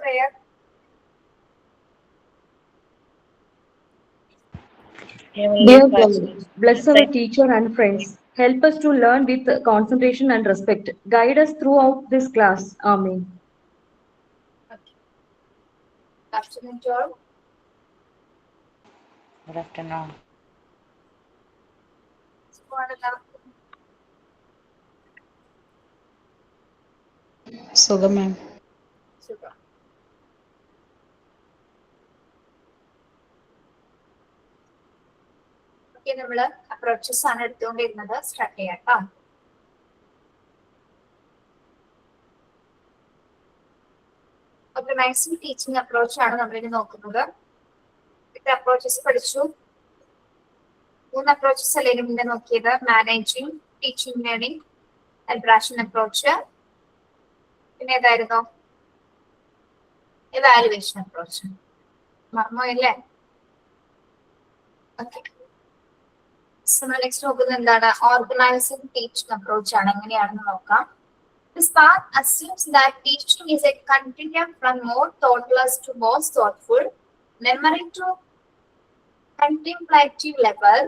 prayer. Dear God, bless our teacher and friends. Help us to learn with concentration and respect. Guide us throughout this class. Amen. Okay. Good afternoon to all. Good afternoon. സുഖം മാം. സുഖം. Okay, നമ്മള് approaches ആണ് എടുത്തുകൊണ്ടിരുന്നത്. Start ചെയ്യാം കേട്ടോ. Organising teaching approach ആണ് നമ്മളിനി നോക്കുന്നത്. ഇത് അപ്രോച്ചസ് പഠിച്ചു. 3 അപ്രോച്ചസ് അല്ലേ മുന്നേ നോക്കിയത്? Managing, teaching learning, elaboration approach, പിന്നെ ഏതായിരുന്നു? Evaluation approach. മറന്നുപോയല്ലേ? ഓക്കെ, നെക്സ്റ്റ് നോക്കുന്നത് എന്താണ്? ഓർഗനൈസിംഗ് ടീച്ചിങ് അപ്രോച്ച് ആണ്. എങ്ങനെയാണെന്ന് നോക്കാം. This path assumes that teaching is a continuum from more thoughtless to more thoughtful, memory to contemplative level,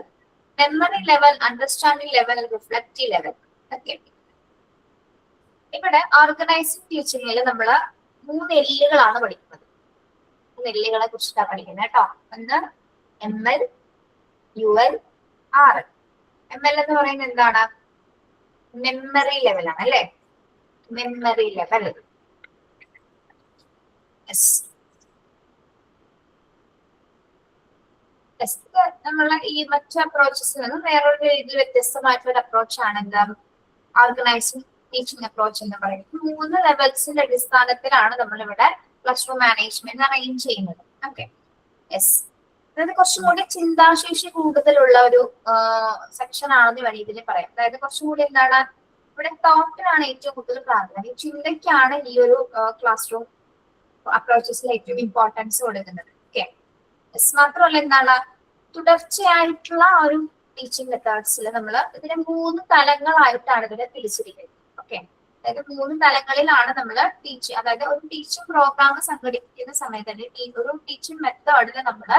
memory level, understanding level, reflective level. Okay. ഇവിടെ organising ടീച്ചിങ്ങിൽ നമ്മൾ 3 എല്ലുകളാണ് പഠിക്കുന്നത്. 3 എല്ലുകളെ കുറിച്ചിട്ടാണ് പഠിക്കുന്നത് കേട്ടോ. ഒന്ന് ML, UL, RL. ML എന്ന് പറയുന്നത് എന്താണ്? മെമ്മറി ലെവലാണ് അല്ലെ? Memory level. നമ്മളെ ഈ മറ്റു അപ്രോച്ചസിൽ നിന്നും വേറൊരു രീതിയിൽ വ്യത്യസ്തമായിട്ടുള്ള അപ്രോച്ചാണ് എന്താ? ഓർഗനൈസിംഗ് ടീച്ചിങ് അപ്രോച്ച് എന്ന് പറയുന്നത്. 3 ലെവൽസിന്റെ അടിസ്ഥാനത്തിലാണ് നമ്മളിവിടെ ക്ലാസ് റൂം മാനേജ്മെന്റ് അറേഞ്ച് ചെയ്യുന്നത്. Okay, yes. അതായത് കുറച്ചും കൂടി ചിന്താശേഷി കൂടുതലുള്ള ഒരു സെക്ഷൻ ആണെന്ന് വേണമെങ്കിൽ ഇതിൽ പറയാം. അതായത് കുറച്ചും കൂടി എന്താണ്, ഇവിടെ തോട്ടിനാണ് ഏറ്റവും കൂടുതൽ പ്രാധാന്യം, ചിന്തയ്ക്കാണ് ഈ ഒരു ക്ലാസ് റൂം അപ്രോച്ചസിൽ ഏറ്റവും ഇമ്പോർട്ടൻസ് കൊടുക്കുന്നത്. ഓക്കെ, മാത്രമല്ല എന്താണ്, തുടർച്ചയായിട്ടുള്ള ഒരു ടീച്ചിങ് മെത്തേഡ്സിൽ നമ്മൾ ഇതിനെ 3 തലങ്ങളായിട്ടാണ് ഇതിനെ തിരിച്ചിരിക്കുന്നത്. ഓക്കെ, അതായത് 3 തലങ്ങളിലാണ് നമ്മൾ അതായത് ഒരു ടീച്ചിങ് പ്രോഗ്രാം സംഘടിപ്പിക്കുന്ന സമയത്ത് ഒരു ടീച്ചിങ് മെത്തേഡിൽ നമ്മൾ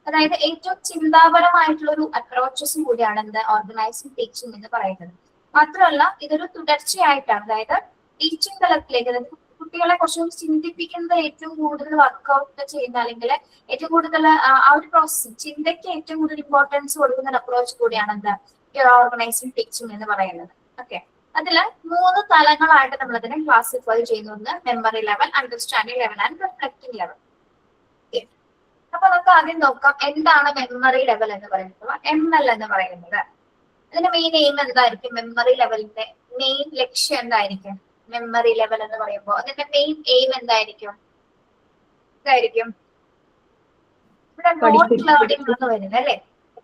അതായത് ഏറ്റവും ചിന്താപരമായിട്ടുള്ള ഒരു അപ്രോച്ചസും കൂടിയാണ് എന്ത് ഓർഗനൈസിംഗ് ടീച്ചിങ് എന്ന് പറയുന്നത്. മാത്രമല്ല ഇതൊരു തുടർച്ചയായിട്ടാണ്, അതായത് ടീച്ചിങ് തലത്തിലേക്ക്, അതായത് കുട്ടികളെ കുറച്ചും ചിന്തിപ്പിക്കുന്നത് ഏറ്റവും കൂടുതൽ വർക്ക്ഔട്ട് ചെയ്യുന്ന അല്ലെങ്കിൽ ഏറ്റവും കൂടുതൽ ആ ഒരു പ്രോസസ് ചിന്തയ്ക്ക് ഏറ്റവും കൂടുതൽ ഇമ്പോർട്ടൻസ് കൊടുക്കുന്ന ഒരു അപ്രോച്ച് കൂടിയാണ് എന്താ ഈ ഓർഗനൈസിംഗ് ടീച്ചിങ് എന്ന് പറയുന്നത്. ഓക്കെ, അതിൽ 3 തലങ്ങളായിട്ട് നമ്മൾ അതിനെ ക്ലാസിഫൈ ചെയ്യുന്നത് memory level, understanding level and reflecting level. അപ്പൊ നമുക്ക് ആദ്യം നോക്കാം എന്താണ് മെമ്മറി ലെവൽ എന്ന് പറയുന്നത്, ML എന്ന് പറയുന്നത്. അതിന്റെ മെയിൻ എയിം എന്തായിരിക്കും? മെമ്മറി ലെവലിന്റെ മെയിൻ ലക്ഷ്യം എന്തായിരിക്കും? മെമ്മറി ലെവൽ എന്ന് പറയുമ്പോൾ അതിന്റെ മെയിൻ എയിം എന്തായിരിക്കും? ഇതായിരിക്കും ഇവിടെ നോട്ട് ലേണിംഗ് എന്ന് വരുന്നത് അല്ലെ?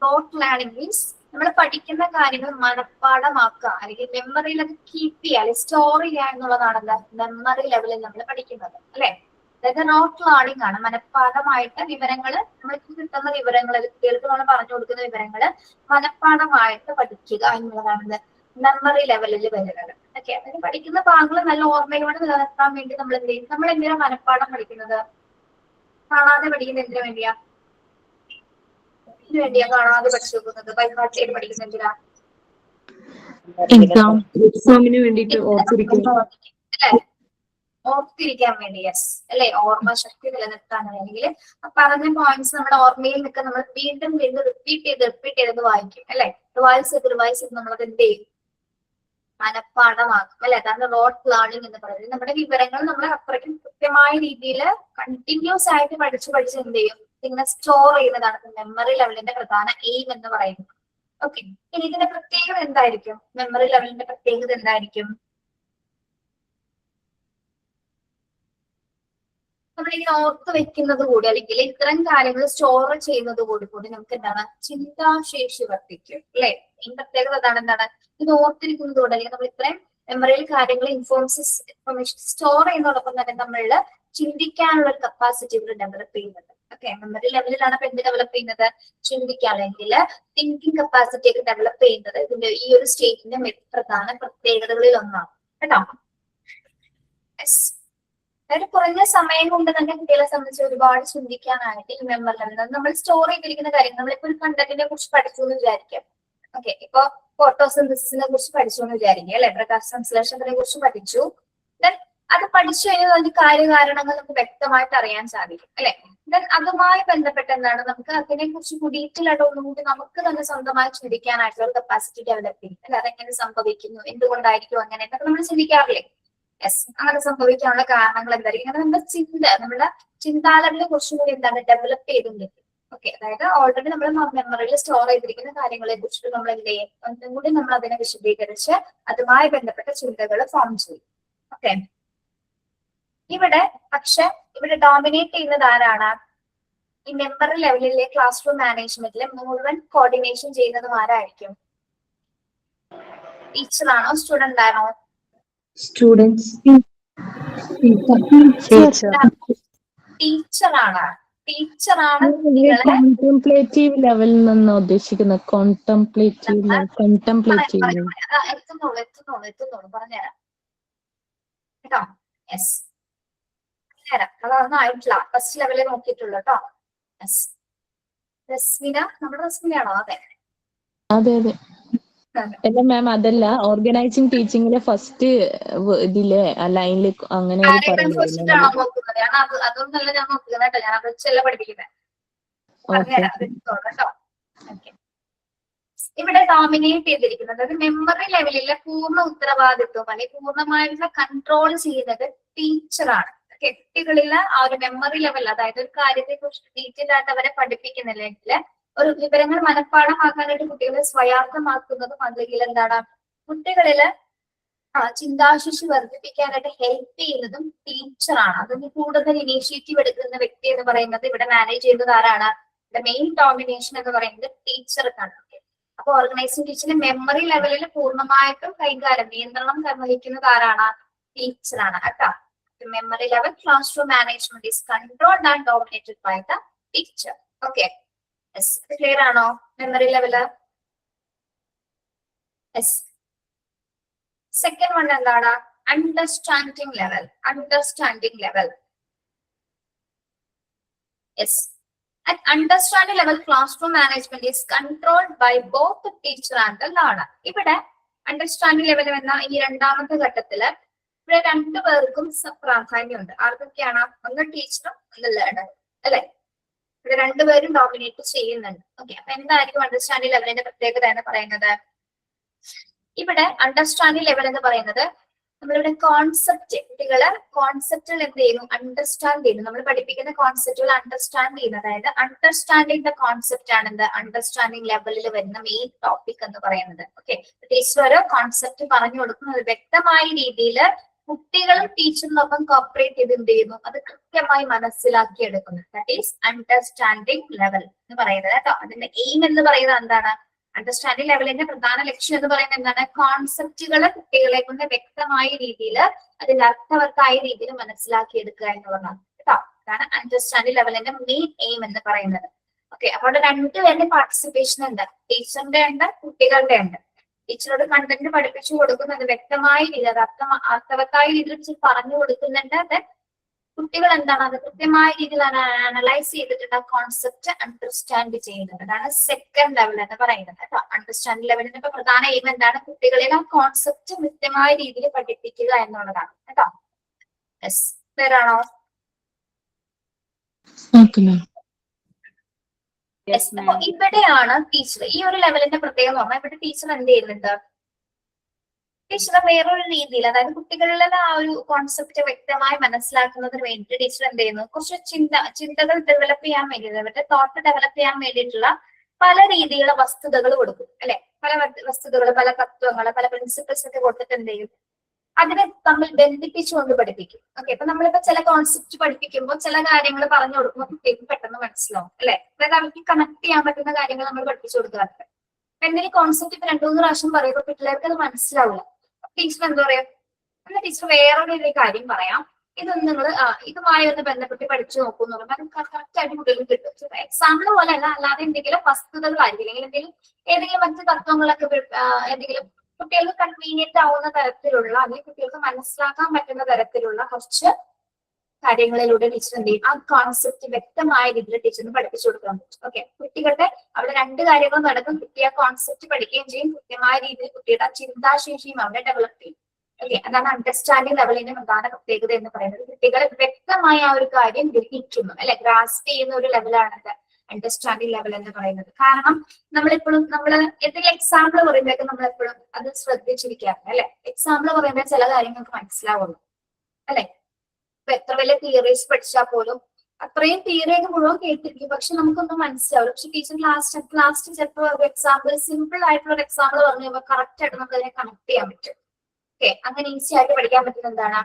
നോട്ട് ലേണിംഗ് മീൻസ് നമ്മൾ പഠിക്കുന്ന കാര്യങ്ങൾ മനഃപ്പാഠമാക്കുക അല്ലെങ്കിൽ മെമ്മറിയിൽ അത് കീപ്പ് ചെയ്യുക അല്ലെങ്കിൽ സ്റ്റോർ ചെയ്യുക എന്നുള്ളതാണ് എന്താ മെമ്മറി ലെവലിൽ നമ്മൾ പഠിക്കുന്നത് അല്ലെ? അതായത് നോട്ട് ലേണിംഗ് ആണ്, മനഃപ്പാഠമായിട്ട് വിവരങ്ങൾ നമ്മൾക്ക് കിട്ടുന്ന വിവരങ്ങൾ കുട്ടികൾക്ക് നമ്മൾ പറഞ്ഞു കൊടുക്കുന്ന വിവരങ്ങൾ മനഃപ്പാഠമായിട്ട് പഠിക്കുക എന്നുള്ളതാണ് മെമ്മറി ലെവലിൽ വരുന്നത്. ഓക്കെ, അതിന് പഠിക്കുന്ന ഭാഗങ്ങൾ നല്ല ഓർമ്മയോടെ നിലനിർത്താൻ വേണ്ടി നമ്മൾ എന്ത് ചെയ്യും? നമ്മൾ എന്തിനാ മനഃപ്പാഠം പഠിക്കുന്നത്? കാണാതെ പഠിക്കുന്നത് എന്തിനു വേണ്ടിയാ? ഇതിനു വേണ്ടിയാ കാണാതെ പഠിച്ചു വെക്കുന്നത്, ബൈഹാർട്ട് ചെയ്ത് പഠിക്കുന്നത് എന്തിനാ? എക്സാമിന് വേണ്ടിയിട്ട് അല്ലെ? ഓർത്തിരിക്കാൻ വേണ്ടി. യെസ് അല്ലെ? ഓർമ്മ ശക്തി നിലനിർത്താൻ അല്ലെങ്കിൽ പറഞ്ഞ പോയിന്റ്സ് നമ്മുടെ ഓർമ്മയിൽ നിൽക്കാൻ നമ്മൾ വീണ്ടും വീണ്ടും റിപ്പീറ്റ് ചെയ്ത് വായിക്കും അല്ലെ? റിവൈസ് ചെയ്ത് നമ്മളത് എന്ത് ചെയ്യും? മനഃപ്പാഠമാക്കും അല്ലെ? അതാണ് നോട്ട് ലേണിംഗ് എന്ന് പറയുന്നത്. നമ്മുടെ വിവരങ്ങൾ നമ്മൾ അത്രയ്ക്കും കൃത്യമായ രീതിയിൽ കണ്ടിന്യൂസ് ആയിട്ട് പഠിച്ച് എന്ത് ചെയ്യും? ഇങ്ങനെ സ്റ്റോർ ചെയ്യുന്നതാണ് മെമ്മറി ലെവലിന്റെ പ്രധാന എയിം എന്ന് പറയുന്നത്. ഓക്കെ, ഇനി ഇതിന്റെ പ്രത്യേകത എന്തായിരിക്കും? മെമ്മറി ലെവലിന്റെ പ്രത്യേകത എന്തായിരിക്കും? നമ്മളിങ്ങനെ ഓർത്ത് വെക്കുന്നത് കൂടി അല്ലെങ്കിൽ ഇത്തരം കാര്യങ്ങൾ സ്റ്റോർ ചെയ്യുന്നത് കൂടി നമുക്ക് എന്താണ് ചിന്താശേഷി വർദ്ധിക്കും അല്ലെ? ഈ പ്രത്യേകത അതാണ്. എന്താണ് ഇത് ഓർത്തിരിക്കുന്നത് കൊണ്ട് അല്ലെങ്കിൽ നമ്മൾ ഇത്രയും മെമ്മറിയിൽ കാര്യങ്ങൾ ഇൻഫോർമേഷൻ സ്റ്റോർ ചെയ്യുന്നതോടൊപ്പം തന്നെ നമ്മളിൽ ചിന്തിക്കാനുള്ള ഒരു കപ്പാസിറ്റി ഇവിടെ ഡെവലപ്പ് ചെയ്യുന്നത്. ഓക്കെ, മെമ്മറി ലെവലിലാണ് ഇപ്പൊ എന്ത് ഡെവലപ്പ് ചെയ്യുന്നത്? ചിന്തിക്കാണെങ്കിൽ തിങ്കിങ് കപ്പാസിറ്റി ഒക്കെ ഡെവലപ്പ് ചെയ്യുന്നത് ഇതിന്റെ ഈ ഒരു സ്റ്റേറ്റിന്റെ പ്രധാന പ്രത്യേകതകളിൽ ഒന്നാണ് കേട്ടോ. ഒരു കുറഞ്ഞ സമയം കൊണ്ട് തന്നെ കുട്ടികളെ സംബന്ധിച്ച് ഒരുപാട് ചിന്തിക്കാനായിട്ട് ഈ മെമ്മറി ലെവൽ നമ്മൾ സ്റ്റോർ ചെയ്തിരിക്കുന്ന കാര്യങ്ങൾ നമ്മളിപ്പോൾ ഒരു കണ്ടന്റിനെ കുറിച്ച് പഠിച്ചു എന്ന് വിചാരിക്കാം. ഓക്കെ, ഇപ്പൊ ഫോട്ടോസിന്തസിസിനെ കുറിച്ച് പഠിച്ചു എന്ന് വിചാരിക്കുക അല്ലെ, പ്രകാശ സംശ്ലേഷണത്തിനെ കുറിച്ച് പഠിച്ചു. ദെൻ അത് പഠിച്ചു കഴിഞ്ഞാൽ അതിന്റെ കാര്യകാരണങ്ങൾ നമുക്ക് വ്യക്തമായിട്ട് അറിയാൻ സാധിക്കും അല്ലെ. ദെൻ അതുമായി ബന്ധപ്പെട്ട് എന്താണ് നമുക്ക് അതിനെ കുറിച്ച് ഡീറ്റെയിൽ ആയിട്ട് ഒന്നുകൂടി നമുക്ക് തന്നെ സ്വന്തമായി ചിന്തിക്കാനായിട്ടുള്ള ഒരു കപ്പാസിറ്റി ഡെവലപ്പ് ചെയ്യും അല്ലെ. അതെങ്ങനെ സംഭവിക്കുന്നു, എന്തുകൊണ്ടായിരിക്കും അങ്ങനെ എന്നൊക്കെ നമ്മൾ ചിന്തിക്കാറില്ലേ. യെസ്, അങ്ങനെ സംഭവിക്കാനുള്ള കാരണങ്ങൾ എന്തായിരിക്കും, നമ്മുടെ ചിന്താലറിനെ കുറച്ചും കൂടി എന്താണ് ഡെവലപ്പ് ചെയ്തുകൊണ്ടിരിക്കും. ഓക്കെ, അതായത് ഓൾറെഡി നമ്മൾ മെമ്മറിയിൽ സ്റ്റോർ ചെയ്തിരിക്കുന്ന കാര്യങ്ങളെ കുറിച്ചിട്ട് നമ്മൾ എന്ത് ചെയ്യും, ഒന്നും കൂടി നമ്മൾ അതിനെ വിശദീകരിച്ച് അതുമായി ബന്ധപ്പെട്ട ചിന്തകൾ ഫോം ചെയ്യും. ഓക്കെ, ഇവിടെ ഡോമിനേറ്റ് ചെയ്യുന്നത് ആരാണ്? ഈ മെമ്മറി ലെവലിലെ ക്ലാസ് റൂം മാനേജ്മെന്റിലെ മുഴുവൻ കോർഡിനേഷൻ ചെയ്യുന്നതും ആരായിരിക്കും? ടീച്ചറാണോ സ്റ്റുഡന്റ് ആണോ? Students. ടീച്ചറാണ്. ടീച്ചറാണ് കുട്ടികളെ കോൺടെംപ്ലേറ്റീവ് ലെവലിൽ നിന്ന് ഉദ്ദേശിക്കുന്നത്. കോൺടെംപ്ലേറ്റീവ് എത്തുന്നുള്ളൂ പറഞ്ഞുതരാം കേട്ടോ. യെസ്, അതൊന്നും ആയിട്ടില്ല, ഫസ്റ്റ് ലെവലിൽ നോക്കിയിട്ടുള്ളൂ കേട്ടോ. യെസ്, റസ്മിന, നമ്മുടെ റസ്മിനാണോ? അതെ അതെ അതെ അല്ല മാം, അതല്ല ഓർഗനൈസിങ് ടീച്ചിങ്ങിലെ ഫസ്റ്റ് ഇതിലെ ലൈനിൽ അങ്ങനെ അതൊന്നല്ല ഞാൻ നോക്കുന്നത് കേട്ടോ, ഞാൻ അതല്ല പഠിപ്പിക്കുന്നത്. കേട്ടോ, ഇവിടെ ഡോമിനേറ്റ് ചെയ്തിരിക്കുന്നത് അതായത് മെമ്മറി ലെവലിലെ പൂർണ്ണ ഉത്തരവാദിത്വം അല്ലെങ്കിൽ പൂർണ്ണമായിട്ടുള്ള കൺട്രോൾ ചെയ്യുന്നത് ടീച്ചറാണ്. കുട്ടികളിലെ ആ ഒരു മെമ്മറി ലെവൽ, അതായത് ഒരു കാര്യത്തെ കുറിച്ച് ഡീറ്റെയിൽ ആയിട്ട് അവരെ പഠിപ്പിക്കുന്നില്ലെങ്കിൽ ഒരു വിവരങ്ങൾ മനഃപ്പാഠമാക്കാനായിട്ട് കുട്ടികളെ സ്വായത്തമാക്കുന്നതും അല്ലെങ്കിൽ എന്താണ് കുട്ടികളില് ചിന്താശേഷി വർദ്ധിപ്പിക്കാനായിട്ട് ഹെൽപ്പ് ചെയ്യുന്നതും ടീച്ചറാണ്. അതിന് കൂടുതൽ ഇനീഷ്യേറ്റീവ് എടുക്കുന്ന വ്യക്തി എന്ന് പറയുന്നത് ഇവിടെ മാനേജ് ചെയ്യുന്നത് ആരാണ്? ഇവിടെ മെയിൻ ഡോമിനേഷൻ എന്ന് പറയുന്നത് ടീച്ചർക്കാണ്. അപ്പൊ ഓർഗനൈസിംഗ് ടീച്ചറിന്റെ മെമ്മറി ലെവലിൽ പൂർണ്ണമായിട്ടും നിയന്ത്രണം വഹിക്കുന്നത് ആരാണ്? ടീച്ചറാണ് കേട്ടോ. Memory level classroom management is controlled and dominated by the teacher. Okay, clear ആണോ? Memory level. Yes. Second one എന്താണ്? Understanding level. Yes, at understanding level classroom management is controlled by both the teacher and the learner. ഇവിടെ understanding level എന്ന ഈ രണ്ടാമത്തെ ഘട്ടത്തില് ഇവിടെ രണ്ടുപേർക്കും പ്രാധാന്യമുണ്ട്. ആർക്കൊക്കെയാണ്? ഒന്ന് ടീച്ചറും ഒന്ന് ലേണറും അല്ലെ. ഇവിടെ രണ്ടുപേരും ഡോമിനേറ്റ് ചെയ്യുന്നുണ്ട്. ഓക്കെ, അപ്പൊ എന്തായിരിക്കും അണ്ടർസ്റ്റാൻഡിംഗ് ലെവലിന്റെ പ്രത്യേകത എന്ന് പറയുന്നത്? ഇവിടെ അണ്ടർസ്റ്റാൻഡിംഗ് ലെവൽ എന്ന് പറയുന്നത് നമ്മളിവിടെ കോൺസെപ്റ്റ്, കുട്ടികള് കോൺസെപ്റ്റുകൾ എന്ത് ചെയ്യുന്നു? അണ്ടർസ്റ്റാൻഡ് ചെയ്യുന്നു. നമ്മൾ പഠിപ്പിക്കുന്ന കോൺസെപ്റ്റുകൾ അണ്ടർസ്റ്റാൻഡ് ചെയ്യുന്നു. അതായത് അണ്ടർസ്റ്റാൻഡിംഗ് ദ കോൺസെപ്റ്റ് ആണ് എന്ത് അണ്ടർസ്റ്റാൻഡിംഗ് ലെവലിൽ വരുന്ന മെയിൻ ടോപ്പിക് എന്ന് പറയുന്നത്. ഓക്കെ, ടീച്ചർ ഓരോ കോൺസെപ്റ്റ് പറഞ്ഞു കൊടുക്കുന്നത് വ്യക്തമായ രീതിയിൽ കുട്ടികളും ടീച്ചറിനൊപ്പം കോപ്പറേറ്റ് ചെയ്ത് എന്ത് ചെയ്യുന്നു? അത് കൃത്യമായി മനസ്സിലാക്കി എടുക്കുന്നു. ദാറ്റ് ഈസ് അണ്ടർസ്റ്റാൻഡിംഗ് ലെവൽ എന്ന് പറയുന്നത് കേട്ടോ. അതിന്റെ എയിം എന്ന് പറയുന്നത് എന്താണ്? അണ്ടർസ്റ്റാൻഡിംഗ് ലെവലിന്റെ പ്രധാന ലക്ഷ്യം എന്ന് പറയുന്നത് എന്താണ്? കോൺസെപ്റ്റുകളെ കുട്ടികളെ കൊണ്ട് വ്യക്തമായ രീതിയിൽ അതിന്റെ അർത്ഥവത്തായ രീതിയിൽ മനസ്സിലാക്കി എടുക്കുക എന്നുള്ളതാണ് കേട്ടോ. അതാണ് അണ്ടർസ്റ്റാൻഡിംഗ് ലെവലിന്റെ മെയിൻ എയിം എന്ന് പറയുന്നത്. ഓക്കെ, അപ്പോൾ രണ്ടുപേരുടെ പാർട്ടിസിപ്പേഷൻ ഉണ്ട്. ടീച്ചറിന്റെ ഉണ്ട്, കുട്ടികളുടെ ഉണ്ട്. ടീച്ചറോട് കണ്ടന്റ് പഠിപ്പിച്ചു കൊടുക്കുന്നത് വ്യക്തമായ രീതിയിൽ അർത്ഥവത്തായ രീതിയിൽ പറഞ്ഞു കൊടുക്കുന്നുണ്ട്. കുട്ടികൾ എന്താണ് അത് കൃത്യമായ രീതിയിൽ അനലൈസ് ചെയ്തിട്ടുണ്ട്, ആ കോൺസെപ്റ്റ് അണ്ടർസ്റ്റാൻഡ് ചെയ്യുന്നത്. അതാണ് സെക്കൻഡ് ലെവൽ എന്ന് പറയുന്നത് കേട്ടോ. അണ്ടർസ്റ്റാൻഡ് ലെവലിന്റെ ഇപ്പൊ പ്രധാന എയിം എന്താണ്? കുട്ടികളിൽ ആ കോൺസെപ്റ്റ് കൃത്യമായ രീതിയിൽ പഠിപ്പിക്കുക എന്നുള്ളതാണ് കേട്ടോ. യെസ്, ക്ലിയർ ആണോ? യെസ്. അപ്പൊ ഇവിടെയാണ് ടീച്ചർ ഈ ഒരു ലെവലിന്റെ പ്രത്യേകത എന്ന് പറഞ്ഞാൽ ഇവിടെ ടീച്ചർ എന്ത് ചെയ്യുന്നുണ്ട്? ടീച്ചർ വേറൊരു രീതിയിൽ, അതായത് കുട്ടികളിലെ ആ ഒരു കോൺസെപ്റ്റ് വ്യക്തമായി മനസ്സിലാക്കുന്നതിന് വേണ്ടിയിട്ട് ടീച്ചർ എന്ത് ചെയ്യുന്നു? കുറച്ച് ചിന്തകൾ ഡെവലപ്പ് ചെയ്യാൻ വേണ്ടിയിട്ട്, അവരുടെ തോട്ട് ഡെവലപ്പ് ചെയ്യാൻ വേണ്ടിയിട്ടുള്ള പല രീതിയിലുള്ള വസ്തുതകൾ കൊടുക്കും അല്ലെ. പല വസ്തുതകൾ, പല തത്വങ്ങൾ, പല പ്രിൻസിപ്പിൾസ് ഒക്കെ കൊടുത്തിട്ട് എന്ത് ചെയ്യും? അതിനെ തമ്മിൽ ബന്ധിപ്പിച്ചുകൊണ്ട് പഠിപ്പിക്കും. ഓക്കെ, ഇപ്പൊ നമ്മളിപ്പോ ചില കോൺസെപ്റ്റ് പഠിപ്പിക്കുമ്പോൾ ചില കാര്യങ്ങൾ പറഞ്ഞു കൊടുക്കുമ്പോൾ കുട്ടികൾക്ക് പെട്ടെന്ന് മനസ്സിലാവും അല്ലെ. അതായത് അവർക്ക് കണക്ട് ചെയ്യാൻ പറ്റുന്ന കാര്യങ്ങൾ നമ്മൾ പഠിപ്പിച്ചു കൊടുക്കാറുണ്ട്. അപ്പൊ എന്തെങ്കിലും കോൺസെപ്റ്റ് ഇപ്പൊ 2-3 പ്രാവശ്യം പറയുമ്പോൾ പിള്ളേർക്ക് അത് മനസ്സിലാവില്ല. ടീച്ചർ എന്താ പറയാ? എന്നാ ടീച്ചർ വേറൊരു കാര്യം പറയാം, ഇതൊന്നും നിങ്ങൾ ഇതുമായി ഒന്ന് ബന്ധപ്പെട്ട് പഠിച്ചു നോക്കൂ എന്ന് പറയുമ്പോൾ അത് കറക്റ്റ് ആയിട്ട് കുട്ടികൾക്ക് കിട്ടും. എക്സാമ്പിൾ പോലെ അല്ല, അല്ലാതെ എന്തെങ്കിലും വസ്തുതകളായിരിക്കും അല്ലെങ്കിൽ ഏതെങ്കിലും മറ്റു തത്വങ്ങളൊക്കെ എന്തെങ്കിലും കുട്ടികൾക്ക് കൺവീനിയന്റ് ആവുന്ന തരത്തിലുള്ള അല്ലെങ്കിൽ കുട്ടികൾക്ക് മനസ്സിലാക്കാൻ പറ്റുന്ന തരത്തിലുള്ള കുറച്ച് കാര്യങ്ങളിലൂടെ ടീച്ചർ എന്ത് ചെയ്യും, ആ കോൺസെപ്റ്റ് വ്യക്തമായ രീതിയിൽ ടീച്ചറിന് പഠിപ്പിച്ചു കൊടുക്കാൻ പറ്റും. ഓക്കെ, കുട്ടികളുടെ അവിടെ രണ്ട് കാര്യങ്ങൾ നടക്കും. കുട്ടി ആ കോൺസെപ്റ്റ് പഠിക്കുകയും ചെയ്യും, കൃത്യമായ രീതിയിൽ കുട്ടിയുടെ ചിന്താശേഷിയും അവിടെ ഡെവലപ്പ് ചെയ്യും. ഓക്കെ, അതാണ് അണ്ടർസ്റ്റാൻഡിംഗ് ലെവലിന്റെ പ്രധാന പ്രത്യേകത എന്ന് പറയുന്നത്. കുട്ടികൾ വ്യക്തമായ ആ ഒരു കാര്യം ഗ്രഹിക്കുന്നു, അല്ലെ, ഗ്രാസ്പ് ചെയ്യുന്ന ഒരു ലെവലാണ് അണ്ടർസ്റ്റാൻഡിംഗ് ലെവൽ എന്ന് പറയുന്നത്. കാരണം നമ്മളെപ്പോഴും എന്തെങ്കിലും എക്സാമ്പിൾ പറയുമ്പോഴേക്കും നമ്മളെപ്പോഴും അത് ശ്രദ്ധിച്ചിരിക്കാറുണ്ട്, അല്ലെ. എക്സാമ്പിൾ പറയുമ്പോൾ ചില കാര്യങ്ങൾക്ക് മനസ്സിലാവുള്ളൂ, അല്ലെ. ഇപ്പൊ എത്ര വലിയ തിയറീസ് പഠിച്ചാൽ പോലും അത്രയും തിയറിയൊക്കെ മുഴുവൻ കേട്ടിരിക്കും, പക്ഷെ നമുക്കൊന്നും മനസ്സിലാവില്ല. പക്ഷെ ടീച്ചർ ലാസ്റ്റ് ചിലപ്പോൾ ഒരു എക്സാമ്പിൾ, സിമ്പിൾ ആയിട്ടുള്ള ഒരു എക്സാമ്പിൾ പറഞ്ഞു കഴിയുമ്പോൾ കറക്റ്റ് ആയിട്ട് നമുക്ക് അതിനെ കണക്ട് ചെയ്യാൻ പറ്റും. ഓക്കെ, അങ്ങനെ ഈസി ആയിട്ട് പഠിക്കാൻ പറ്റുന്ന എന്താണ്,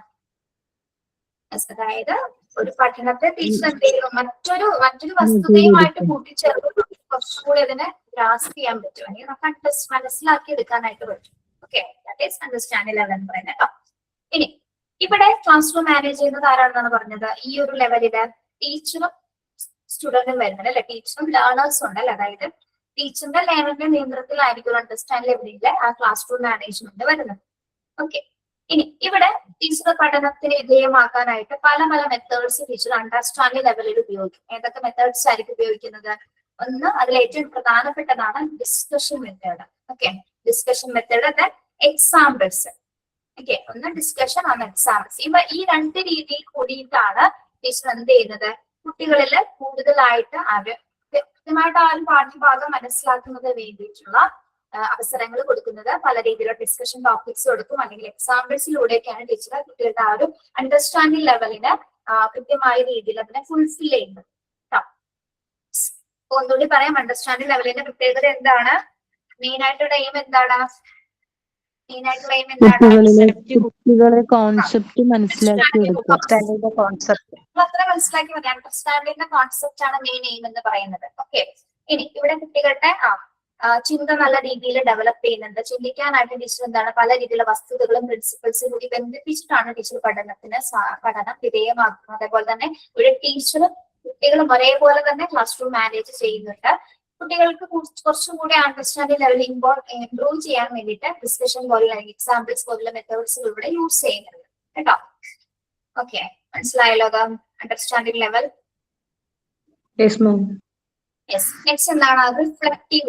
അതായത് ഒരു പഠനത്തെ ടീച്ചർ എന്ത് ചെയ്യുന്നു, മറ്റൊരു വസ്തുതയുമായിട്ട് കൂട്ടിച്ചേർത്ത് കുറച്ചുകൂടി അതിനെ ഗ്രാസ്പ് ചെയ്യാൻ പറ്റും, അല്ലെങ്കിൽ നമുക്ക് മനസ്സിലാക്കി എടുക്കാനായിട്ട് പറ്റും. Okay, that is understanding level എന്ന് പറയുന്നത് കേട്ടോ. ഇനി ഇവിടെ ക്ലാസ് റൂം മാനേജ് ചെയ്യുന്നത് ആരാണെന്നാണ് പറഞ്ഞത്, ഈ ഒരു ലെവലില് ടീച്ചറും സ്റ്റുഡന്റും വരുന്നത്, അല്ലെ. ടീച്ചറും ലേണേഴ്സും ഉണ്ട്, അല്ലെ. അതായത് ടീച്ചറിന്റെ ലേണറിന്റെ നിയന്ത്രണത്തിലായിരിക്കും അണ്ടർസ്റ്റാൻഡ് ലെവലിലെ ആ ക്ലാസ് റൂം മാനേജ്മെന്റ് വരുന്നത്. ഓക്കെ, ഇനി ഇവിടെ ടീച്ചർ പഠനത്തിന് വിധേയമാക്കാനായിട്ട് പല മെത്തേഡ്സ് ടീച്ചർ അണ്ടർസ്റ്റാൻഡിംഗ് ലെവലിൽ ഉപയോഗിക്കും. ഏതൊക്കെ മെത്തേഡ്സ് ആയിരിക്കും ഉപയോഗിക്കുന്നത്? ഒന്ന്, അതിൽ ഏറ്റവും പ്രധാനപ്പെട്ടതാണ് discussion method. Okay, discussion method, examples. Okay, ഒന്ന് ഡിസ്കഷൻ, ഒന്ന് എക്സാമ്പിൾസ്. ഈ രണ്ട് രീതിയിൽ കൂടിയിട്ടാണ് ടീച്ചർ എന്ത് ചെയ്യുന്നത്, കുട്ടികളിൽ കൂടുതലായിട്ട് കൃത്യമായിട്ട് ആ ഒരു പാഠ്യഭാഗം മനസ്സിലാക്കുന്നതിന് വേണ്ടിയിട്ടുള്ള അവസരങ്ങൾ കൊടുക്കുന്നത്. പല രീതിയിലുള്ള ഡിസ്കഷൻ ടോപ്പിക്സ് കൊടുക്കും, അല്ലെങ്കിൽ എക്സാമ്പിൾസിലൂടെയൊക്കെയാണ് ടീച്ചർ കുട്ടികളുടെ ആ ഒരു അണ്ടർസ്റ്റാൻഡിംഗ് ലെവലിന് കൃത്യമായ രീതിയിൽ അതിനെ ഫുൾഫിൽ ചെയ്യുന്നത്. ഒന്നുകൂടി പറയാം, അണ്ടർസ്റ്റാൻഡിംഗ് ലെവലിന്റെ പ്രത്യേകത എന്താണ്, മെയിൻ ആയിട്ടുള്ള എയിം എന്താണ്, കുട്ടികളെ കോൺസെപ്റ്റ് മനസ്സിലാക്കി എടുക്കുക. അത്ര മനസ്സിലാക്കി മതി. അണ്ടർസ്റ്റാൻഡിംഗിന്റെ കോൺസെപ്റ്റ് ആണ് മെയിൻ എയിം എന്ന് പറയുന്നത്. ഓക്കെ, ഇനി ഇവിടെ കുട്ടികളുടെ ചിന്ത നല്ല രീതിയിൽ ഡെവലപ്പ് ചെയ്യുന്നുണ്ട്. ചിന്തിക്കാനായിട്ട് ടീച്ചർ എന്താണ്, പല രീതിയിലുള്ള വസ്തുതകളും പ്രിൻസിപ്പിൾസും കൂടി ബന്ധിപ്പിച്ചിട്ടാണ് ടീച്ചർ പഠനം വിധേയമാക്കുന്നത്. അതേപോലെ തന്നെ ഒരു ടീച്ചറും കുട്ടികളും ഒരേപോലെ തന്നെ ക്ലാസ് റൂം മാനേജ് ചെയ്യുന്നുണ്ട്. കുട്ടികൾക്ക് കുറച്ചും കൂടി അണ്ടർസ്റ്റാൻഡിംഗ് ലെവൽ ഇംപ്രൂവ് ചെയ്യാൻ വേണ്ടിയിട്ട് ഡിസ്കഷൻ പോലുള്ള എക്സാമ്പിൾസ് പോലുള്ള മെത്തേഡ്സുകളിലൂടെ യൂസ് ചെയ്യുന്നത് കേട്ടോ. ഓക്കെ, മനസ്സിലായല്ലോ അണ്ടർസ്റ്റാൻഡിംഗ് ലെവൽ. യെസ്, നെക്സ്റ്റ് എന്താണ്, റിഫ്ലക്റ്റീവ്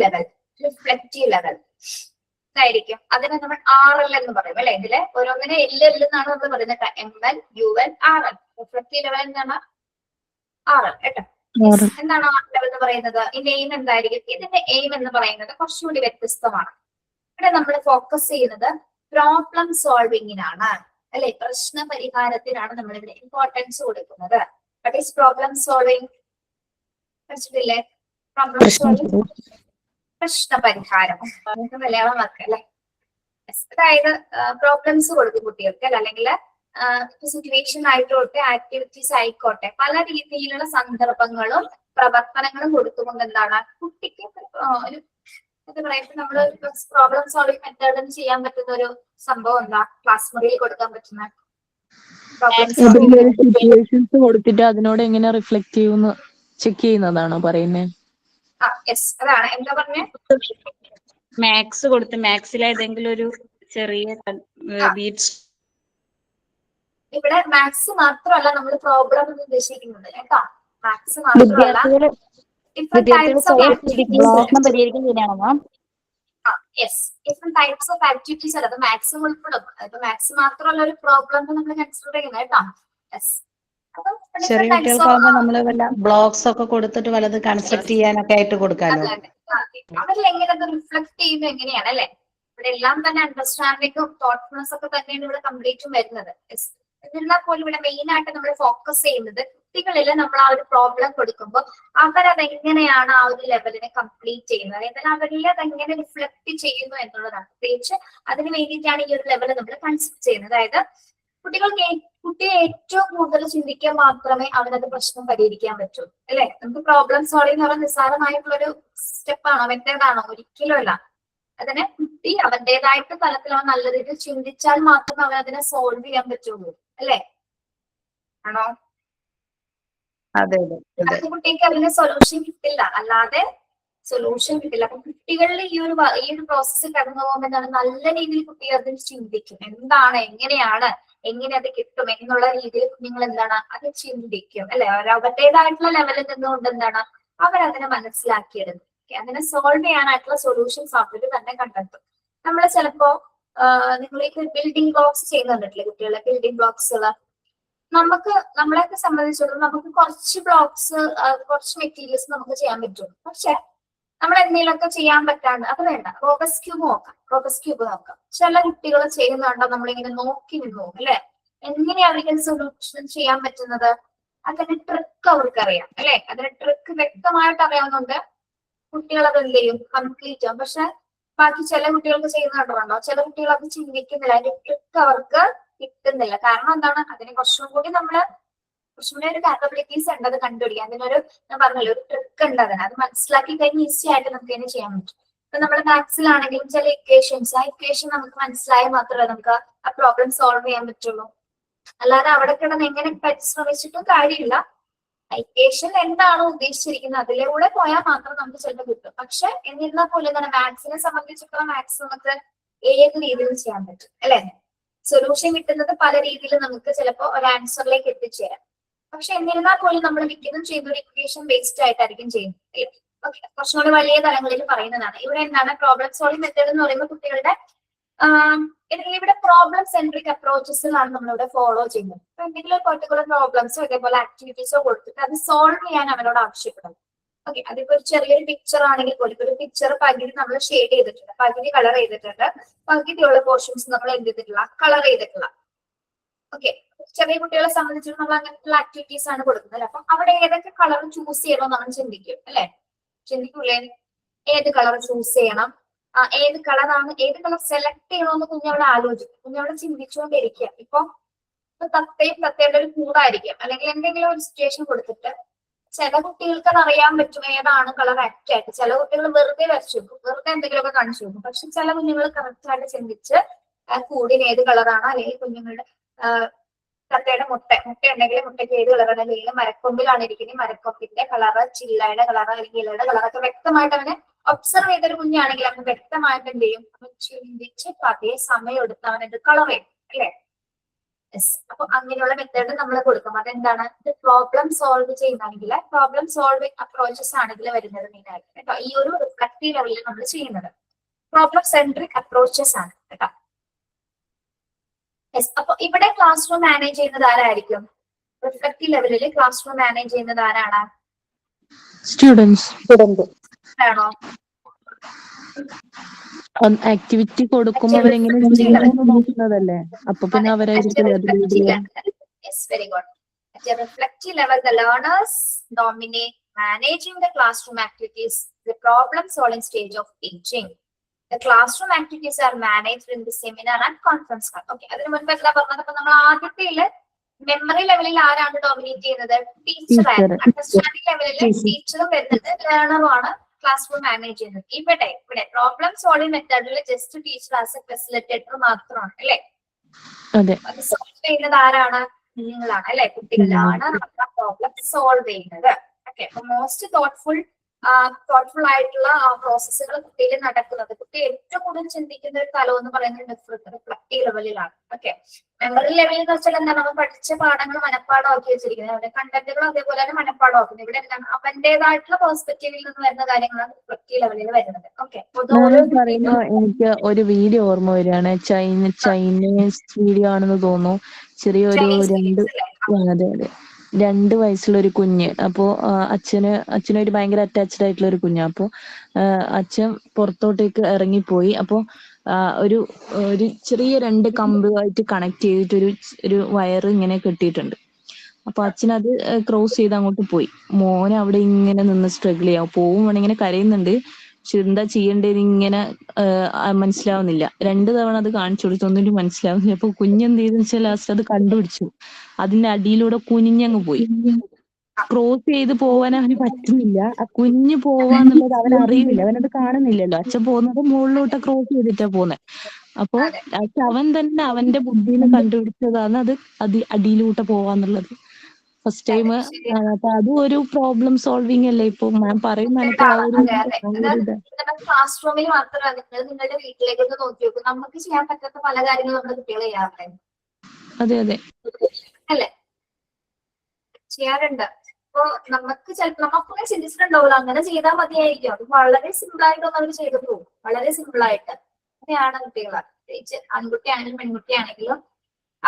ലെവൽ. ഇതായിരിക്കും, അതിനെ നമ്മൾ RL എന്ന് പറയും, അല്ലെ. ഇതില് ഓരോന്നിനെ L എന്നാണ് നമ്മൾ പറയുന്നത്, ML, UL, RL. Reflective level എന്താണ്, RL കേട്ടോ. എന്താണ് ലെവൽ എന്ന് പറയുന്നത്? ഇതിന്റെ എയിം എന്തായിരിക്കും? ഇതിന്റെ എയിം എന്ന് പറയുന്നത് കുറച്ചുകൂടി വ്യത്യസ്തമാണ്. ഇവിടെ നമ്മൾ ഫോക്കസ് ചെയ്യുന്നത് പ്രോബ്ലം സോൾവിങ്ങിനാണ്, അല്ലെ. പ്രശ്ന പരിഹാരത്തിനാണ് നമ്മൾ ഇവിടെ ഇമ്പോർട്ടൻസ് കൊടുക്കുന്നത്. What is problem solving? പഠിച്ചിട്ടില്ലേ? പ്രോബ്ലം സോൾവിങ്, പ്രശ്ന പരിഹാരം, മലയാളം വാക്ക്, അല്ലെ. അതായത് പ്രോബ്ലംസ് കൊടുക്കും കുട്ടികൾക്ക്, അല്ലെങ്കിൽ സിറ്റുവേഷൻ ആയിക്കോട്ടെ, ആക്ടിവിറ്റീസ് ആയിക്കോട്ടെ, പല രീതിയിലുള്ള സന്ദർഭങ്ങളും പ്രവർത്തനങ്ങളും കൊടുത്തുകൊണ്ട് എന്താണ് കുട്ടിക്ക് ഒരു എന്താ പറയാ, നമ്മള് പ്രോബ്ലം സോൾവിങ് മെത്തേഡിന് ചെയ്യാൻ പറ്റുന്ന ഒരു സംഭവം എന്താ, ക്ലാസ് മുറിയിൽ കൊടുക്കാൻ പറ്റുന്ന സിറ്റുവേഷൻസ് കൊടുത്തിട്ട് അതിനോട് എങ്ങനെ റിഫ്ലക്ട് ചെയ്യുമെന്ന് ചെക്ക് ചെയ്യുന്നതാണോ പറയുന്നത്? അതാണ് എന്താ പറഞ്ഞേ, മാത്സ് കൊടുത്ത് മാത്സിൽ ഏതെങ്കിലും ഒരു ചെറിയ ബീറ്റ്സ്. ഇവിടെ മാത്സ് മാത്രമല്ല നമ്മൾ പ്രോബ്ലം എന്ന് ഉദ്ദേശിക്കുന്നത് കേട്ടോ. മാത്സ് മാത്രമല്ല, ഡിഫറെന്റ് ടൈപ്സ് ഓഫ് ആക്ടിവിറ്റീസ് അല്ല, അത് മാത്സും ഉൾപ്പെടും. അതിപ്പോ മാത്സ് മാത്രമല്ല ഒരു പ്രോബ്ലം നമ്മൾ കൺസിഡർ ചെയ്യുന്നത് കേട്ടോ. ചെറിയ കുട്ടികൾക്കാവുമ്പോ നമ്മള് വല്ല ബ്ലോക്സ് ഒക്കെ കൊടുത്തിട്ട് വല്ലത് കൺസെപ്റ്റ് ചെയ്യാനൊക്കെ ആയിട്ട് കൊടുക്കാലോ. അവരിൽ എങ്ങനെ അത് റിഫ്ലക്ട് ചെയ്യുന്നത് എങ്ങനെയാണ്, അല്ലെ. ഇവിടെ എല്ലാം തന്നെ അണ്ടർസ്റ്റാൻഡിങ്ങും തോട്ട്ഫുൾനെസ് ഒക്കെ തന്നെയാണ് ഇവിടെ കംപ്ലീറ്റും വരുന്നത്. എന്നിരുന്നാൽ പോലും ഇവിടെ മെയിൻ ആയിട്ട് നമ്മൾ ഫോക്കസ് ചെയ്യുന്നത് കുട്ടികളിൽ നമ്മൾ ആ ഒരു പ്രോബ്ലം കൊടുക്കുമ്പോൾ അവരതെങ്ങനെയാണ് ആ ഒരു ലെവലിനെ കംപ്ലീറ്റ് ചെയ്യുന്നത്, അതായത് അവരിൽ അതെങ്ങനെ റിഫ്ലക്ട് ചെയ്യുന്നു എന്നുള്ളതാണ്. പ്രത്യേകിച്ച് അതിന് വേണ്ടിയിട്ടാണ് ഈ ഒരു ലെവൽ നമ്മൾ കൺസിഡർ ചെയ്യുന്നത്. അതായത് കുട്ടിയെ ഏറ്റവും കൂടുതൽ ചിന്തിക്കാൻ മാത്രമേ അവനത് പ്രശ്നം പരിഹരിക്കാൻ പറ്റൂ, അല്ലെ. നമുക്ക് പ്രോബ്ലം സോൾവ് എന്ന് പറയുന്നത് നിസ്സാരമായിട്ടുള്ളൊരു സ്റ്റെപ്പാണോ, മെത്തേഡാണോ? ഒരിക്കലും അല്ല. അതിനെ കുട്ടി അവന്റേതായിട്ട് തലത്തിൽ അവൻ നല്ല രീതിയിൽ ചിന്തിച്ചാൽ മാത്രമേ അവൻ അതിനെ സോൾവ് ചെയ്യാൻ പറ്റുള്ളൂ, അല്ലെ. ആണോ? അതെ. കുട്ടിക്ക് അതിന് സൊല്യൂഷൻ കിട്ടില്ല, അല്ലാതെ സൊല്യൂഷൻ കിട്ടില്ല. അപ്പൊ കുട്ടികളിൽ ഈ ഒരു പ്രോസസ്സ് കടന്നു പോകുമ്പോൾ എന്താണ്, നല്ല രീതിയിൽ കുട്ടി അതിൽ ചിന്തിക്കും, എന്താണ്, എങ്ങനെയാണ്, എങ്ങനെ അത് കിട്ടും എന്നുള്ള രീതിയിൽ നിങ്ങൾ എന്താണ് അത് ചിന്തിക്കും അല്ലെ. അവരുടേതായിട്ടുള്ള ലെവലിൽ നിന്നുകൊണ്ട് എന്താണ് അവരതിനെ മനസ്സിലാക്കിയെടുക്കും. അതിനെ സോൾവ് ചെയ്യാനായിട്ടുള്ള സൊല്യൂഷൻസ് അവർ തന്നെ കണ്ടെത്തും. നമ്മൾ ചിലപ്പോ നിങ്ങൾ ഈ ബിൽഡിംഗ് ബ്ലോക്സ് ചെയ്യുന്നുണ്ടല്ലേ കുട്ടികളെ, ബിൽഡിംഗ് ബ്ലോക്സുകൾ നമുക്ക് നമ്മളെയൊക്കെ സംബന്ധിച്ചിടത്തോളം നമുക്ക് കുറച്ച് ബ്ലോക്സ് കുറച്ച് മെറ്റീരിയൽസ് നമുക്ക് ചെയ്യാൻ പറ്റും. പക്ഷെ നമ്മൾ എന്തെങ്കിലുമൊക്കെ ചെയ്യാൻ പറ്റാണ്ട് അത് വേണ്ട, റോബസ് ക്യൂബ് നോക്കാം, റോബസ് ക്യൂബ് നോക്കാം. ചില കുട്ടികൾ ചെയ്യുന്നുണ്ടോ നമ്മളിങ്ങനെ നോക്കി നിന്നു അല്ലെ, എങ്ങനെയാ അവർക്ക് സൊല്യൂഷൻ ചെയ്യാൻ പറ്റുന്നത്, അതിന്റെ ട്രിക്ക് അവർക്കറിയാം അല്ലെ, അതിന്റെ ട്രിക്ക് വ്യക്തമായിട്ട് അറിയാവുന്നുണ്ട് കുട്ടികൾ അത് എന്ത് ചെയ്യും, കംപ്ലീറ്റ് ആവും. പക്ഷെ ബാക്കി ചില കുട്ടികൾക്ക് ചെയ്യുന്നുണ്ടോ, ചില കുട്ടികൾ അത് ചിന്തിക്കുന്നില്ല, അതിന്റെ ട്രിക്ക് അവർക്ക് കിട്ടുന്നില്ല. കാരണം എന്താണ്, അതിന് കുറച്ചും കൂടി ഒരു കാപ്പബിലിറ്റീസ് ഉണ്ട് അത് കണ്ടുപിടിക്കാൻ. അതിനൊരു ഞാൻ പറഞ്ഞല്ലോ ഒരു ട്രിക്ക് ഉണ്ട്, അത് മനസ്സിലാക്കി കഴിഞ്ഞ് ഈസി ആയിട്ട് നമുക്ക് തന്നെ ചെയ്യാൻ പറ്റും. ഇപ്പൊ നമ്മുടെ മാത്സിലാണെങ്കിലും ചില ഇക്വേഷൻസ്, ആ ഇക്വേഷൻ നമുക്ക് മനസ്സിലായാൽ മാത്രമേ നമുക്ക് ആ പ്രോബ്ലം സോൾവ് ചെയ്യാൻ പറ്റുള്ളൂ. അല്ലാതെ അവിടെ കിടന്ന് എങ്ങനെ പരിശ്രമിച്ചിട്ടും കാര്യമില്ല. ഇക്വേഷൻ എന്താണോ ഉദ്ദേശിച്ചിരിക്കുന്നത് അതിലൂടെ പോയാൽ മാത്രം നമുക്ക് ചിലപ്പോൾ കിട്ടും. പക്ഷെ എന്നിരുന്നാൽ പോലും എന്താണ് മാത്സിനെ സംബന്ധിച്ചിടത്തോളം മാത്സ് നമുക്ക് ഏത് രീതിയിലും ചെയ്യാൻ പറ്റും അല്ലെ. സൊല്യൂഷൻ കിട്ടുന്നത് പല രീതിയിൽ നമുക്ക് ചിലപ്പോൾ ഒരു ആൻസറിലേക്ക് എത്തിച്ചേരാം. പക്ഷെ എന്നിരുന്നാൽ പോലും നമ്മൾ മിക്കതും ചെയ്യുന്ന ഒരു ഇക്വേഷൻ ബേസ്ഡ് ആയിട്ടായിരിക്കും ചെയ്യുന്നത്. ഓക്കെ, കുറച്ചും കൂടി വലിയ തലങ്ങളിൽ പറയുന്നതാണ്. ഇവിടെ എന്താണ് പ്രോബ്ലം സോൾവിംഗ് മെത്തേഡ് എന്ന് പറയുമ്പോൾ കുട്ടികളുടെ ഇവിടെ പ്രോബ്ലം സെൻട്രിക് അപ്രോച്ചസിലാണ് നമ്മളിവിടെ ഫോളോ ചെയ്യുന്നത്. അപ്പൊ എന്തെങ്കിലും പെർട്ടിക്കുലർ പ്രോബ്ലംസോ ഇതേപോലെ ആക്ടിവിറ്റീസോ കൊടുത്തിട്ട് അത് സോൾവ് ചെയ്യാൻ അവരോട് ആവശ്യപ്പെടും. ഓക്കെ, അതിപ്പോ ഒരു ചെറിയൊരു പിക്ചർ ആണെങ്കിൽ പോലും ഒരു പിക്ചർ പകുതി നമ്മൾ ഷെയ്ഡ് ചെയ്തിട്ടുണ്ട്, പകുതി കളർ ചെയ്തിട്ടുണ്ട്, പകുതിയുള്ള പോർഷൻസ് നമ്മൾ എന്ത് ചെയ്തിട്ടില്ല, കളർ ചെയ്തിട്ടില്ല. ഓക്കെ, ചെറിയ കുട്ടികളെ സംബന്ധിച്ചിടത്തോളം നമ്മൾ അങ്ങനത്തെ ആക്ടിവിറ്റീസ് ആണ് കൊടുക്കുന്നത്. അപ്പൊ അവിടെ ഏതൊക്കെ കളർ ചൂസ് ചെയ്യണോ നമ്മൾ ചിന്തിക്കും അല്ലെ, ചിന്തിക്കൂലേ, ഏത് കളർ ചൂസ് ചെയ്യണം, ഏത് കളറാണ്, ഏത് കളർ സെലക്ട് ചെയ്യണമെന്ന് കുഞ്ഞവിടെ ആലോചിക്കും, കുഞ്ഞവിടെ ചിന്തിച്ചുകൊണ്ടിരിക്കുക. ഇപ്പൊ തത്തയുടെ ഒരു കൂടായിരിക്കും, അല്ലെങ്കിൽ എന്തെങ്കിലും ഒരു സിറ്റുവേഷൻ കൊടുത്തിട്ട് ചില കുട്ടികൾക്ക് അത് അറിയാൻ പറ്റും ഏതാണ് കളർ ആക്ട് ആയിട്ട്. ചില കുട്ടികൾ വെറുതെ വരച്ചു വെക്കും, വെറുതെ എന്തെങ്കിലുമൊക്കെ കാണിച്ചു വെക്കും. പക്ഷെ ചില കുഞ്ഞുങ്ങൾ കറക്റ്റ് ആയിട്ട് ചിന്തിച്ച് കൂടിന് ഏത് കളറാണ്, അല്ലെങ്കിൽ കുഞ്ഞുങ്ങളുടെ തത്തയുടെ മുട്ട ഉണ്ടെങ്കിൽ മുട്ടയ്ക്ക് ഏത് കളറാണ്, അല്ലെങ്കിൽ മരക്കൊമ്പിലാണ് ഇരിക്കുന്നത് മരക്കൊമ്പിന്റെ കളറ്, ചില്ലയുടെ കളറ് അല്ലെങ്കിൽ ഇലയുടെ കളറൊക്കെ വ്യക്തമായിട്ട് അവനെ ഒബ്സർവ് ചെയ്തൊരു കുഞ്ഞാണെങ്കിൽ അവന് വ്യക്തമായിട്ട് എന്ത് ചെയ്യും, അവൻ ചിന്തിച്ച് അതേ സമയം എടുത്ത് അവൻ എന്ത് കളർ ചെയ്യും അല്ലെ. അപ്പൊ അങ്ങനെയുള്ള മെത്തേഡ് നമ്മൾ കൊടുക്കും. അതെന്താണ്, ഇത് പ്രോബ്ലം സോൾവ് ചെയ്യുന്നതാണെങ്കിൽ പ്രോബ്ലം സോൾവിംഗ് അപ്രോച്ചസ് ആണ് ഇതിൽ വരുന്നത് മെയിൻ ആയിട്ട് കേട്ടോ. ഈ ഒരു റിഫ്ലക്റ്റീവ് ലെവലിൽ നമ്മൾ ചെയ്യുന്നത് പ്രോബ്ലം സെൻട്രിക് അപ്രോച്ചസ് ആണ് കേട്ടോ. അപ്പൊ ഇവിടെ ക്ലാസ് റൂം മാനേജ് ചെയ്യുന്നത് ആരായിരിക്കും, റിഫ്ലക്റ്റീവ് ലെവലിൽ ക്ലാസ് റൂം മാനേജ് ചെയ്യുന്നത് ആരാണ്, സ്റ്റുഡൻസ് ആണോ. ആക്ടിവിറ്റി കൊടുക്കുമ്പോ അവരെങ്ങനെ നോക്കുന്നതല്ലേ, അപ്പൊ പിന്നെ അവരായിരിക്കും Yes, very good. At a reflective level, the learners dominate managing the classroom activities, the problem-solving stage of teaching. The classroom activities are managed in the seminar and conference call. Okay, അതിന് മുൻപ് എന്താ പറഞ്ഞത്, അപ്പൊ നമ്മൾ ആദ്യത്തെ memory ലെവലിൽ ആരാണ് dominate ചെയ്യുന്നത്, ടീച്ചറാണ്. അണ്ടർസ്റ്റാൻഡിംഗ് ലെവലിൽ ടീച്ചറും വരുന്നത്, ലേണറും ആണ് ക്ലാസ് റൂം മാനേജ് ചെയ്യുന്നത്. ഇവിടെ പ്രോബ്ലം സോൾവിംഗ് മെത്തേഡിൽ just teacher as A facilitator മാത്രമാണ് അല്ലെ. അത് സോൾവ് ചെയ്യുന്നത് ആരാണ്, നിങ്ങളാണ് അല്ലെ, കുട്ടികളാണ് പ്രോബ്ലം സോൾവ് ചെയ്യുന്നത്. ഓക്കെ, അപ്പൊ മോസ്റ്റ് തോട്ട്ഫുൾ ആയിട്ടുള്ള പ്രോസസ്സുകൾ കുട്ടിയിൽ നടക്കുന്നത്, കുട്ടി ഏറ്റവും കൂടുതൽ ചിന്തിക്കുന്ന ഒരു തലം എന്ന് പറയുന്നത് റിഫ്ലക്റ്റീവ് ലെവലിലാണ്. ഓക്കെ, മെമ്മറി ലെവലിൽ എന്ന് വെച്ചാൽ എന്താണ്, നമ്മൾ പഠിച്ച പാഠങ്ങൾ മനഃപ്പാടമാക്കി വെച്ചിരിക്കുന്നത്, അവരുടെ കണ്ടന്റുകളും അതേപോലെ തന്നെ മനഃപ്പാടമാക്കുന്നത്. ഇവിടെ എന്താണ്, അവന്റേതായിട്ടുള്ള പെർസ്പെക്റ്റീവിൽ നിന്ന് വരുന്ന കാര്യങ്ങളാണ് റിഫ്ലക്റ്റീവ് ലെവലിൽ വരുന്നത്. ഓക്കെ, പറയുമ്പോ എനിക്ക് ഒരു വീഡിയോ ഓർമ്മ വരികയാണ്, ചൈനീസ് വീഡിയോ ആണെന്ന് തോന്നുന്നു. ചെറിയൊരു അതെ 2 വയസ്സുള്ള ഒരു കുഞ്ഞ്. അപ്പോ അച്ഛനൊരു ഭയങ്കര അറ്റാച്ച്ഡ് ആയിട്ടുള്ള ഒരു കുഞ്ഞ്. അപ്പോ അച്ഛൻ പുറത്തോട്ടേക്ക് ഇറങ്ങിപ്പോയി. അപ്പോ ഒരു ചെറിയ 2 കമ്പുമായിട്ട് കണക്ട് ചെയ്തിട്ട് ഒരു വയറ് ഇങ്ങനെ കെട്ടിയിട്ടുണ്ട്. അപ്പൊ അച്ഛനത് ക്രോസ് ചെയ്ത് അങ്ങോട്ട് പോയി. മോനെ അവിടെ ഇങ്ങനെ നിന്ന് സ്ട്രഗിൾ ചെയ്യാം, പോവും ഇങ്ങനെ കരയുന്നുണ്ട്. പക്ഷെ എന്താ ചെയ്യണ്ടേന്ന് ഇങ്ങനെ മനസ്സിലാവുന്നില്ല. 2 തവണ അത് കാണിച്ചു കൊടുത്തൊന്നും മനസ്സിലാവുന്നില്ല. അപ്പൊ കുഞ്ഞെന്ത് ചെയ്തെന്ന് വെച്ചാൽ ലാസ്റ്റ് അത് കണ്ടുപിടിച്ചു. അതിന്റെ അടിയിലൂടെ കുനിഞ്ഞങ്ങ് പോയി. ക്രോസ് ചെയ്ത് പോവാൻ അവന് പറ്റുന്നില്ല. ആ കുഞ്ഞ് പോവാന്നുള്ളത് അവൻ അറിയുന്നില്ല, അവനത് കാണുന്നില്ലല്ലോ. അച്ഛൻ പോകുന്നത് മുകളിലോട്ട് ക്രോസ് ചെയ്തിട്ടാ പോകുന്നത്. അപ്പൊ അവൻ തന്നെ അവന്റെ ബുദ്ധിന്ന് കണ്ടുപിടിച്ചതാണ് അത് അടിയിലോട്ട് പോവാന്നുള്ളത് ഫസ്റ്റ് ടൈം. അപ്പൊ അതും ഒരു പ്രോബ്ലം സോൾവിങ് അല്ലേ. ഇപ്പൊ ഞാൻ പറയുന്ന ക്ലാസ് റൂമിൽ മാത്രമല്ല, നിങ്ങളുടെ വീട്ടിലേക്കൊക്കെ നോക്കി നോക്കും, നമുക്ക് ചെയ്യാൻ പറ്റാത്ത പല കാര്യങ്ങളും നമ്മുടെ കുട്ടികൾ ചെയ്യാറുണ്ട്. അതെ അതെ അല്ലെ? ചെയ്യാറുണ്ട്. അപ്പൊ നമുക്ക് ചിലപ്പോൾ നമുക്കൊക്കെ ചിന്തിച്ചിട്ടുണ്ടാവില്ല അങ്ങനെ ചെയ്താൽ മതിയായിരിക്കും. അത് വളരെ സിമ്പിൾ ആയിട്ടൊന്നും അവർ ചെയ്തു പോകും. വളരെ സിമ്പിൾ ആയിട്ട് അങ്ങനെയാണ് കുട്ടികൾ, പ്രത്യേകിച്ച് ആൺകുട്ടിയാണെങ്കിലും പെൺകുട്ടിയാണെങ്കിലും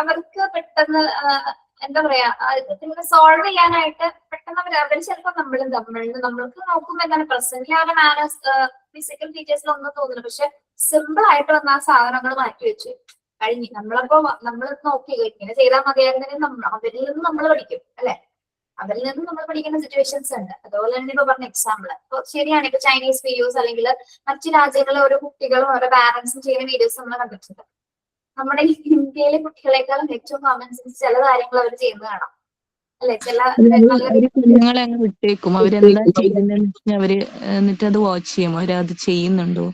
അവർക്ക് പെട്ടെന്ന് എന്താ പറയാ ഇതിനെ സോൾവ് ചെയ്യാനായിട്ട് പെട്ടെന്ന് അവർ ചിലപ്പോൾ നമ്മൾക്ക് നോക്കുമ്പോൾ എന്താണ് പ്രസന്റിൽ ആ മാനേഴ്സ് ഫിസിക്കൽ ഫീച്ചേഴ്സിലൊന്നും തോന്നുന്നു. പക്ഷെ സിമ്പിൾ ആയിട്ട് വന്ന ആ സാധനങ്ങൾ മാറ്റി വെച്ചു കഴിഞ്ഞു. നമ്മൾ നോക്കി ഇങ്ങനെ ചെയ്താൽ മതിയായിരുന്നെങ്കിൽ അവരിൽ നിന്ന് നമ്മൾ പഠിക്കും അല്ലെ? അവരിൽ നിന്നും നമ്മൾ പഠിക്കുന്ന സിറ്റുവേഷൻസ് ഉണ്ട്. അതുപോലെ തന്നെ ഇപ്പൊ പറഞ്ഞ എക്സാമ്പിൾ ഇപ്പൊ ശരിയാണ്. ഇപ്പൊ ചൈനീസ് വീഡിയോസ് അല്ലെങ്കിൽ മറ്റു രാജ്യങ്ങളിലെ ഓരോ കുട്ടികളും ഓരോ പാരന്റ്സും ചെയ്യുന്ന വീഡിയോസ് നമ്മൾ കണ്ടിട്ടുണ്ട്. നമ്മുടെ ഈ ഇന്ത്യയിലെ കുട്ടികളെക്കാളും ഏറ്റവും കോമൺ സെൻസ് ചില കാര്യങ്ങൾ അവർ ചെയ്യുന്നത് കാണാം അല്ലെ? ചില അവര് കുഞ്ഞുങ്ങളെ അങ്ങ് വിട്ടേക്കും. അവരെന്താ ചെയ്യുന്നതെന്ന് വെച്ചാൽ അവര് എന്നിട്ട് അത് വാച്ച് ചെയ്യും. അവരത് ചെയ്യുന്നുണ്ടോ.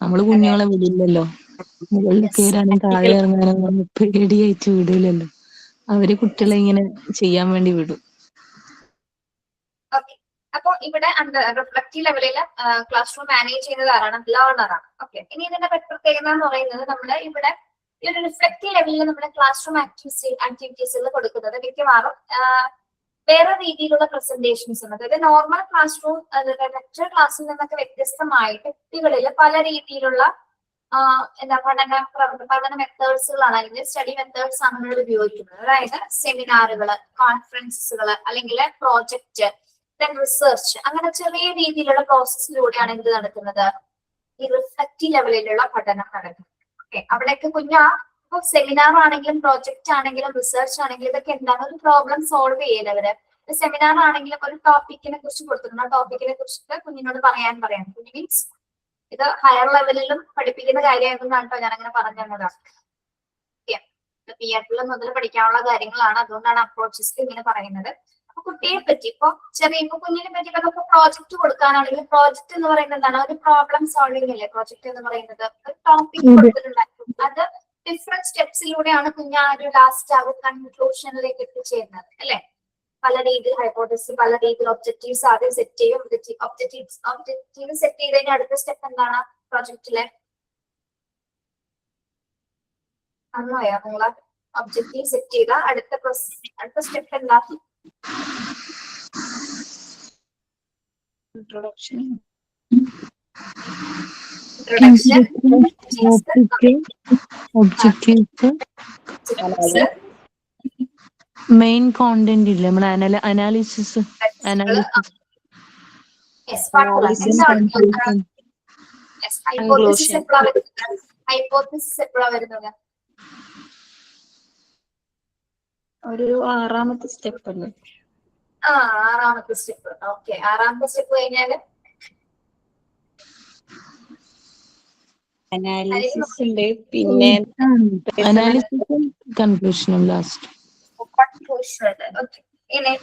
നമ്മള് കുഞ്ഞുങ്ങളെ വിടില്ലല്ലോ. മുകളിൽ കയറാനും താഴെ ഇറങ്ങാനും പേടിയായിട്ട് വിടില്ലല്ലോ. അവര് കുട്ടികളെ ഇങ്ങനെ ചെയ്യാൻ വേണ്ടി വിടും. ഓക്കെ, അപ്പൊ ഇവിടെ റിഫ്ലക്റ്റീവ് ലെവലിൽ ക്ലാസ് റൂം മാനേജ് ചെയ്യുന്നത് ആരാണ്? ലേണറാണ്. ഓക്കെ, ഇനി ഇതിന്റെ പ്രത്യേകത എന്ന് പറയുന്നത് നമ്മുടെ ഇവിടെ ഈ ഒരു റിഫ്ലക്റ്റീവ് ലെവലിൽ നമ്മുടെ ക്ലാസ് റൂം ആക്ടിവിറ്റീസുകൾ കൊടുക്കുന്നത് മിക്കവാറും വേറെ രീതിയിലുള്ള പ്രസന്റേഷൻസ് ഉണ്ട്. അതായത് നോർമൽ ക്ലാസ് റൂം ലെക്ചർ ക്ലാസ്സിൽ നിന്നൊക്കെ വ്യത്യസ്തമായിട്ട് കുട്ടികളിൽ പല രീതിയിലുള്ള എന്താ പഠന മെത്തേഡ്സുകളാണ് അല്ലെങ്കിൽ സ്റ്റഡി മെത്തേഡ്സ് ആണ് നമ്മൾ ഉപയോഗിക്കുന്നത്. അതായത് സെമിനാറുകൾ, കോൺഫറൻസുകൾ, അല്ലെങ്കിൽ പ്രോജക്റ്റ്, റിസർച്ച്, അങ്ങനെ ചെറിയ രീതിയിലുള്ള പ്രോസസ്സിലൂടെയാണ് എന്ത് നടക്കുന്നത്? ഈ റിഫ്ലക്റ്റീവ് ലെവലിലുള്ള പഠനം നടക്കുന്നത്. ഓക്കെ, അവിടെയൊക്കെ ഇപ്പൊ സെമിനാർ ആണെങ്കിലും പ്രോജക്റ്റ് ആണെങ്കിലും റിസർച്ച് ആണെങ്കിലും ഇതൊക്കെ എന്താണ്? ഒരു പ്രോബ്ലം സോൾവ് ചെയ്യലവര്. സെമിനാർ ആണെങ്കിലും ഒരു ടോപ്പിക്കിനെ കുറിച്ച് കൊടുത്തിട്ടുണ്ട്. ആ ടോപ്പിക്കിനെ കുറിച്ചിട്ട് കുഞ്ഞിനോട് പറയാൻ കുഞ്ഞ് മീൻസ് ഇത് ഹയർ ലെവലിലും പഠിപ്പിക്കുന്ന കാര്യമായതുകൊണ്ടാണ് കേട്ടോ ഞാൻ അങ്ങനെ പറഞ്ഞു തന്നതാണ്. PRL മുതൽ പഠിക്കാനുള്ള കാര്യങ്ങളാണ്. അതുകൊണ്ടാണ് അപ്രോച്ചസ് ഇങ്ങനെ പറയുന്നത്. അപ്പൊ കുട്ടിയെ പറ്റി ഇപ്പൊ കുഞ്ഞിനെ പറ്റി നമുക്ക് പ്രോജക്റ്റ് കൊടുക്കാനാണെങ്കിൽ പ്രോജക്റ്റ് എന്ന് പറയുന്നത് എന്താണ്? ഒരു പ്രോബ്ലം സോൾവിംഗ് അല്ലേ പ്രോജക്റ്റ് എന്ന് പറയുന്നത്? ഒരു ടോപ്പിക് കൊടുത്തിട്ടുണ്ടായിരിക്കും. അത് ഡിഫറെന്റ് സ്റ്റെപ്സിലൂടെയാണ് കുഞ്ഞ് ആ ഒരു ലാസ്റ്റ് ആ ഒരു കൺക്ലൂഷനിലേക്ക് എത്തിച്ചേരുന്നത് അല്ലെ? പല രീതിയിൽ ഹൈപ്പോത്തസിസ്, പല രീതിയിൽ ഒബ്ജക്റ്റീവ്സ് ആദ്യം സെറ്റ് ചെയ്യും. ഒബ്ജക്റ്റീവ് സെറ്റ് ചെയ്ത് കഴിഞ്ഞാൽ അടുത്ത സ്റ്റെപ്പ് എന്താണ് പ്രോജക്റ്റിലെ? അറിയാം നിങ്ങള് ഒബ്ജക്റ്റീവ് സെറ്റ് ചെയ്ത അടുത്ത സ്റ്റെപ്പ് എന്താ? ഇൻട്രൊഡക്ഷൻ, മെയിൻ കോണ്ടന്റ് ഇല്ല നമ്മളെ അനാലിസിസ് ഹൈപ്പോത്തസിസ് എപ്പോഴാ വരുന്നത്? ഒരു 6ാമത്തെ സ്റ്റെപ്പ് അല്ലേ? ആറാമത്തെ സ്റ്റെപ്പ്. ഓക്കെ, 6ാമത്തെ സ്റ്റെപ്പ് കഴിഞ്ഞാല് അനാലിസിസ് ഉണ്ട്, പിന്നെ അനാലിസിസും കൺക്ലൂഷനും ലാസ്റ്റ്. ഇനി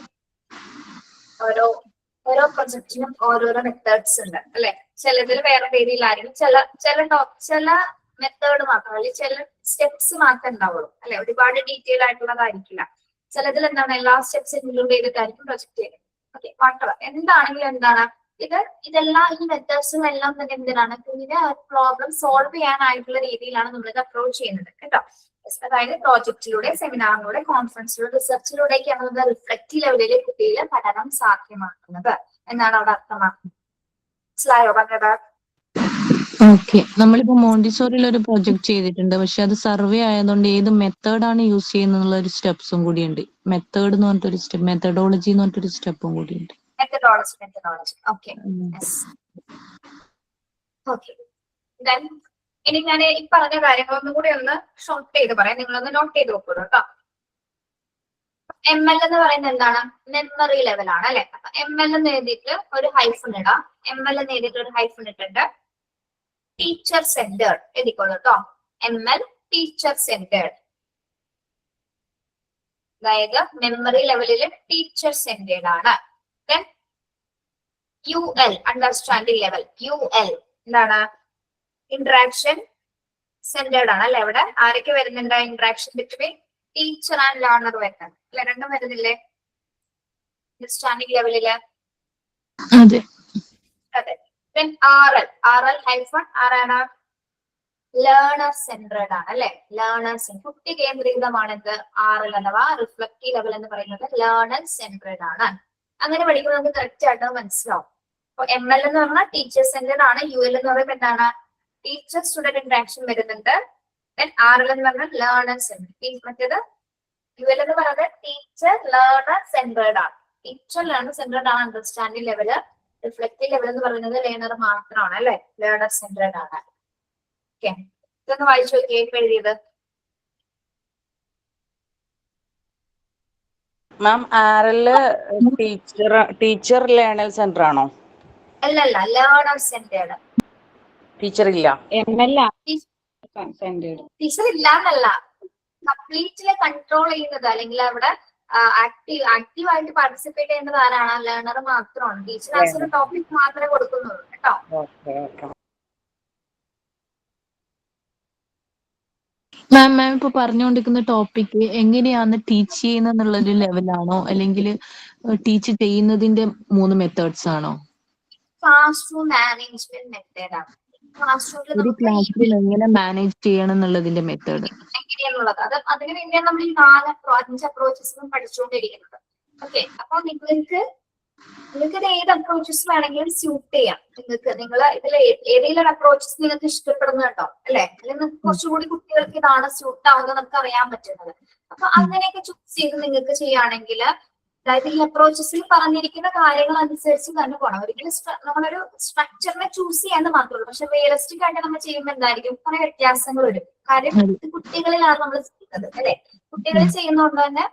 ഓരോ പ്രൊജക്റ്റിനും ഓരോരോ മെത്തേഡ്സ് ഉണ്ട് അല്ലെ? ചിലതിൽ വേറെ രീതിയിലായിരിക്കും. ചില മെത്തേഡ് മാത്രം അല്ലെങ്കിൽ ചില സ്റ്റെപ്സ് മാത്രമേ ഉണ്ടാവുള്ളൂ അല്ലെ? ഒരുപാട് ഡീറ്റെയിൽ ആയിട്ടുള്ളതായിരിക്കില്ല. ചിലതിൽ എന്താണ് എല്ലാ സ്റ്റെപ്സും ഇൻക്ലൂഡ് ചെയ്തിട്ടായിരിക്കും പ്രൊജക്ട് ചെയ്യുന്നത്. ഓക്കെ, വാട്ടർ എന്താണെങ്കിലും എന്താണ് ഇതെല്ലാം ഈ മെത്തേഡ്സും എല്ലാം തന്നെ എന്തിനാണ്? കുഞ്ഞിനെ പ്രോബ്ലം സോൾവ് ചെയ്യാനായിട്ടുള്ള രീതിയിലാണ് നമ്മളിത് അപ്രോച്ച് ചെയ്യുന്നത് കേട്ടോ. അതായത് പ്രോജക്റ്റിലൂടെ, സെമിനാറിലൂടെ, കോൺഫറൻസിലൂടെ, റിസർച്ചിലൂടെയൊക്കെയാണ് നമ്മൾ റിഫ്ലക്റ്റീവ് ലെവലിലെ കുട്ടിയിലെ പഠനം സാധ്യമാക്കുന്നത് എന്നാണ് അവിടെ അർത്ഥമാക്കുന്നത്. മനസ്സിലായോ പറഞ്ഞത്? ഓക്കെ, നമ്മളിപ്പോ മോണ്ടിസോറിയിൽ ഒരു പ്രൊജക്ട് ചെയ്തിട്ടുണ്ട്. പക്ഷെ അത് സർവേ ആയതുകൊണ്ട് ഏത് മെത്തേഡാണ് യൂസ് ചെയ്യുന്നുള്ള ഒരു സ്റ്റെപ്സും കൂടിയുണ്ട്. മെത്തേഡ് എന്ന് പറഞ്ഞിട്ടൊരു സ്റ്റെപ്പ്, മെത്തഡോളജി എന്ന് പറഞ്ഞിട്ടൊരു സ്റ്റെപ്പും കൂടിയുണ്ട്. മെത്തഡോളജി. Okay, okay. ഇനി ഞാൻ ഈ പറഞ്ഞ കാര്യങ്ങളൊന്നും കൂടി ഒന്ന് ഷോർട്ട് ചെയ്ത് പറയാം. നിങ്ങളൊന്ന് നോട്ട് ചെയ്ത് നോക്കൂ കേട്ടോ. ML എന്ന് പറയുന്നത് എന്താണ്? മെമ്മറി ലെവലാണ് അല്ലെ? അപ്പൊ ML എന്ന് എഴുതിയിട്ട് ഒരു ഹൈഫൺ ഇടാം. ML എന്ന് എഴുതിയിട്ട് ഒരു ഹൈഫൺ ഇട്ടിട്ട് ടീച്ചർ സെന്റേർഡ് എഴുതിക്കോളൂ കേട്ടോ. ML ടീച്ചർ സെന്റേർഡ്, അതായത് മെമ്മറി ലെവലിൽ ടീച്ചർ സെന്റേർഡ് ആണ്. UL understanding level. UL എന്താണ്? ഇന്ററാക്ഷൻ സെന്റേർഡ് ആണ് അല്ലെ? ഇവിടെ ആരൊക്കെ വരുന്നുണ്ട്? Interaction between teacher and learner വരുന്നുണ്ട് അല്ലെ? രണ്ടും വരുന്നില്ലേ അണ്ടർസ്റ്റാൻഡിംഗ് ലെവലില്? അതെ. RL ഹൈഫൺ ആരാണ്? ലേണർ സെൻട്രേഡ് ആണ് അല്ലെ. ലേണേഴ്സ് കുട്ടി കേന്ദ്രീകൃതമാണ് എന്ത് RL അഥവാ റിഫ്ലക്റ്റീവ് ലെവൽ എന്ന് പറയുന്നത് ലേണർ സെൻട്രേഡ് ആണ്. അങ്ങനെ പഠിക്കുമ്പോൾ നമുക്ക് കറക്റ്റ് ആയിട്ട് മനസ്സിലാവും. അപ്പൊ ML എന്ന് പറഞ്ഞാൽ ടീച്ചർ സെന്റേഡ് ആണ്. UL എന്ന് പറയുമ്പോൾ എന്താണ് ടീച്ചർ സ്റ്റുഡന്റ് ഇന്ററാക്ഷൻ വരുന്നുണ്ട്. RL എന്ന് പറഞ്ഞാൽ ലേണർ സെൻട്രേഡ്. മറ്റേത് UL എന്ന് പറയുന്നത് ടീച്ചർ ലേണർ സെൻട്രേഡ് ആണ്. ടീച്ചർ ലേണർ സെൻട്രേഡ് ആണ് അണ്ടർസ്റ്റാൻഡിംഗ് ലെവല്. റിഫ്ലക്റ്റീവ് ലെവൽ എന്ന് പറയുന്നത് ലേണർ മാത്രമാണ് അല്ലെ. ലേണർ സെൻട്രേഡ് ആണ്. ഓക്കെ, ഇതൊന്ന് വായിച്ചു നോക്കിയേ എഴുതിയത്. മാം RL ടീച്ചർ ലേണൽ സെന്റർ ആണോ? അല്ലല്ല, ലേണർ സെന്റേഡ്. ടീച്ചർ ഇല്ല. ടീച്ചർ ഇല്ലാന്നല്ല, കംപ്ലീറ്റ്ലി കൺട്രോൾ ചെയ്യുന്നത് അല്ലെങ്കിൽ അവിടെ ആക്റ്റീവായിട്ട് പാർട്ടിസിപ്പേറ്റ് ചെയ്യുന്നത് ആരാണ്? ലേണർ മാത്രമാണ്. ടീച്ചർ ആസ് ഒരു ടോപ്പിക് മാത്രമേ കൊടുക്കുന്നുള്ളൂ കേട്ടോ. മാം ഇപ്പൊ പറഞ്ഞുകൊണ്ടിരിക്കുന്ന ടോപ്പിക് എങ്ങനെയാണ് ടീച്ച് ചെയ്യുന്നൊരു ലെവലാണോ അല്ലെങ്കിൽ ടീച്ച് ചെയ്യുന്നതിന്റെ 3 മെത്തേഡ്സ് ആണോ? ക്ലാസ് റൂം മാനേജ്മെന്റ് മെത്തേഡ് ആണ്. ക്ലാസ് റൂമിൽ ഒരു നമുക്ക് ക്ലാസ് റൂം എങ്ങനെ മാനേജ് ചെയ്യണം എന്നുള്ളതിന്റെ മെത്തേഡ് എങ്ങനെയാണുള്ളത് അതിന് വേണ്ടിയാണ് നമ്മൾ ഈ 4-5 അപ്രോച്ചസും പഠിച്ചുകൊണ്ടിരിക്കുന്നത്. ഓക്കെ, അപ്പൊ നിങ്ങൾക്ക് ഇത് ഏത് അപ്രോച്ചസ് വേണമെങ്കിലും സ്യൂട്ട് ചെയ്യാം. നിങ്ങൾ ഇതിൽ ഏതെങ്കിലും ഒരു അപ്രോച്ചസ് നിങ്ങൾക്ക് ഇഷ്ടപ്പെടുന്നുണ്ടോ അല്ലെ, അല്ലെങ്കിൽ കുറച്ചുകൂടി കുട്ടികൾക്ക് ഇതാണ് സ്യൂട്ട് ആവുന്നത് നമുക്ക് അറിയാൻ പറ്റുന്നത്. അപ്പൊ അങ്ങനെയൊക്കെ ചൂസ് ചെയ്ത് നിങ്ങൾക്ക് ചെയ്യുകയാണെങ്കിൽ, അതായത് ഈ അപ്രോച്ചസിൽ പറഞ്ഞിരിക്കുന്ന കാര്യങ്ങൾ അനുസരിച്ച് തന്നെ പോകണം. ഒരിക്കലും നമ്മളൊരു സ്ട്രക്ചറിനെ ചൂസ് ചെയ്യാന്ന് മാത്രമേ ഉള്ളൂ. പക്ഷെ റിയലിസ്റ്റിക് ആയിട്ട് നമ്മൾ ചെയ്യുമ്പോൾ എന്തായിരിക്കും കുറെ വ്യത്യാസങ്ങൾ വരും. കാര്യം ഇത് കുട്ടികളിലാണ് നമ്മൾ ചെയ്യുന്നത് അല്ലെ. കുട്ടികൾ ചെയ്യുന്നതുകൊണ്ട് തന്നെ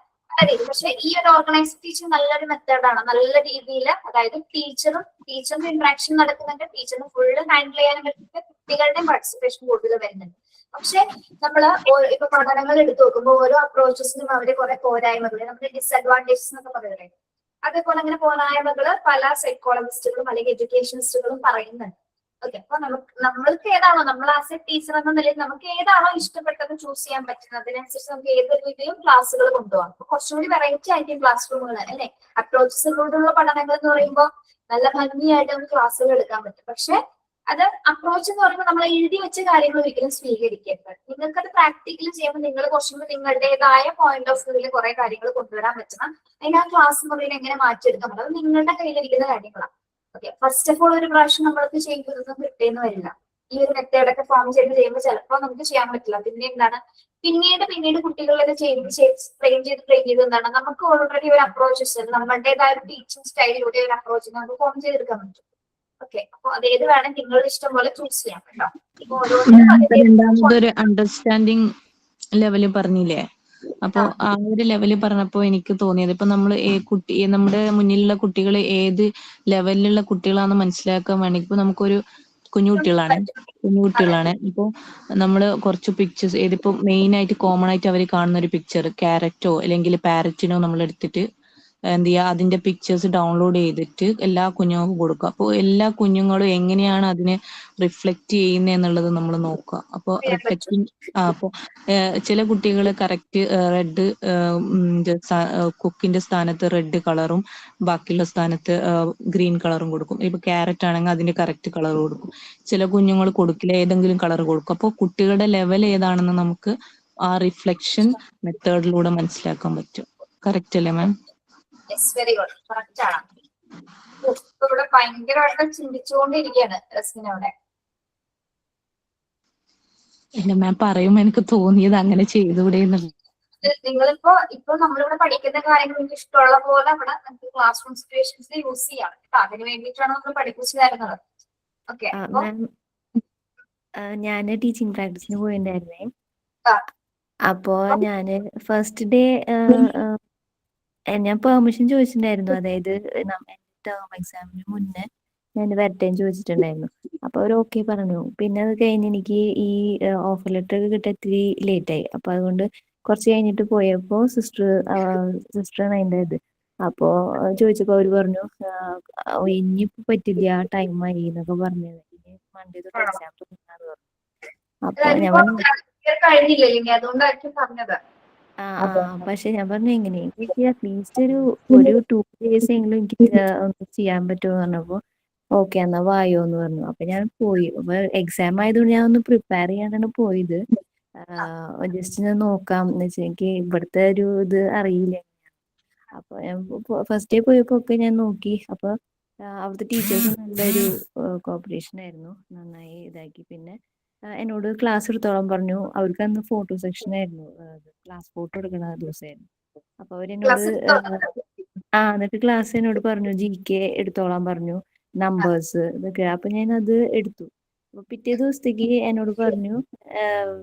പക്ഷെ ഈ ഒരു ഓർഗനൈസ്ഡ് ടീച്ചിങ് നല്ലൊരു മെത്തേഡാണ്. നല്ല രീതിയിൽ അതായത് ടീച്ചറിന്റെ ഇന്ററാക്ഷൻ നടക്കുന്നുണ്ട്. ടീച്ചറിന് ഫുള്ള് ഹാൻഡിൽ ചെയ്യാനും പറ്റുന്നുണ്ട്. കുട്ടികളുടെയും പാർട്ടിസിപ്പേഷൻ കൂടുതൽ വരുന്നുണ്ട്. പക്ഷെ നമ്മള് ഇപ്പൊ പഠനങ്ങൾ എടുത്തു നോക്കുമ്പോൾ ഓരോ അപ്രോച്ചസിനും അവര് കുറെ പോരായ്മകൾ, നമ്മുടെ ഡിസ്അഡ്വാൻറ്റേജസ് എന്നൊക്കെ പറയുന്നത്. അതേപോലെ അങ്ങനെ പോരായ്മകള് പല സൈക്കോളജിസ്റ്റുകളും അല്ലെങ്കിൽ എഡ്യൂക്കേഷനിസ്റ്റുകളും പറയുന്നുണ്ട്. ഓക്കെ, അപ്പൊ നമ്മൾക്ക് ഏതാണോ, നമ്മൾ ആസ് എ ടീച്ചർ എന്ന നിലയിൽ നമുക്ക് ഏതാണോ ഇഷ്ടപ്പെട്ടത് ചൂസ് ചെയ്യാൻ പറ്റുന്നത് അതിനനുസരിച്ച് നമുക്ക് ഏത് രീതിയിലും ക്ലാസ്സുകൾ കൊണ്ടുപോകാം. അപ്പൊ കുറച്ചുകൂടി വെറൈറ്റി ആയിരിക്കും ക്ലാസ് റൂമുകൾ അല്ലെ. അപ്രോച്ചസിലൂടെയുള്ള പഠനങ്ങൾ എന്ന് പറയുമ്പോൾ നല്ല ഭംഗിയായിട്ട് നമുക്ക് ക്ലാസ്സുകൾ എടുക്കാൻ പറ്റും. പക്ഷെ അത് അപ്രോച്ച് എന്ന് പറയുമ്പോൾ നമ്മൾ എഴുതി വെച്ച കാര്യങ്ങൾ ഒരിക്കലും സ്വീകരിക്കരുത്. നിങ്ങൾക്കത് പ്രാക്ടിക്കലി ചെയ്യുമ്പോൾ നിങ്ങൾ കുറച്ചുകൂടി നിങ്ങളുടേതായ പോയിന്റ് ഓഫ് വ്യൂവിൽ കുറെ കാര്യങ്ങൾ കൊണ്ടുവരാൻ പറ്റണം. അതിന് ആ ക്ലാസ് മുറിയിൽ എങ്ങനെ മാറ്റിയെടുക്കാൻ പറ്റും അത് നിങ്ങളുടെ കയ്യിലിരിക്കുന്ന കാര്യങ്ങളാണ്. ഓക്കെ, ഫസ്റ്റ് ഓഫ് ഓൾ ഒരു പ്രാവശ്യം നമ്മൾക്ക് ചെയ്യുന്നതൊന്നും കിട്ടിയെന്ന് വരില്ല. ഈ ഒരു മെത്തേഡൊക്കെ ഫോം ചെയ്ത് ചെയ്യുമ്പോൾ ചിലപ്പോൾ നമുക്ക് ചെയ്യാൻ പറ്റില്ല. പിന്നെ എന്താണ് പിന്നീട് കുട്ടികളത് ട്രെയിൻ ചെയ്ത് എന്താണ് നമുക്ക് ഓൾറെഡി ഒരു അപ്രോച്ചസ് നമ്മളുടേതായ ഒരു ടീച്ചിങ് സ്റ്റൈലിലൂടെ ഒരു അപ്രോച്ച് നമുക്ക് ഫോം ചെയ്തെടുക്കാൻ പറ്റും. ഓക്കെ, അപ്പൊ അതേത് വേണം നിങ്ങളുടെ ഇഷ്ടം പോലെ ചൂസ് ചെയ്യാം കേട്ടോ. ഇപ്പൊ രണ്ടാമതൊരു അണ്ടർസ്റ്റാൻഡിങ് ലെവല് പറഞ്ഞില്ലേ, അപ്പൊ ആ ഒരു ലെവല് പറഞ്ഞപ്പോ എനിക്ക് തോന്നിയത് ഇപ്പൊ നമ്മൾ നമ്മുടെ മുന്നിലുള്ള കുട്ടികൾ ഏത് ലെവലിലുള്ള കുട്ടികളാണെന്ന് മനസ്സിലാക്കാൻ വേണ്ടി ഇപ്പൊ നമുക്കൊരു കുഞ്ഞുകുട്ടികളാണ് ഇപ്പൊ നമ്മള് കുറച്ച് പിക്ചേഴ്സ് ഇതിപ്പോ മെയിൻ ആയിട്ട് കോമൺ ആയിട്ട് അവർ കാണുന്ന ഒരു പിക്ചർ ക്യാരറ്റോ അല്ലെങ്കിൽ പാരറ്റിനോ നമ്മൾ എടുത്തിട്ട് എന്ത് ചെയ്യുക, അതിന്റെ പിക്ചേഴ്സ് ഡൗൺലോഡ് ചെയ്തിട്ട് എല്ലാ കുഞ്ഞുങ്ങൾക്കും കൊടുക്കുക. അപ്പോൾ എല്ലാ കുഞ്ഞുങ്ങളും എങ്ങനെയാണ് അതിനെ റിഫ്ലക്ട് ചെയ്യുന്നത് എന്നുള്ളത് നമ്മൾ നോക്കുക. അപ്പോൾ റിഫ്ലക്റ്റിംഗ് അപ്പോൾ ചില കുട്ടികൾ കറക്റ്റ് റെഡ് കുക്കിന്റെ സ്ഥാനത്ത് റെഡ് കളറും ബാക്കിയുള്ള സ്ഥാനത്ത് ഗ്രീൻ കളറും കൊടുക്കും. ഇപ്പൊ ക്യാരറ്റ് ആണെങ്കിൽ അതിന്റെ കറക്റ്റ് കളർ കൊടുക്കും. ചില കുഞ്ഞുങ്ങൾ കൊടുക്കില്ല, ഏതെങ്കിലും കളർ കൊടുക്കും. അപ്പോൾ കുട്ടികളുടെ ലെവൽ ഏതാണെന്ന് നമുക്ക് ആ റിഫ്ലക്ഷൻ മെത്തേഡിലൂടെ മനസ്സിലാക്കാൻ പറ്റും. കറക്റ്റ് അല്ലേ മാം? വെരി ഗുഡ്, കറക്റ്റ് ആണ്. ഇവിടെ ഭയങ്കരമായിട്ട് ചിന്തിച്ചുകൊണ്ടിരിക്കുകയാണ് റസ്മിനവിടെ. ഇല്ല മാം, പറയുമ്പോ എനിക്ക് തോന്നിയത് അങ്ങനെ ചെയ്തുകൂടെ എന്നുള്ളത്. ഇപ്പൊ നമ്മളിവിടെ പഠിക്കുന്ന കാര്യങ്ങൾ നിങ്ങൾക്ക് ഇഷ്ടമുള്ള പോലെ ഇവിടെ നമുക്ക് ക്ലാസ് റൂം സിറ്റുവേഷൻസിൽ യൂസ് ചെയ്യാം. അതിന് വേണ്ടിയിട്ടാണ് നമ്മൾ പഠിപ്പിച്ചു തരുന്നത്. ഓക്കെ, ഞാന് ടീച്ചിങ് പ്രാക്ടീസിന് പോയിട്ടുണ്ടായിരുന്നേ. അപ്പോ ഞാന് ഫസ്റ്റ് ഡേ ഞാൻ പെർമിഷൻ ചോദിച്ചിട്ടുണ്ടായിരുന്നു. അതായത് ടേം എക്സാമിന് മുന്നേ ഞാൻ വരട്ടേന്ന് ചോദിച്ചിട്ടുണ്ടായിരുന്നു. അപ്പൊ അവർ ഓക്കെ പറഞ്ഞു. പിന്നെ അത് കഴിഞ്ഞ് എനിക്ക് ഈ ഓഫർ ലെറ്റർ ഒക്കെ കിട്ടാൻ ഇത്തിരി ലേറ്റ് ആയി. അപ്പൊ അതുകൊണ്ട് കുറച്ച് കഴിഞ്ഞിട്ട് പോയപ്പോ സിസ്റ്റർ അതിൻ്റെ ഇത് അപ്പോ ചോദിച്ചപ്പോ അവര് പറഞ്ഞു ഇനിയിപ്പോ പറ്റില്ല, ടൈം ആയി എന്നൊക്കെ പറഞ്ഞു. ഇനി മൺഡേ തൊട്ട് എക്സാം തുടങ്ങാന്ന് പറഞ്ഞു. അപ്പൊ ഞാൻ പറഞ്ഞു പക്ഷെ ഞാൻ പറഞ്ഞു എങ്ങനെ എനിക്ക് അറ്റ്ലീസ്റ്റ് ഒരു 2 days എങ്കിലും എനിക്ക് ചെയ്യാൻ പറ്റുമോ പറഞ്ഞപ്പോ ഓക്കെ എന്നാ വായോ എന്ന് പറഞ്ഞു. അപ്പൊ ഞാൻ പോയി. അപ്പൊ എക്സാം ആയതുകൊണ്ട് ഞാൻ ഒന്ന് പ്രിപ്പയർ ചെയ്യാനാണ് പോയത്. ജസ്റ്റ് ഞാൻ നോക്കാം എന്ന് വെച്ചാൽ എനിക്ക് ഇവിടുത്തെ ഒരു ഇത് അറിയില്ല. അപ്പൊ ഞാൻ ഫസ്റ്റ് ഡേ പോയപ്പോ ഒക്കെ ഞാൻ നോക്കി. അപ്പൊ അവിടുത്തെ ടീച്ചേഴ്സ് നല്ലൊരു കോപ്പറേഷൻ ആയിരുന്നു, നന്നായി ഇതാക്കി. പിന്നെ എന്നോട് ക്ലാസ് എടുത്തോളാൻ പറഞ്ഞു. അവർക്ക് അന്ന് ഫോട്ടോ സെക്ഷൻ ആയിരുന്നു, ക്ലാസ് ഫോട്ടോ എടുക്കുന്ന ദിവസമായിരുന്നു. അപ്പൊ അവരെന്നോട് എന്നിട്ട് ക്ലാസ് എന്നോട് പറഞ്ഞു GK എടുത്തോളാൻ പറഞ്ഞു, നമ്പേഴ്സ് ഇതൊക്കെ. അപ്പൊ ഞാൻ അത് എടുത്തു. അപ്പൊ പിറ്റേ ദിവസത്തേക്ക് എന്നോട് പറഞ്ഞു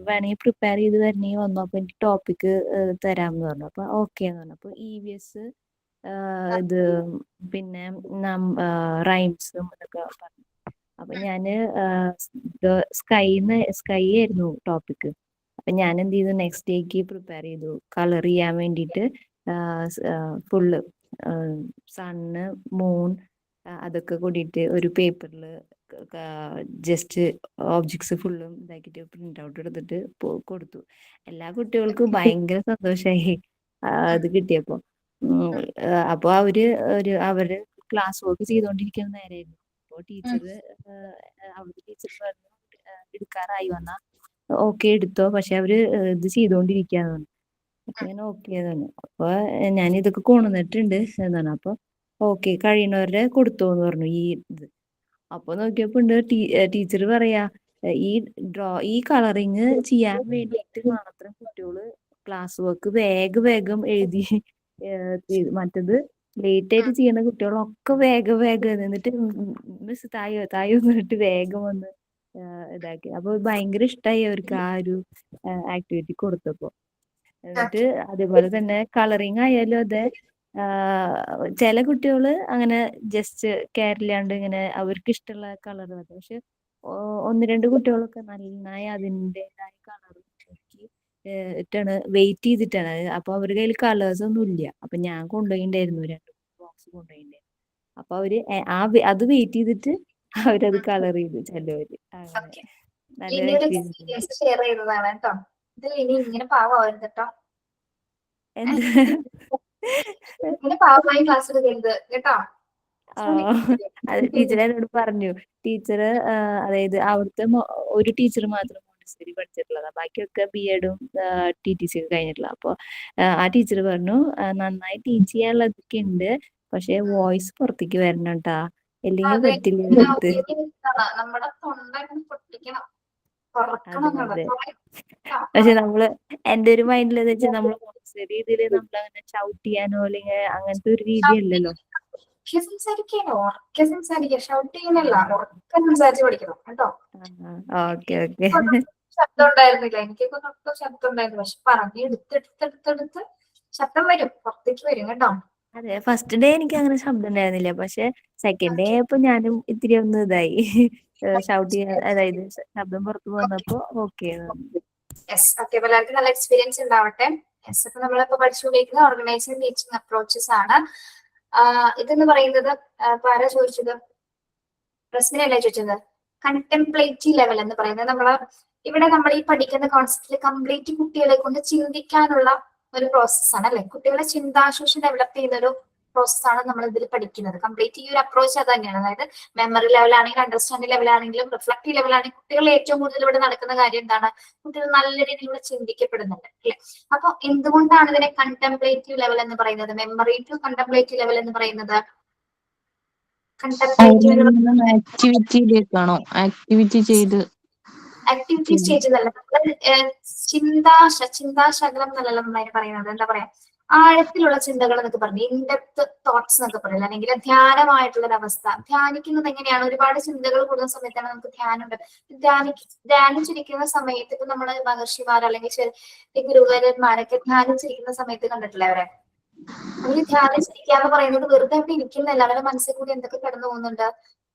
വേണമെങ്കിൽ പ്രിപ്പയർ ചെയ്ത് വരണമെങ്കിൽ വന്നു, അപ്പൊ എനിക്ക് ടോപ്പിക് തരാമെന്ന് പറഞ്ഞു. അപ്പൊ ഓക്കെ എന്ന് പറഞ്ഞു. അപ്പൊ EVS ഇത് പിന്നെ റൈംസും ഇതൊക്കെ പറഞ്ഞു. അപ്പൊ ഞാന് സ്കൈ ആയിരുന്നു ടോപ്പിക്. അപ്പൊ ഞാൻ എന്ത് ചെയ്തു, നെക്സ്റ്റ് ഡേക്ക് പ്രിപ്പയർ ചെയ്തു കളർ ചെയ്യാൻ വേണ്ടിയിട്ട്. ഫുള്ള് സണ്ണ്, മൂൺ അതൊക്കെ കൂടിയിട്ട് ഒരു പേപ്പറിൽ ജസ്റ്റ് ഓബ്ജക്ട്സ് ഫുള്ളും ഇതാക്കിയിട്ട് പ്രിന്റ് ഔട്ട് എടുത്തിട്ട് കൊടുത്തു. എല്ലാ കുട്ടികൾക്കും ഭയങ്കര സന്തോഷമായി അത് കിട്ടിയപ്പോ. അപ്പൊ അവര് ക്ലാസ് വർക്ക് ചെയ്തോണ്ടിരിക്കുന്ന നേരമായിരുന്നു. അപ്പൊ അവിടുത്തെ ടീച്ചർ പറഞ്ഞു എടുക്കാറായി വന്നാ ഓക്കെ എടുത്തോ, പക്ഷെ അവര് ഇത് ചെയ്തോണ്ടിരിക്കാന്ന് പറഞ്ഞു. അപ്പൊ ഞാൻ ഓക്കെ തന്നെ. അപ്പൊ ഞാൻ ഇതൊക്കെ കൊണ്ടുവന്നിട്ടുണ്ട് എന്നാണ്. അപ്പൊ ഓക്കെ കഴിയുന്നവരുടെ കൊടുത്തോന്ന് പറഞ്ഞു ഈ ഇത്. അപ്പൊ നോക്കിയപ്പോ ഉണ്ട് ടീച്ചർ പറയാ ഈ കളറിങ് ചെയ്യാൻ വേണ്ടിയിട്ട് മാത്രം കുട്ടികള് ക്ലാസ് വർക്ക് വേഗം എഴുതി മറ്റത് ലേറ്റ് ആയിട്ട് ചെയ്യുന്ന കുട്ടികളൊക്കെ വേഗം എന്നിട്ട് മിസ് തായോ എന്ന് പറഞ്ഞിട്ട് വേഗം വന്ന് ഇതാക്കി. അപ്പൊ ഭയങ്കര ഇഷ്ടമായി അവർക്ക് ആ ഒരു ആക്ടിവിറ്റി കൊടുത്തപ്പോ. എന്നിട്ട് അതേപോലെ തന്നെ കളറിങ് ആയാലും അതെ, ചില കുട്ടികള് അങ്ങനെ ജസ്റ്റ് കെയറില്ലാണ്ട് ഇങ്ങനെ അവർക്ക് ഇഷ്ടമുള്ള കളർ മതി. പക്ഷെ ഒന്ന് രണ്ട് കുട്ടികളൊക്കെ നന്നായി അതിൻ്റെതായ കളർ ാണ് വെയിറ്റ് ചെയ്തിട്ടാണ്. അപ്പൊ അവരുടെ കയ്യിൽ കളേഴ്സ് ഒന്നും ഇല്ല. അപ്പൊ ഞാൻ കൊണ്ടുപോയിണ്ടായിരുന്നു 2 ബോക്സ് കൊണ്ടുപോയിണ്ടായിരുന്നു. അപ്പൊ അവര് അത് വെയിറ്റ് ചെയ്തിട്ട് അവരത് കളർ ചെയ്തു ചിലവര്. അങ്ങനെ നല്ലൊരു ഇനിയൊരു എക്സ്പീരിയൻസ്. എക്സ്പീരിയൻസ് ഷെയർ ചെയ്തതാണ് കേട്ടോ. ഇത് ഇങ്ങനെ പാവമായിരുന്നു കേട്ടോ. എന്താ ഇങ്ങനെ പാവമായി ക്ലാസ് എടുക്കരുത് കേട്ടോ. അത് ടീച്ചർ എന്നോട് പറഞ്ഞു. ടീച്ചർ അതായത് അവിടുത്തെ ഒരു ടീച്ചർ മാത്രം മോണ്ടിസോറി പഠിച്ചിട്ടുള്ളതാ, ബാക്കിയൊക്കെ BEdും TTC ഒക്കെ കഴിഞ്ഞിട്ടുള്ള. അപ്പൊ ആ ടീച്ചർ പറഞ്ഞു നന്നായി ടീച്ച് ചെയ്യാനുള്ളതൊക്കെ ഉണ്ട്, പക്ഷെ വോയിസ് പുറത്തേക്ക് വരണം ട്ടാ, അല്ലെങ്കിൽ അതെ, പറ്റില്ല എടുത്ത്. നമ്മുടെ തൊണ്ട പൊട്ടിക്കണം, അതെ തുറക്കണം. അതെ. പക്ഷെ എന്റെ ഒരു മൈൻഡിൽ എന്ന് വെച്ചാൽ നമ്മള് മോണ്ടിസോറി ഇതില് നമ്മളങ്ങനെ ഷൗട്ട് ചെയ്യാനോ അല്ലെങ്കിൽ അങ്ങനത്തെ ഒരു രീതിയല്ലല്ലോ. ഉറക്കെ സംസാരിക്കുക, ഷൗട്ട് ചെയ്യുന്നല്ല, ഉറക്കെ സംസാരിച്ച് പഠിക്കണം കേട്ടോ. Okay okay. ശബ്ദം ഉണ്ടായിരുന്നില്ല, എനിക്കൊക്കെ ഒട്ടും ശബ്ദം ഉണ്ടായിരുന്നു. പക്ഷെ പറഞ്ഞ് എടുത്തെടുത്ത് ശബ്ദം വരും, പുറത്തേക്ക് വരും കേട്ടോ. അതെ, ഫസ്റ്റ് ഡേ എനിക്ക് അങ്ങനെ ശബ്ദം ഉണ്ടായിരുന്നില്ല. പക്ഷെ സെക്കൻഡ് ഡേ ആയപ്പോ ഞാനും ഇത്തിരി ഒന്ന് ഇതായി ഷൗട്ട് ചെയ്യാൻ, അതായത് ശബ്ദം പുറത്തു വന്നപ്പോ ഓക്കെ. Yes, okay. എല്ലാവർക്കും നല്ല എക്സ്പീരിയൻസ് ഉണ്ടാവട്ടെ. യെസ്, അപ്പൊ നമ്മളിപ്പോ പഠിച്ചുകൊണ്ടിരിക്കുന്ന ഓർഗനൈസിംഗ് ടീച്ചിങ് അപ്രോച്ചസ് ആണ്. ഇതെന്ന് പറയുന്നത് ആരാ ചോദിച്ചത്? പ്രശ്നമല്ലേ ചോദിച്ചത്? കണ്ടംപ്ലേറ്റീവ് ലെവൽ എന്ന് പറയുന്നത് ഇവിടെ നമ്മൾ ഈ പഠിക്കുന്ന കോൺസെപ്റ്റിൽ കംപ്ലീറ്റ് കുട്ടികളെ കൊണ്ട് ചിന്തിക്കാനുള്ള ഒരു പ്രോസസ്സാണ് അല്ലെ. കുട്ടികളെ ചിന്താശേഷി ഡെവലപ്പ് ചെയ്യുന്ന ഒരു പ്രോസസ്സാണ് നമ്മൾ ഇതിൽ പഠിക്കുന്നത്. കംപ്ലീറ്റ് ഈ ഒരു അപ്രോച്ച് അത് തന്നെയാണ്. അതായത് മെമ്മറി ലെവലാണെങ്കിലും അണ്ടർസ്റ്റാൻഡിംഗ് ലെവലാണെങ്കിലും റിഫ്ലക്റ്റീവ് ലെവലാണെങ്കിലും കുട്ടികൾ ഏറ്റവും കൂടുതൽ ഇവിടെ നടക്കുന്ന കാര്യം എന്താണ്? കുട്ടികൾ നല്ല രീതിയിലൂടെ ചിന്തിക്കപ്പെടുന്നുണ്ട് അല്ലെ. അപ്പൊ എന്തുകൊണ്ടാണ് ഇതിനെ കണ്ടംപ്ലേറ്റീവ് ലെവൽ എന്ന് പറയുന്നത്, മെമ്മറി ടു കണ്ടംപ്ലേറ്റീവ് ലെവൽ എന്ന് പറയുന്നത്? ആക്ടിവിറ്റിയിലേക്കാണോ? ആക്ടിവിറ്റി ചെയ്ത് ആക്ടിവിറ്റി സ്റ്റേജ് എന്നല്ല, ചിന്താശകലം എന്നല്ല നന്നായി പറയുന്നത്. എന്താ പറയാ, ആഴത്തിലുള്ള ചിന്തകൾ എന്നൊക്കെ പറഞ്ഞു, ഇൻഡെപ്ത് തോട്ട്സ് എന്നൊക്കെ പറയില്ല, അല്ലെങ്കിൽ ധ്യാനമായിട്ടുള്ള ഒരു അവസ്ഥ. ധ്യാനിക്കുന്നത് എങ്ങനെയാണ്? ഒരുപാട് ചിന്തകൾ കൂടുന്ന സമയത്താണ് നമുക്ക് ധ്യാനമുണ്ട്. ധ്യാനിച്ചിരിക്കുന്ന സമയത്ത് ഇപ്പൊ നമ്മള് മഹർഷിമാർ അല്ലെങ്കിൽ ഗുരുവരന്മാരൊക്കെ ധ്യാനിച്ചിരിക്കുന്ന സമയത്ത് കണ്ടിട്ടില്ലേ അവരെ? അവര് ധ്യാനിച്ചിരിക്കുക എന്ന് പറയുന്നത് വെറുതെ അവിടെ ഇരിക്കുന്നില്ല, അവരുടെ മനസ്സിൽ കൂടി എന്തൊക്കെ കടന്നു പോകുന്നുണ്ട്?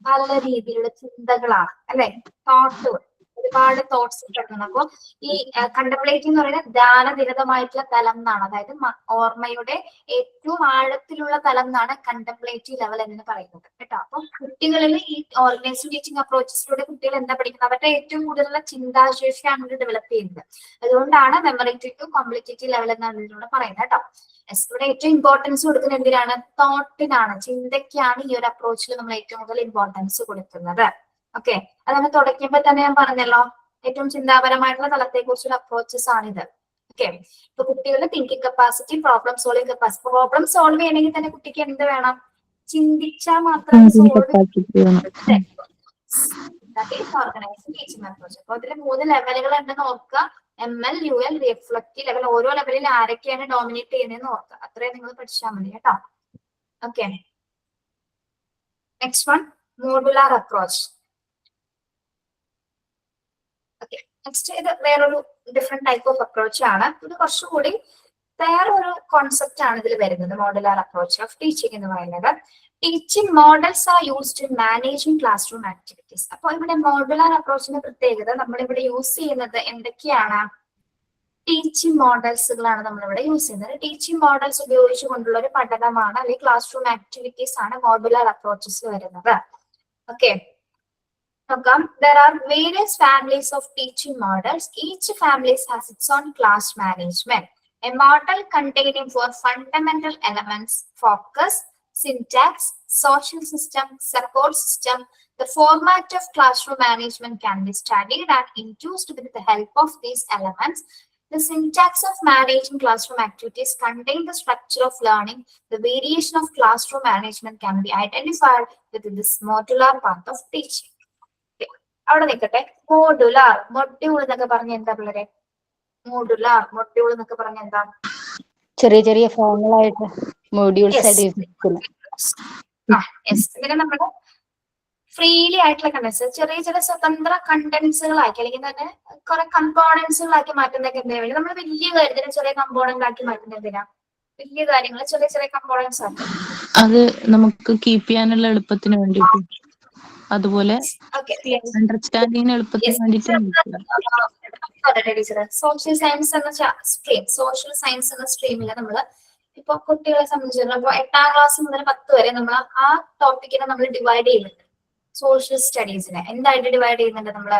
പല രീതിയിലുള്ള ചിന്തകളാണ് അല്ലെ, തോട്ടുകൾ. ഒരുപാട് തോട്ട്സ് കിടക്കുന്നത്. അപ്പൊ ഈ കണ്ടംപ്ലേറ്റിംഗ് എന്ന് പറയുന്നത് ധ്യാനനിരതമായിട്ടുള്ള തലം എന്നാണ്. അതായത് ഓർമ്മയുടെ ഏറ്റവും ആഴത്തിലുള്ള തലം എന്നാണ് കണ്ടംപ്ലേറ്റീവ് ലെവൽ എന്ന് പറയുന്നത് കേട്ടോ. അപ്പൊ കുട്ടികളിൽ ഈ ഓർഗനൈസ്ഡ് ടീച്ചിങ് അപ്രോച്ചസിലൂടെ കുട്ടികൾ എന്താ പഠിക്കുന്നത്, അവരുടെ ഏറ്റവും കൂടുതലുള്ള ചിന്താശേഷിയാണ് ഇവർ ഡെവലപ്പ് ചെയ്യുന്നത്. അതുകൊണ്ടാണ് മെമ്മറേറ്റീവ് കോംപ്ലിറ്റേറ്റീവ് ലെവൽ എന്നാണ് ഇതിലൂടെ പറയുന്നത് കേട്ടോ. ഇവിടെ ഏറ്റവും ഇമ്പോർട്ടൻസ് കൊടുക്കുന്നത് എന്തിനാണ്? തോട്ടിനാണ്, ചിന്തയ്ക്കാണ് ഈ ഒരു അപ്രോച്ചിൽ നമ്മൾ ഏറ്റവും കൂടുതൽ ഇമ്പോർട്ടൻസ് കൊടുക്കുന്നത്. ഓക്കെ, അത് നമ്മൾ തുടങ്ങിയപ്പോൾ തന്നെ ഞാൻ പറഞ്ഞല്ലോ, ഏറ്റവും ചിന്താപരമായിട്ടുള്ള തലത്തെ കുറിച്ചുള്ള അപ്രോച്ചസ് ആണിത്. ഓക്കെ, ഇപ്പൊ കുട്ടികളുടെ thinking capacity, problem solving capacity. Problem solve ചെയ്യണമെങ്കിൽ തന്നെ കുട്ടിക്ക് എന്ത് വേണം? ചിന്തിച്ചാൽ മാത്രം സോൾവ് ഓർഗനൈസ്ഡ് ടീച്ചിങ് അപ്രോച്ച്. അപ്പൊ അതിൽ 3 ലെവലുകൾ ഉണ്ടെന്ന് ഓർക്കുക. ML, UL, reflective level. ഓരോ ലെവലിൽ ആരൊക്കെയാണ് ഡോമിനേറ്റ് ചെയ്യുന്നതെന്ന് ഓർക്കുക. അത്രയും നിങ്ങൾ പഠിച്ചാൽ മതി കേട്ടോ. Okay, next one modular approach. Okay, next ഇത് വേറൊരു ഡിഫറെന്റ് ടൈപ്പ് ഓഫ് അപ്രോച്ച് ആണ്. ഇത് കുറച്ചുകൂടി വേറൊരു കോൺസെപ്റ്റ് ആണ് ഇതിൽ വരുന്നത്. മോഡുലാർ അപ്രോച്ച് ഓഫ് ടീച്ചിങ് എന്ന് പറയുന്നത്. Teaching models are used in managing class room activities. അപ്പൊ ഇവിടെ മോഡുലാർ അപ്രോച്ചിന്റെ പ്രത്യേകത, നമ്മളിവിടെ യൂസ് ചെയ്യുന്നത് എന്തൊക്കെയാണ്? ടീച്ചിങ് മോഡൽസുകളാണ് നമ്മളിവിടെ യൂസ് ചെയ്യുന്നത്. ടീച്ചിങ് മോഡൽസ് ഉപയോഗിച്ചുകൊണ്ടുള്ള ഒരു പഠനമാണ്, അല്ലെങ്കിൽ ക്ലാസ് റൂം ആക്ടിവിറ്റീസ് ആണ് മോഡുലാർ അപ്രോച്ചസ് വരുന്നത്. ഓക്കെ, നോക്കാം. There are various families of teaching models. Each family has its own class management. A model containing 4 fundamental elements: focus, syntax, social system, support system. The format of classroom management can be studied and induced with the help of these elements. The syntax of managing classroom activities contain the structure of learning. The variation of classroom management can be identified with this modular path of teaching. അവിടെ നിൽക്കട്ടെ. Modular, module എന്നൊക്കെ പറഞ്ഞ എന്താ പിള്ളേരെ? Modular module എന്നൊക്കെ പറഞ്ഞ എന്താ? ചെറിയ ചെറിയ ഫോമുകളായിട്ട് മോഡ്യൂൾസ് ആയിട്ട് ഇതിനെ നമ്മുടെ ഫ്രീലി ആയിട്ടുള്ള കണ്ടൻസ്, ചെറിയ ചെറിയ സ്വതന്ത്ര കണ്ടൻസുകളാക്കി, അല്ലെങ്കിൽ തന്നെ കുറെ കമ്പോണൻസുകളാക്കി മാറ്റുന്നതൊക്കെ എന്തിനാ വേണ്ടി? നമ്മൾ വലിയ കാര്യത്തിന് ചെറിയ കമ്പോണന്റ് ആക്കി മാറ്റുന്നത് എന്തിനാ? വലിയ കാര്യങ്ങൾ ചെറിയ ചെറിയ കമ്പോണൻസ് ആക്കി. അത് നമുക്ക് കീപ്പ് ചെയ്യാനുള്ള എളുപ്പത്തിന് വേണ്ടിയിട്ട്, അതുപോലെ അണ്ടർസ്റ്റാൻഡിങ്ങിന് എളുപ്പത്തിന് വേണ്ടിയിട്ട്. സോഷ്യൽ സയൻസ് എന്ന സ്ട്രീം, സോഷ്യൽ സയൻസ് എന്ന സ്ട്രീമില് നമ്മള് ഇപ്പൊ കുട്ടികളെ സംബന്ധിച്ചിടത്തോളം ഇപ്പൊ 8ാം ക്ലാസ് മുതൽ 10 വരെ നമ്മൾ ആ ടോപ്പിക്കിനെ നമ്മൾ ഡിവൈഡ് ചെയ്യുന്നുണ്ട്. സോഷ്യൽ സ്റ്റഡീസിനെ എന്തായിട്ട് ഡിവൈഡ് ചെയ്യുന്നുണ്ട്? നമ്മള്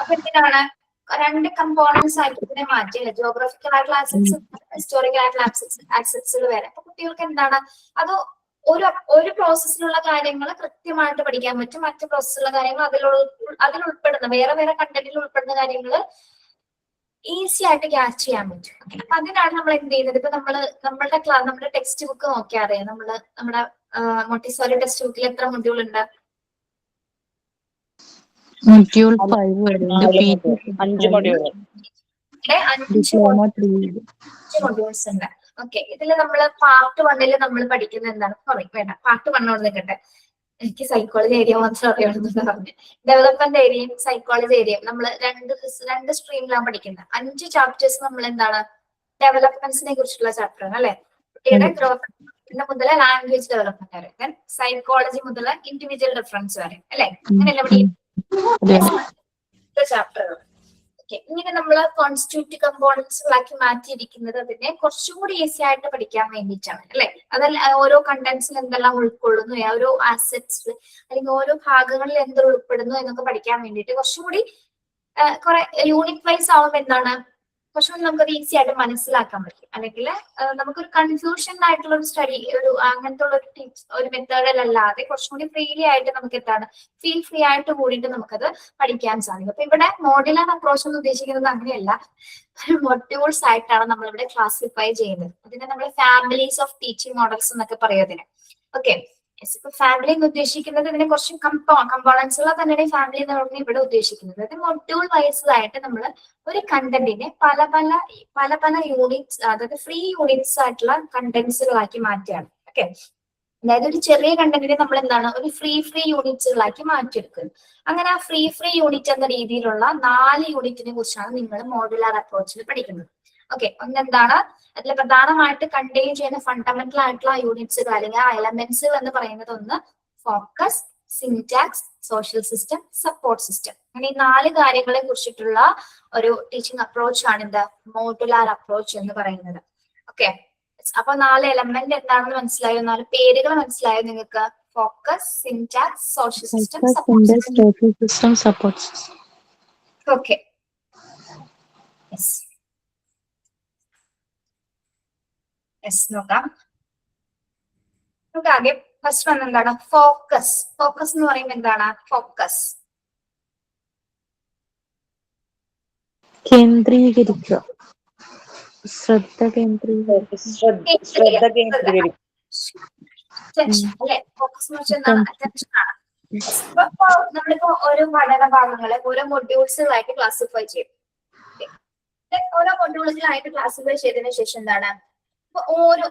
അപ്പൊ എന്തിനാണ് 2 കമ്പോണൻസ് ആയിട്ട് ഇതിനെ മാറ്റി? ജോഗ്രഫിക്കൽ ആയിട്ടുള്ള ആസ്പെക്ട്സ്, ഹിസ്റ്റോറിക്കൽ ആയിട്ടുള്ള ആസ്പെക്ട്സുകൾ വരെ. അപ്പൊ കുട്ടികൾക്ക് എന്താണ് അത് ഒരു പ്രോസസ്സിലുള്ള കാര്യങ്ങൾ കൃത്യമായിട്ട് പഠിക്കാൻ പറ്റും. മറ്റു പ്രോസസ്സിലുള്ള കാര്യങ്ങൾ അതിൽ ഉൾപ്പെടുന്ന വേറെ വേറെ കണ്ടന്റിൽ ഉൾപ്പെടുന്ന കാര്യങ്ങൾ ഈസി ആയിട്ട് ക്യാച്ച് ചെയ്യാൻ പറ്റും. അപ്പൊ അതിനാണ് നമ്മൾ എന്ത് ചെയ്യുന്നത്? ഇപ്പൊ നമ്മുടെ ടെക്സ്റ്റ് ബുക്ക് നോക്കിയാൽ അറിയാം. നമ്മുടെ മോണ്ടിസോറി ടെക്സ്റ്റ് ബുക്കിൽ എത്ര മൊഡ്യൂൾ ഉണ്ട്? മൊഡ്യൂൾ 5 വരുന്നുണ്ട്. 5 മൊഡ്യൂൾ, 5 മൊഡ്യൂൾസ് ഉണ്ട്. ഓക്കെ, ഇതിൽ നമ്മൾ പാർട്ട് 1 നമ്മൾ പഠിക്കുന്നത് എന്താണ്? വേണ്ട, പാർട്ട് 1 നിൽക്കട്ടെ. എനിക്ക് സൈക്കോളജി ഏരിയ മാത്രം അറിയണമെന്ന് പറഞ്ഞു. ഡെവലപ്മെന്റ് ഏരിയയും സൈക്കോളജി ഏരിയയും നമ്മൾ രണ്ട് സ്ട്രീമിലാണ് പഠിക്കുന്നത്. 5 ചാപ്റ്റേഴ്സ് നമ്മൾ എന്താണ്? ഡെവലപ്മെന്റ്സിനെ കുറിച്ചുള്ള ചാപ്റ്റർ ആണ് അല്ലെ? കുട്ടിയുടെ ഗ്രോത്ത് മുതൽ ലാംഗ്വേജ് ഡെവലപ്മെന്റ് വരെ, സൈക്കോളജി മുതൽ ഇൻഡിവിജ്വൽ ഡിഫറൻസ് വരെ അല്ലെ? അങ്ങനെയല്ല പഠിക്കുന്നത് ചാപ്റ്ററുകൾ. ഇങ്ങനെ നമ്മൾ കോൺസ്റ്റിറ്റ്യൂട്ടീവ് കമ്പോണൻസുകളാക്കി മാറ്റിയിരിക്കുന്നത് അതിനെ കുറച്ചുകൂടി ഈസി ആയിട്ട് പഠിക്കാൻ വേണ്ടിയിട്ടാണ് അല്ലെ? അതല്ല ഓരോ കണ്ടന്റ്സിൽ എന്തെല്ലാം ഉൾക്കൊള്ളുന്നു, ഓരോ ആസെറ്റ്സ് അല്ലെങ്കിൽ ഓരോ ഭാഗങ്ങളിൽ എന്തെല്ലാം ഉൾപ്പെടുന്നു എന്നൊക്കെ പഠിക്കാൻ വേണ്ടിയിട്ട് കുറച്ചുകൂടി കുറെ യൂണിറ്റ് വൈസ് ആവുമ്പോൾ എന്താണ് കുറച്ചുകൂടി നമുക്കത് ഈസി ആയിട്ട് മനസ്സിലാക്കാൻ പറ്റും. അല്ലെങ്കിൽ നമുക്കൊരു കൺഫ്യൂഷൻ ആയിട്ടുള്ള ഒരു സ്റ്റഡി, അങ്ങനത്തെ ഉള്ള ഒരു മെത്തേഡിലല്ലാതെ കുറച്ചുകൂടി ഫ്രീലി ആയിട്ട് നമുക്ക് എന്താണ് ഫീൽ ഫ്രീ ആയിട്ട് കൂടിയിട്ട് നമുക്കത് പഠിക്കാൻ സാധിക്കും. അപ്പൊ ഇവിടെ മോഡുലാർ അപ്രോച്ച് എന്ന് ഉദ്ദേശിക്കുന്നത് അങ്ങനെയല്ല, മൊഡ്യൂൾസ് ആയിട്ടാണ് നമ്മളിവിടെ ക്ലാസിഫൈ ചെയ്യുന്നത്. അതിനെ നമ്മൾ ഫാമിലീസ് ഓഫ് ടീച്ചിങ് മോഡൽസ് എന്നൊക്കെ പറയും അതിന്. ഓക്കെ, ഇപ്പൊ ഫാമിലി എന്ന് ഉദ്ദേശിക്കുന്നത് ഇതിനെ കുറച്ച് കമ്പോണൻസുകൾ തന്നെയാണ് ഫാമിലി എന്ന് പറഞ്ഞാൽ ഇവിടെ ഉദ്ദേശിക്കുന്നത്. അത് മൊഡ്യൂൾ വൈസ് ആയിട്ട് നമ്മൾ ഒരു കണ്ടന്റിനെ പല പല യൂണിറ്റ്സ്, അതായത് ഫ്രീ യൂണിറ്റ്സ് ആയിട്ടുള്ള കണ്ടന്റ്സുകളാക്കി മാറ്റുകയാണ്. ഓക്കെ, അതായത് ഒരു ചെറിയ കണ്ടന്റിനെ നമ്മൾ എന്താണ് ഒരു ഫ്രീ യൂണിറ്റ്സുകളാക്കി മാറ്റിയെടുക്കുന്നത്. അങ്ങനെ ആ ഫ്രീ യൂണിറ്റ് എന്ന രീതിയിലുള്ള 4 യൂണിറ്റിനെ കുറിച്ചാണ് നിങ്ങൾ മോഡുലാർ അപ്രോച്ചിൽ പഠിക്കുന്നത്. ഓക്കെ, ഒന്നെന്താണ് അതിൽ പ്രധാനമായിട്ട് കണ്ടെയ്ൻ ചെയ്യുന്ന ഫണ്ടമെന്റൽ ആയിട്ടുള്ള യൂണിറ്റ്സുകൾ അല്ലെങ്കിൽ ആ എലമെന്റ്സുകൾ എന്ന് പറയുന്നത് ഒന്ന് focus, syntax, social system, support system. അങ്ങനെ ഈ 4 കാര്യങ്ങളെ കുറിച്ചിട്ടുള്ള ഒരു ടീച്ചിങ് അപ്രോച്ച് ആണ് എന്ത് മോഡുലാർ അപ്രോച്ച് എന്ന് പറയുന്നത്. ഓക്കെ, അപ്പൊ 4 എലമെന്റ് എന്താണെന്ന് മനസ്സിലായോ? 4 പേരുകൾ മനസ്സിലായോ നിങ്ങൾക്ക്? Focus, syntax, social system, support system. Okay, നോക്കാം. നമുക്ക് ആദ്യം ഫസ്റ്റ് വൺ എന്താണ്? ഫോക്കസ്. ഫോക്കസ് എന്ന് പറയുമ്പോൾ എന്താണ്? ഫോക്കസ് കേന്ദ്രീകരിക്കുക, ശ്രദ്ധ കേന്ദ്രീകരിക്കുക. അല്ലെ? ഫോക്കസ് എന്ന് വെച്ചാൽ എന്താണ്? അറ്റൻഷൻ ആണ്. നമ്മളിപ്പോ ഓരോ പഠന ഭാഗങ്ങളെ ഓരോ മൊഡ്യൂൾസുകളായിട്ട് ക്ലാസിഫൈ ചെയ്യും. ഓരോ മൊഡ്യൂളുകളായിട്ട് ക്ലാസിഫൈ ചെയ്തതിനു ശേഷം എന്താണ് ഓരോ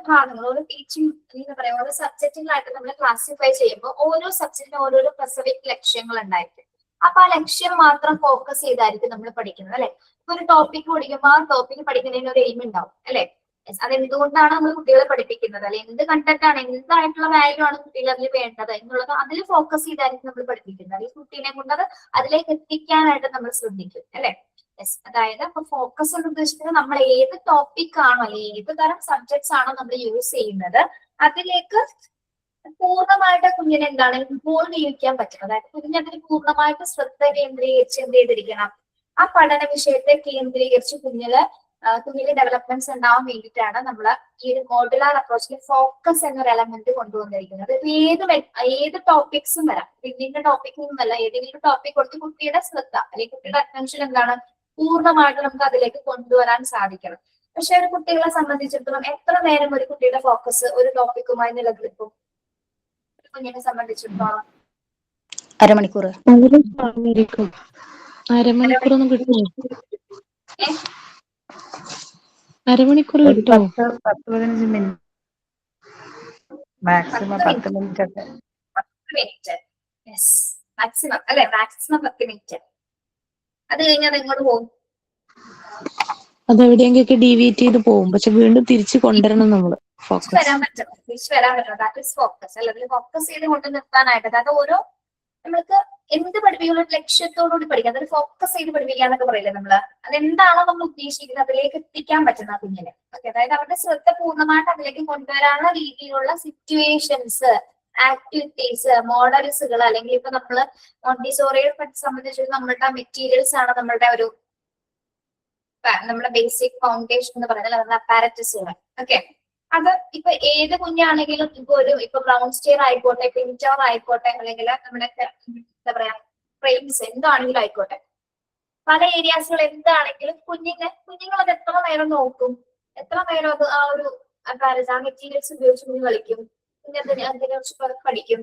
ഭാഗങ്ങൾ, ഓരോ ടീച്ചിങ് എന്താ പറയാ, ഓരോ സബ്ജക്റ്റുകളായിട്ട് നമ്മൾ ക്ലാസിഫൈ ചെയ്യുമ്പോൾ ഓരോ സബ്ജക്റ്റിനും ഓരോരോ സ്പെസിഫിക് ലക്ഷ്യങ്ങൾ ഉണ്ടായിരിക്കും. അപ്പൊ ആ ലക്ഷ്യം മാത്രം ഫോക്കസ് ചെയ്തായിരിക്കും നമ്മൾ പഠിക്കുന്നത്, അല്ലെ? ഇപ്പൊ ഒരു ടോപ്പിക് പഠിക്കുമ്പോൾ ആ ടോപ്പിക് പഠിക്കുന്നതിന് ഒരു എയിം ഉണ്ടാവും, അല്ലെ? അതെന്തുകൊണ്ടാണ് നമ്മൾ കുട്ടികളെ പഠിപ്പിക്കുന്നത്, അല്ലെ? എന്ത് കണ്ടന്റ് ആണ്, എന്തായിട്ടുള്ള വാല്യൂ ആണ് കുട്ടികൾ അതിൽ വേണ്ടത് എന്നുള്ളത് അതിൽ ഫോക്കസ് ചെയ്തായിരിക്കും നമ്മൾ പഠിപ്പിക്കുന്നത്. അല്ലെങ്കിൽ കുട്ടീനെ കൊണ്ട് അത് അതിലേക്ക് എത്തിക്കാനായിട്ട് നമ്മൾ ശ്രദ്ധിക്കും, അല്ലെ? അതായത് അപ്പൊ ഫോക്കസ് എന്ന് ഉദ്ദേശിക്കുന്നത് നമ്മൾ ഏത് ടോപ്പിക് ആണോ, അല്ലെങ്കിൽ ഏത് തരം സബ്ജക്ട്സ് ആണോ നമ്മൾ യൂസ് ചെയ്യുന്നത് അതിലേക്ക് പൂർണ്ണമായിട്ട് കുഞ്ഞിനെ എന്താണ് ഇൻവോൾവ് ചെയ്യിക്കാൻ പറ്റും. അതായത് കുഞ്ഞതിന് പൂർണ്ണമായിട്ട് ശ്രദ്ധ കേന്ദ്രീകരിച്ച് എന്ത് ചെയ്തിരിക്കണം, ആ പഠന വിഷയത്തെ കേന്ദ്രീകരിച്ച് കുഞ്ഞിന് ഡെവലപ്മെന്റ്സ് ഉണ്ടാവാൻ വേണ്ടിയിട്ടാണ് നമ്മൾ ഈ ഒരു മോഡുലാർ അപ്രോച്ചിൽ ഫോക്കസ് എന്നൊരു എലമെന്റ് കൊണ്ടുവന്നിരിക്കുന്നത്. ഏത് ടോപ്പിക്സും വരാം, ഇതിന്റെ ടോപ്പിക്കൊന്നും അല്ല, ഏതെങ്കിലും ടോപ്പിക് കൊടുത്ത് കുട്ടിയുടെ ശ്രദ്ധ അല്ലെങ്കിൽ കുട്ടിയുടെ അറ്റൻഷൻ എന്താണ് പൂർണ്ണമായിട്ട് നമുക്ക് അതിലേക്ക് കൊണ്ടുവരാൻ സാധിക്കണം. പക്ഷെ ഒരു കുട്ടികളെ സംബന്ധിച്ചിടത്തോളം എത്ര നേരം ഒരു കുട്ടിയുടെ ഫോക്കസ് ഒരു ടോപ്പിക്കുമായി നിലനിൽക്കും? കുഞ്ഞിനെ സംബന്ധിച്ചിടത്തോളം അരമണിക്കൂർ. അരമണിക്കൂറൊന്നും കിട്ടുമോ? അരമണിക്കൂർ കിട്ടുമോ? 10-15 മിനിറ്റ്, മാക്സിമം 10 മിനിറ്റ് ഒക്കെ. 10 മിനിറ്റ്, മാക്സിമം അല്ലെ? Maximum 10 minute. അത് കഴിഞ്ഞാൽ അത് എങ്ങോട്ട് പോകും? അത് എവിടെയെങ്കിലും ഡീവിയേറ്റ് ചെയ്ത് പോകും, പക്ഷെ വീണ്ടും തിരിച്ചു കൊണ്ടുവരണം നമ്മള്. തിരിച്ചു വരാൻ പറ്റണം. That is focus. അല്ലെങ്കിൽ ഫോക്കസ് ചെയ്ത് കൊണ്ട് നിർത്താനായിട്ട്, അതായത് ഓരോ നമ്മൾക്ക് എന്ത് പഠിപ്പിക്കുന്ന ഒരു ലക്ഷ്യത്തോടുകൂടി പഠിക്കാം. അതൊരു ഫോക്കസ് ചെയ്ത് പഠിപ്പിക്കുക എന്നൊക്കെ പറയില്ലേ നമ്മള്. അതെന്താണോ നമ്മൾ ഉദ്ദേശിക്കുന്നത് അതിലേക്ക് എത്തിക്കാൻ പറ്റുന്ന കുഞ്ഞിന്. ഓക്കെ, അതായത് അവരുടെ ശ്രദ്ധ പൂർണ്ണമായിട്ട് അതിലേക്ക് കൊണ്ടുവരാനുള്ള രീതിയിലുള്ള സിറ്റുവേഷൻസ്, ആക്ടിവിറ്റീസ്, മോഡൽസുകൾ, അല്ലെങ്കിൽ ഇപ്പൊ നമ്മള് മോണ്ടിസോറിയെ സംബന്ധിച്ച് നമ്മളുടെ മെറ്റീരിയൽസ് ആണ് നമ്മുടെ ബേസിക് ഫൗണ്ടേഷൻ എന്ന് പറയുന്നത്, നമ്മുടെ അപ്പാരറ്റസുകൾ. ഓക്കെ, അത് ഇപ്പൊ ഏത് കുഞ്ഞാണെങ്കിലും ഇപ്പൊ ബ്രൗൺ സ്റ്റെയർ ആയിക്കോട്ടെ, പിൻറ്റോർ ആയിക്കോട്ടെ, അല്ലെങ്കിൽ നമ്മുടെ എന്താ പറയാ ഫ്രെയിംസ് എന്താണെങ്കിലും ആയിക്കോട്ടെ, പല ഏരിയാസുകൾ എന്താണെങ്കിലും കുഞ്ഞുങ്ങൾ അത് എത്ര നേരം നോക്കും, എത്ര നേരം അത് ആ ഒരു മെറ്റീരിയൽസ് ഉപയോഗിച്ച് കുഞ്ഞ് കളിക്കും, അതിനെ കുറിച്ച് പഠിക്കും.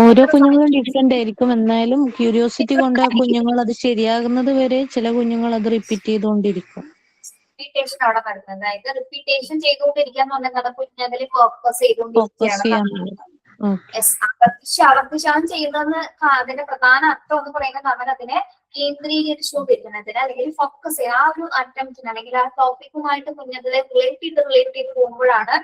ഓരോ കുഞ്ഞുങ്ങളും ഡിഫറെന്റ് ആയിരിക്കും, എന്നാലും ക്യൂരിയോസിറ്റി കൊണ്ട് ആ കുഞ്ഞുങ്ങൾ അത് ശരിയാകുന്നത് വരെ ചില കുഞ്ഞുങ്ങൾ അത് റിപ്പീറ്റ് ചെയ്തുകൊണ്ടിരിക്കും. റിപ്പീറ്റേഷൻ അവിടെ നടക്കുന്നത്, അതായത് റിപ്പീറ്റേഷൻ ചെയ്തുകൊണ്ടിരിക്കാന്ന് പറഞ്ഞാൽ കുഞ്ഞതിൽ ഫോക്കസ് ചെയ്തുകൊണ്ടിരിക്കുകയാണ്. ആവർത്തിച്ചാണ് ചെയ്യുന്നതെന്ന് അതിന്റെ പ്രധാന അർത്ഥം എന്ന് പറയുന്നത് അവൻ അതിനെ കേന്ദ്രീകരിച്ചുകൊണ്ടിരിക്കുന്നതിന് അല്ലെങ്കിൽ ഫോക്കസ് ചെയ്യുക, ആ ഒരു അറ്റംപ്റ്റിന് അല്ലെങ്കിൽ ആ ടോപ്പിക്കുമായിട്ട് കുഞ്ഞതിലെ റിലേറ്റ് ചെയ്ത് പോകുമ്പോഴാണ്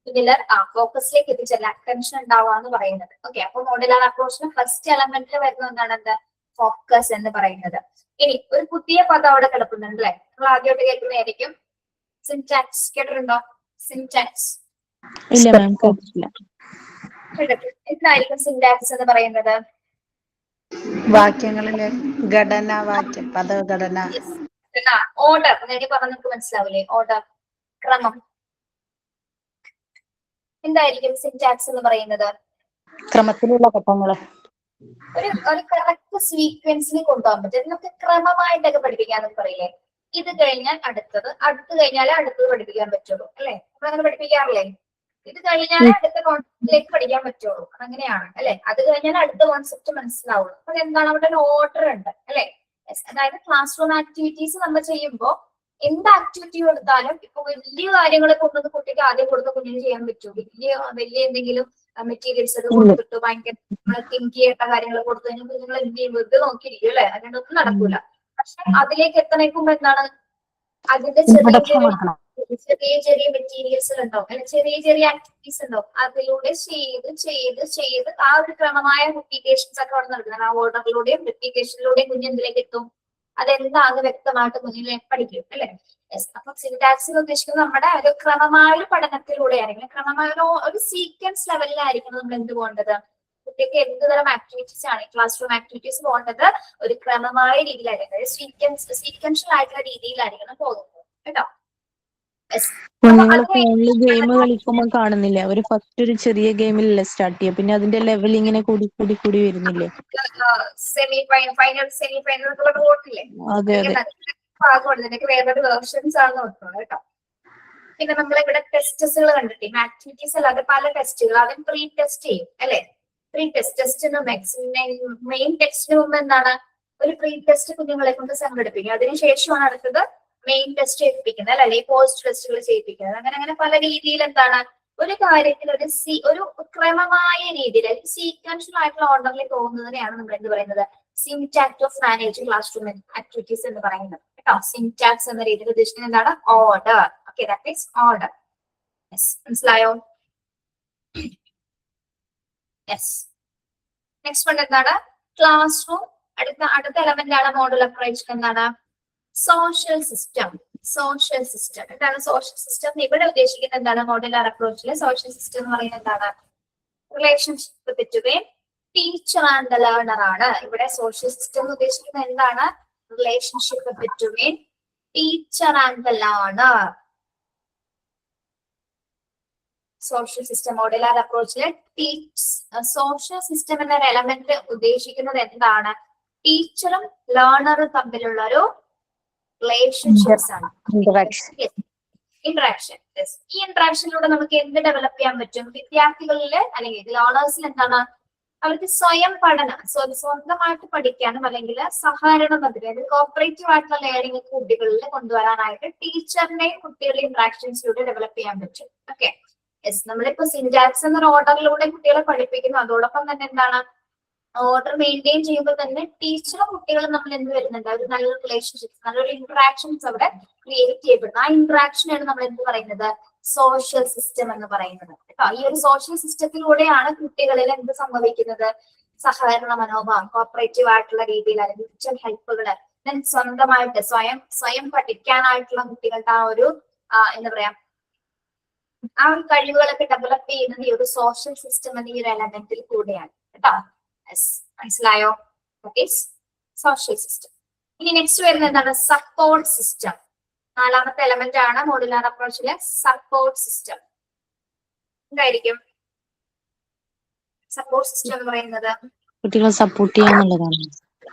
ഇതില് ഫോക്കസിലേക്ക് എത്തിച്ചല്ല അറ്റൻഷൻ ഉണ്ടാവുക എന്ന് പറയുന്നത്. ഓക്കെ, അപ്പൊ മോഡുലാർ അപ്രോച്ചിന് ഫസ്റ്റ് എലമെന്റിൽ വരുന്ന എന്താണ് എന്ത് ഫോക്കസ് എന്ന് പറയുന്നത്. ഇനി ഒരു പുതിയ പദം അവിടെ കിടക്കുന്നുണ്ട് അല്ലെ, നമ്മൾ ആദ്യമായിട്ട് കേൾക്കുന്നതായിരിക്കും സിൻടാക്സ്. കേട്ടിട്ടുണ്ടോ സിൻടാക്സ്? ഇല്ല മാം, കേട്ടിട്ടില്ല. എന്തായിരിക്കും സിൻടാക്സ് എന്ന് പറയുന്നത്? വാക്യങ്ങളിലെ ഘടന, വാക്യം, പദഘടന, ഓർഡർ. നേടി പറഞ്ഞ നിങ്ങൾക്ക് മനസ്സിലാവില്ലേ? ഓർഡർ, ക്രമം. എന്തായിരിക്കും സിൻടാക്സ് എന്ന് പറയുന്നത്? ക്രമത്തിലുള്ള ഘട്ടങ്ങള്, ഒരു കറക്റ്റ് സീക്വൻസിൽ കൊണ്ടുപോകാൻ പറ്റും. നമുക്ക് ക്രമമായിട്ടൊക്കെ പഠിപ്പിക്കാന്നൊക്കെ പറയില്ലേ? ഇത് കഴിഞ്ഞാൽ അടുത്തത്, അടുത്ത് കഴിഞ്ഞാലേ അടുത്തത് പഠിപ്പിക്കാൻ പറ്റുള്ളൂ, അല്ലെ? നമ്മളങ്ങനെ പഠിപ്പിക്കാറില്ലേ? ഇത് കഴിഞ്ഞാലേ അടുത്ത കോൺസെപ്റ്റിലേക്ക് പഠിക്കാൻ പറ്റുള്ളൂ, അങ്ങനെയാണ് അല്ലെ? അത് കഴിഞ്ഞാൽ അടുത്ത കോൺസെപ്റ്റ് മനസ്സിലാവുള്ളൂ. അപ്പൊ എന്താണ് അവിടെ ഒരു ഓർഡർ ഉണ്ട്, അല്ലെ? അതായത് ക്ലാസ് റൂം ആക്ടിവിറ്റീസ് നമ്മൾ ചെയ്യുമ്പോൾ എന്ത് ആക്ടിവിറ്റി കൊടുത്താലും ഇപ്പൊ വലിയ കാര്യങ്ങളെ കൊണ്ടൊന്ന് കുട്ടിക്ക് ആദ്യം കൊടുത്ത കുഞ്ഞിന് ചെയ്യാൻ പറ്റുമോ? വലിയ എന്തെങ്കിലും മെറ്റീരിയൽസ് ഒക്കെ കൊടുത്തിട്ട് ഭയങ്കര തിങ്ക് ചെയ്യേണ്ട കാര്യങ്ങൾ കൊടുത്തു കഴിഞ്ഞാൽ കുഞ്ഞുങ്ങൾ എന്ത് ചെയ്യും? വെറുതെ നോക്കിയിരിക്കും, അല്ലെ? അതിനൊന്നും നടക്കൂല. പക്ഷെ അതിലേക്ക് എത്തണേക്കുമ്പോ എന്താണ് അതിന്റെ ചെറിയ ചെറിയ ചെറിയ മെറ്റീരിയൽസ് ഉണ്ടാവും അല്ലെ, ചെറിയ ചെറിയ ആക്ടിവിറ്റീസ് ഉണ്ടാവും. അതിലൂടെ ചെയ്ത് ചെയ്ത് ചെയ്ത് ആ ഒരു ക്രമമായ റിപ്പീറ്റേഷൻസ് ഒക്കെ അവിടെ നടക്കുന്നത്. ആ ഓർഡറിലൂടെയും റിപ്പീറ്റേഷനിലൂടെയും കുഞ്ഞെന്തിലേക്ക് എത്തും, അതെന്താന്ന് വ്യക്തമായിട്ട് കുഞ്ഞിനെ പഠിക്കും അല്ലെ. അപ്പൊ സിന്റാക്സിൽ ഉദ്ദേശിക്കുന്നത് നമ്മുടെ ഒരു ക്രമമായ ഒരു പഠനത്തിലൂടെയായിരിക്കും, ക്രമമായ ഒരു സീക്വൻസ് ലെവലിലായിരിക്കും നമ്മൾ എന്ത് പോകേണ്ടത്, കുട്ടിക്ക് എന്ത് തരം ആക്ടിവിറ്റീസ് ആണ് ക്ലാസ് റൂം ആക്ടിവിറ്റീസ് പോകേണ്ടത് ഒരു ക്രമമായ രീതിയിലായിരിക്കും, സീക്വൻഷ്യൽ ആയിട്ടുള്ള രീതിയിലായിരിക്കണം പോകുന്നത് കേട്ടോ. കുഞ്ഞുങ്ങള് ഫോണില് ഗെയിം കളിക്കുമ്പോൾ കാണുന്നില്ലേ, അവര് ഫസ്റ്റ് ഒരു ചെറിയ ഗെയിമിലല്ലേ സ്റ്റാർട്ട് ചെയ്യുക, പിന്നെ അതിന്റെ ലെവൽ ഇങ്ങനെ കൂടി കൂടി കൂടി വരുന്നില്ലേ. സെമി ഫൈനൽ പോയിട്ടില്ലേ, അതെ അതെ. ഭാഗമായിട്ട് വേറൊരു വേർഷൻസ് ആണ് നോക്കുന്നത് കേട്ടോ. പിന്നെ നമ്മളിവിടെ ടെസ്റ്റുകൾ കണ്ടിട്ടേ, ആക്ടിവിറ്റീസ് അല്ലാതെ പല ടെസ്റ്റുകൾ ആദ്യം പ്രീ ടെസ്റ്റ് ചെയ്യും അല്ലെ. പ്രീ ടെസ്റ്റിന് മെയിൻ ടെസ്റ്റിന് മുമ്പ് എന്താണ് ഒരു പ്രീ ടെസ്റ്റ് കുഞ്ഞുങ്ങളെ കൊണ്ട് സംഘടിപ്പിക്കും. അതിനുശേഷമാണ് അടുത്തത് മെയിൻ ടെസ്റ്റ് ചെയ്യിപ്പിക്കുന്നത് അല്ലെ, പോസ്റ്റ് ടെസ്റ്റുകൾ ചെയ്യിപ്പിക്കുന്നത്. അങ്ങനെ അങ്ങനെ പല രീതിയിൽ എന്താണ് ഒരു കാര്യത്തിൽ ഒരു ക്രമമായ രീതിയിൽ സീക്വൻഷ്യൽ ആയിട്ടുള്ള ഓർഡറിൽ പോകുന്നതിനെയാണ് നമ്മൾ എന്ത് പറയുന്നത്, syntax of managing class room activities എന്ന് പറയുന്നത് കേട്ടോ. സിൻടാക്സ് എന്ന രീതിയിൽ ഉദ്ദേശിക്കുന്നത് എന്താണ്, order. Okay, that means order. മനസ്സിലായോ? യെസ്. നെക്സ്റ്റ് വൺ എന്താണ്, ക്ലാസ് റൂം. അടുത്ത എലമെന്റ് ആണ് മോഡൽ അപ്രോച്ച്. എന്താണ്, സോഷ്യൽ സിസ്റ്റം. സോഷ്യൽ സിസ്റ്റം എന്താണ്, സോഷ്യൽ സിസ്റ്റം ഇവിടെ ഉദ്ദേശിക്കുന്നത് എന്താണ്, മോഡുലാർ അപ്രോച്ചില് സോഷ്യൽ സിസ്റ്റം എന്ന് പറയുന്നത് എന്താണ്, relationship between teacher and the learner ആണ്. ഇവിടെ സോഷ്യൽ സിസ്റ്റം എന്ന് ഉദ്ദേശിക്കുന്നത് എന്താണ്, relationship between teacher and the learner. Social system modular അപ്രോച്ചില് സോഷ്യൽ സിസ്റ്റം എന്ന എലമെന്റ് ഉദ്ദേശിക്കുന്നത് എന്താണ്, ടീച്ചറും ലേണറും തമ്മിലുള്ള ഒരു റിലേഷൻഷിപ്സ് ആണ്, ഇന്ററാക്ഷൻ. ഈ ഇന്ററാക്ഷനിലൂടെ നമുക്ക് എന്ത് ഡെവലപ്പ് ചെയ്യാൻ പറ്റും, വിദ്യാർത്ഥികളില് അല്ലെങ്കിൽ ലേണേഴ്സിൽ എന്താണ്, അവർക്ക് സ്വയം പഠനം സ്വന്തമായിട്ട് പഠിക്കാനും അല്ലെങ്കിൽ സഹകരണം അതായത് കോപ്പറേറ്റീവ് ആയിട്ടുള്ള ലേണിംഗ് കുട്ടികളിൽ കൊണ്ടുവരാനായിട്ട് ടീച്ചറിന്റെയും കുട്ടികളുടെ ഇന്ററാക്ഷൻസിലൂടെ ഡെവലപ്പ് ചെയ്യാൻ പറ്റും. Okay, yes. നമ്മളിപ്പോ സിൻടാക്സ് എന്ന ഓർഡറിലൂടെ കുട്ടികളെ പഠിപ്പിക്കുന്നു, അതോടൊപ്പം തന്നെ എന്താണ് ഓർഡർ മെയിൻറ്റെയിൻ ചെയ്യുമ്പോൾ തന്നെ ടീച്ചറും കുട്ടികളും നമ്മൾ എന്ത് വരുന്നുണ്ട്, ഒരു നല്ലൊരു റിലേഷൻഷിപ്സ്, നല്ലൊരു ഇന്ററാക്ഷൻസ് അവിടെ ക്രിയേറ്റ് ചെയ്യപ്പെടുന്നു. ആ ഇന്ററാക്ഷനാണ് നമ്മൾ എന്ത് പറയുന്നത്, സോഷ്യൽ സിസ്റ്റം എന്ന് പറയുന്നത് കേട്ടോ. ഈ ഒരു സോഷ്യൽ സിസ്റ്റത്തിലൂടെയാണ് കുട്ടികളിൽ എന്ത് സംഭവിക്കുന്നത്, സഹകരണ മനോഭാവം, കോപ്പറേറ്റീവ് ആയിട്ടുള്ള രീതിയിൽ അല്ലെങ്കിൽ ടീച്ചർ ഹെൽപ്പുകള്, സ്വന്തമായിട്ട് സ്വയം പഠിക്കാനായിട്ടുള്ള കുട്ടികളുടെ ആ ഒരു എന്താ പറയാ ആ ഒരു കഴിവുകളൊക്കെ ഡെവലപ്പ് ചെയ്യുന്നത് ഈ ഒരു സോഷ്യൽ സിസ്റ്റം എന്ന ഈ ഒരു എലമെന്റിൽ കൂടെയാണ് കേട്ടോ. മനസ്സിലായോ? Social system. ഇനി നെക്സ്റ്റ് വരുന്നത് എന്താണ്, സപ്പോർട്ട് സിസ്റ്റം. നാലാമത്തെ എലമെന്റ് ആണ് മോഡുലാർ അപ്രോച്ചിലെ സപ്പോർട്ട് സിസ്റ്റം. എന്തായിരിക്കും സപ്പോർട്ട് സിസ്റ്റം എന്ന് പറയുന്നത്? കുട്ടികളെ സപ്പോർട്ട് ചെയ്യാന്നുള്ളതാണ്.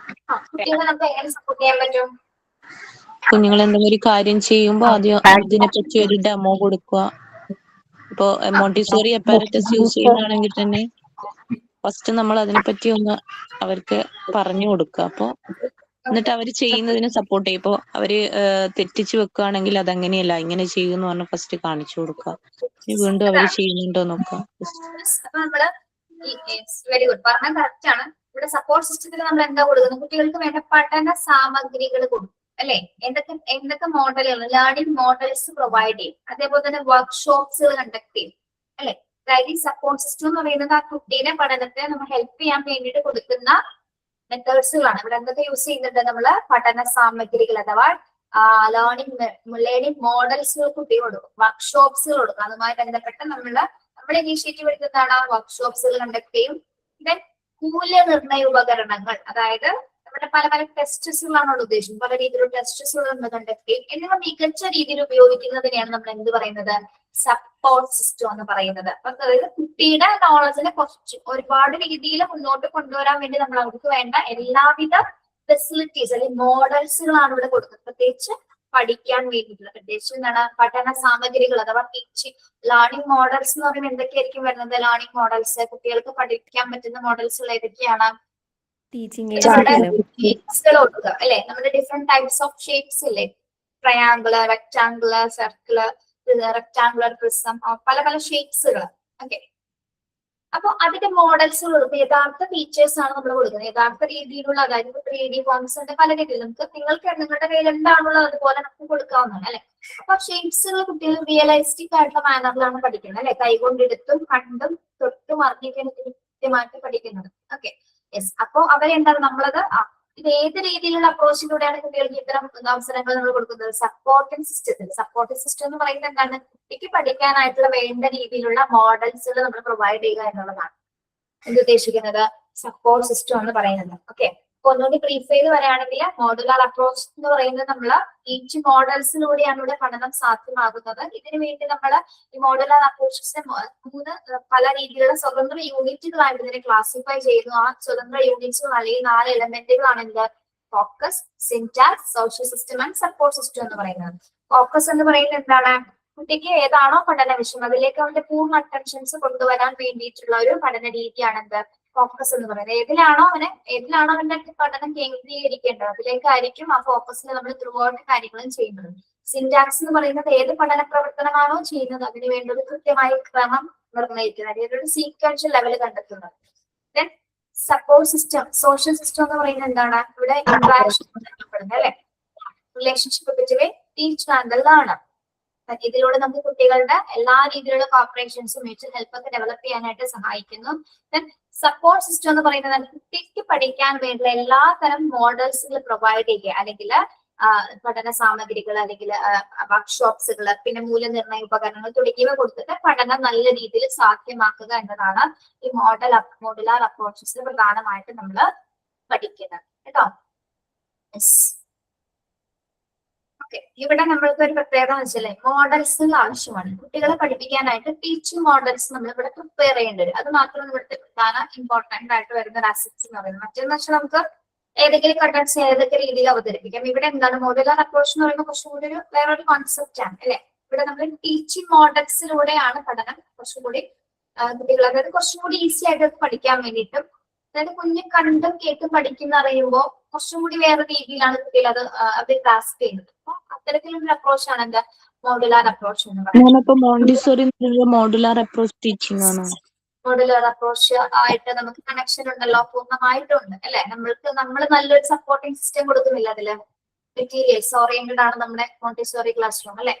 കുട്ടികളെ നമുക്ക് എങ്ങനെ സപ്പോർട്ട് ചെയ്യാൻ പറ്റും? കുഞ്ഞുങ്ങൾ എന്തെങ്കിലും ഒരു കാര്യം ചെയ്യുമ്പോൾ ആദ്യം അതിനെപ്പറ്റി ഒരു ഡെമോ കൊടുക്കുക. ഇപ്പോ മോണ്ടിസോറി അപ്പാരറ്റസ് യൂസ് ചെയ്യുകയാണെങ്കിൽ തന്നെ ഫസ്റ്റ് നമ്മൾ അതിനെപ്പറ്റി ഒന്ന് അവർക്ക് പറഞ്ഞു കൊടുക്കുക. അപ്പൊ എന്നിട്ട് അവര് ചെയ്യുന്നതിന് സപ്പോർട്ട് ചെയ്യും. ഇപ്പൊ അവര് തെറ്റിച്ച് വെക്കുകയാണെങ്കിൽ അതങ്ങനെയല്ല, ഇങ്ങനെ ചെയ്യുമെന്ന് പറഞ്ഞ് ഫസ്റ്റ് കാണിച്ചു കൊടുക്കുക. വീണ്ടും അവര് ചെയ്യുന്നുണ്ടോ നോക്കുക. അപ്പൊ നമ്മള് വെരി ഗുഡ്, പറഞ്ഞാൽ കറക്റ്റ് ആണ്. ഇവിടെ സപ്പോർട്ട് സിസ്റ്റത്തിൽ നമ്മൾ എന്താ കൊടുക്കുന്നത്, കുട്ടികൾക്ക് വേണ്ട പഠന സാമഗ്രികൾ കൊടുക്കും അല്ലെ. എന്തൊക്കെ മോഡലുകൾ, ലേണിംഗ് മോഡൽസ് പ്രൊവൈഡ് ചെയ്യും. അതേപോലെ തന്നെ വർക്ക്ഷോപ്സുകൾ കണ്ടക്ട് ചെയ്യും അല്ലെ. അതായത് ഈ സപ്പോർട്ട് സിസ്റ്റം എന്ന് പറയുന്നത് ആ കുട്ടീനെ പഠനത്തെ നമ്മൾ ഹെൽപ്പ് ചെയ്യാൻ വേണ്ടിയിട്ട് കൊടുക്കുന്ന മെത്തേഡ്സുകളാണ്. ഇവിടെ എന്തൊക്കെ യൂസ് ചെയ്യുന്നുണ്ട് നമ്മള്, പഠന സാമഗ്രികൾ അഥവാ ലേണിംഗ് മോഡൽസുകൾ കുട്ടികൾ കൊടുക്കും, വർക്ക്ഷോപ്സുകൾ കൊടുക്കും. അതുമായി ബന്ധപ്പെട്ട് നമ്മുടെ ഇനീഷ്യേറ്റീവ് എടുക്കുന്നതാണ് വർക്ക്ഷോപ്സുകൾ കണ്ടക്ട് ചെയ്യും. ദെൻ മൂല്യനിർണ്ണയ ഉപകരണങ്ങൾ, അതായത് നമ്മുടെ പല പല ടെസ്റ്റുകളാണ് ഉദ്ദേശിക്കുന്നത്, പല രീതിയിലുള്ള ടെസ്റ്റുകൾ നമ്മൾ കണ്ടക്ട് ചെയ്യും. എന്നിവ മികച്ച രീതിയിൽ ഉപയോഗിക്കുന്നതിനെയാണ് നമ്മൾ എന്ത് പറയുന്നത്, സപ്പോർട്ട് സിസ്റ്റം എന്ന് പറയുന്നത്. അതായത് കുട്ടിയുടെ നോളജിനെ കുറച്ച് ഒരുപാട് രീതിയിൽ മുന്നോട്ട് കൊണ്ടുവരാൻ വേണ്ടി നമ്മൾ അവർക്ക് വേണ്ട എല്ലാവിധ ഫെസിലിറ്റീസ് അല്ലെങ്കിൽ മോഡൽസുകളാണ് ഇവിടെ കൊടുക്കുന്നത്. പ്രത്യേകിച്ച് പഠിക്കാൻ വേണ്ടിയിട്ടുള്ള, പ്രത്യേകിച്ച് എന്താണ് പഠന സാമഗ്രികൾ അഥവാ ടീച്ചിങ് ലേണിംഗ് മോഡൽസ് എന്ന് പറയുമ്പോൾ എന്തൊക്കെയായിരിക്കും വരുന്നത്, ലേണിംഗ് മോഡൽസ് കുട്ടികൾക്ക് പഠിക്കാൻ പറ്റുന്ന മോഡൽസുകൾ ഏതൊക്കെയാണ്, ഷേപ്സുകൾ കൊടുക്കുക അല്ലെ. നമ്മുടെ ഡിഫറെന്റ് ടൈപ്സ് ഓഫ് ഷേപ്സ് ഇല്ലേ, ട്രയാങ്കിള്, റെക്ടാങ്കിള്, സർക്കിള്, റെക്ടാങ്കുലർ പ്രിസം, പല പല ഷേപ്സുകൾ. ഓക്കെ, അപ്പൊ അതിന്റെ മോഡൽസുകൾ കൊടുക്കും. യഥാർത്ഥ ഫീച്ചേഴ്സ് ആണ് നമ്മൾ കൊടുക്കുന്നത്, യഥാർത്ഥ രീതിയിലുള്ള, അതായത് 3D ഫോംസ് ഉണ്ട്, പല രീതിയിൽ നിങ്ങൾക്ക് നിങ്ങളുടെ കയ്യിൽ എന്താണുള്ളത് അതുപോലെ നമുക്ക് കൊടുക്കാവുന്നതാണ് അല്ലെ. അപ്പൊ ഷേപ്സുകൾ കുട്ടികൾ റിയലിസ്റ്റിക് ആയിട്ടുള്ള മാനറിലാണ് പഠിക്കുന്നത് അല്ലെ, കൈകൊണ്ടെടുത്തും കണ്ടും തൊട്ടും അറിഞ്ഞൊക്കെയാണ് കൃത്യമായിട്ട് പഠിക്കുന്നത്. Okay, yes. അപ്പൊ അവരെന്താണ് നമ്മളത് ഇത് ഏത് രീതിയിലുള്ള അപ്രോച്ചിലൂടെയാണ് കുട്ടികൾക്ക് ഇത്തരം അവസരങ്ങൾ നമ്മൾ കൊടുക്കുന്നത്? സപ്പോർട്ടിംഗ് സിസ്റ്റത്തിൽ. സപ്പോർട്ടിംഗ് സിസ്റ്റം എന്ന് പറയുന്നത് എന്താണ്? കുട്ടിക്ക് പഠിക്കാനായിട്ടുള്ള വേണ്ട രീതിയിലുള്ള മോഡൽസുകൾ നമ്മൾ പ്രൊവൈഡ് ചെയ്യുക എന്നുള്ളതാണ് എന്തുദ്ദേശിക്കുന്നത്? സപ്പോർട്ട് സിസ്റ്റം എന്ന് പറയുന്നത്. ഓക്കെ, അപ്പൊ ഒന്നുകൂടി ബ്രീഫ് ചെയ്ത് പറയുകയാണെങ്കിൽ മോഡുലാർ അപ്രോച്ച് എന്ന് പറയുന്നത് നമ്മൾ ഈച്ച് മോഡൽസിലൂടെയാണ് ഇവിടെ പഠനം സാധ്യമാകുന്നത്. ഇതിനു വേണ്ടി നമ്മൾ ഈ മോഡുലാർ അപ്രോച്ചസിനെ 3 പല രീതിയിലുള്ള സ്വതന്ത്ര യൂണിറ്റുകളായിട്ട് ഇതിനെ ക്ലാസിഫൈ ചെയ്യുന്നു. ആ സ്വതന്ത്ര യൂണിറ്റ്സുകൾ അല്ലെങ്കിൽ 4 എലമെന്റുകളാണ് എന്ത്? Focus, syntax, social system and support system എന്ന് പറയുന്നത്. ഫോക്കസ് എന്ന് പറയുന്നത് എന്താണ്? കുട്ടിക്ക് ഏതാണോ പഠന വിഷയം അതിലേക്ക് അവന്റെ പൂർണ്ണ അറ്റൻഷൻസ് കൊണ്ടുവരാൻ വേണ്ടിയിട്ടുള്ള ഒരു പഠന രീതിയാണ് എന്ത്? ഫോക്കസ് എന്ന് പറയുന്നത്. ഏതിലാണോ അവന്റെ പഠനം കേന്ദ്രീകരിക്കേണ്ടത് അതിലേക്കായിരിക്കും ആ ഫോക്കസിൽ നമ്മൾ ത്രൂ ഔട്ട് കാര്യങ്ങളും ചെയ്യുന്നത്. സിന്റാക്സ് എന്ന് പറയുന്നത് ഏത് പഠന പ്രവർത്തനമാണോ ചെയ്യുന്നത് അതിന് വേണ്ട ഒരു കൃത്യമായ ക്രമം നിർണ്ണയിക്കുന്നത്, ഏതൊരു സീക്വൻഷ്യൽ ലെവൽ കണ്ടെത്തുന്നത്. Then support system, social system എന്ന് പറയുന്നത് എന്താണ്? ഇവിടെ ഇന്ററാക്ഷൻ അല്ലെ, relationship between teacher and learner. ഇതിലൂടെ നമുക്ക് കുട്ടികളുടെ എല്ലാ രീതിയിലുള്ള കോപ്പറേഷൻസും മ്യൂച്വൽ ഹെൽപ്പ് ഒക്കെ ഡെവലപ്പ് ചെയ്യാനായിട്ട് സഹായിക്കുന്നു. സപ്പോർട്ട് സിസ്റ്റം എന്ന് പറയുന്നത് കുട്ടിക്ക് പഠിക്കാൻ വേണ്ട എല്ലാ തരം മോഡൽസുകൾ പ്രൊവൈഡ് ചെയ്യുക, അല്ലെങ്കിൽ പഠന സാമഗ്രികൾ, അല്ലെങ്കിൽ വർക്ക്ഷോപ്സുകൾ, പിന്നെ മൂല്യനിർണ്ണയ ഉപകരണങ്ങൾ തുടങ്ങിയവ കൊടുത്തിട്ട് പഠനം നല്ല രീതിയിൽ സാധ്യമാക്കുക എന്നതാണ് ഈ മോഡുലാർ അപ്രോച്ചസിൽ പ്രധാനമായിട്ട് നമ്മൾ പഠിക്കുന്നത് കേട്ടോ. ഇവിടെ നമ്മൾക്ക് ഒരു പ്രത്യേകത എന്ന് വെച്ചാൽ മോഡൽസുകൾ ആവശ്യമാണ്. കുട്ടികളെ പഠിപ്പിക്കാനായിട്ട് ടീച്ചിങ് മോഡൽസ് നമ്മൾ ഇവിടെ പ്രിപ്പയർ ചെയ്യേണ്ടി വരും. അത് മാത്രമാണ് ഇവിടുത്തെ പ്രധാന ഇമ്പോർട്ടന്റ് ആയിട്ട് വരുന്ന ഒരു അസറ്റ്സ് എന്ന് പറയുന്നത്. മറ്റൊന്ന് വെച്ചാൽ നമുക്ക് ഏതെങ്കിലും കണ്ടൻസ് ഏതൊക്കെ രീതിയിൽ അവതരിപ്പിക്കാം. ഇവിടെ എന്താണ് മോഡുലാർ അപ്രോച്ച് എന്ന് പറയുമ്പോൾ കുറച്ചും കൂടി വേറൊരു കോൺസെപ്റ്റ് ആണ് അല്ലെ. ഇവിടെ നമ്മൾ ടീച്ചിങ് മോഡൽസിലൂടെയാണ് പഠനം കുറച്ചും കൂടി കുട്ടികൾ, അതായത് കുറച്ചും കൂടി ഈസി ആയിട്ട് പഠിക്കാൻ വേണ്ടിയിട്ടും, അതായത് കുഞ്ഞ് കണ്ടും കേട്ടും പഠിക്കുന്ന അറിയുമ്പോൾ കുറച്ചും കൂടി വേറെ രീതിയിലാണ് കുട്ടികൾ അത് ഗ്രാസ്പ് ചെയ്യുന്നത്. അപ്പൊ അത്തരത്തിലുള്ള അപ്രോച്ചാണ് എന്താ മോഡുലാർ അപ്രോച്ച് എന്ന് പറയുന്നത്. മോണ്ടിസോറി മോഡുലാർ അപ്രോച്ച് ടീച്ചിങ് ആണോ? മോഡുലാർ അപ്രോച്ച് ആയിട്ട് നമുക്ക് കണക്ഷൻ ഉണ്ടല്ലോ, പൂർണ്ണമായിട്ടുണ്ട് അല്ലെ. നമ്മൾ നല്ലൊരു സപ്പോർട്ടിംഗ് സിസ്റ്റം കൊടുക്കുന്നില്ല അതില്. മെറ്റീരിയൽസ് ഓറിയന്റഡ് ആണ് നമ്മുടെ മോണ്ടിസോറി ക്ലാസ് റൂം അല്ലെ.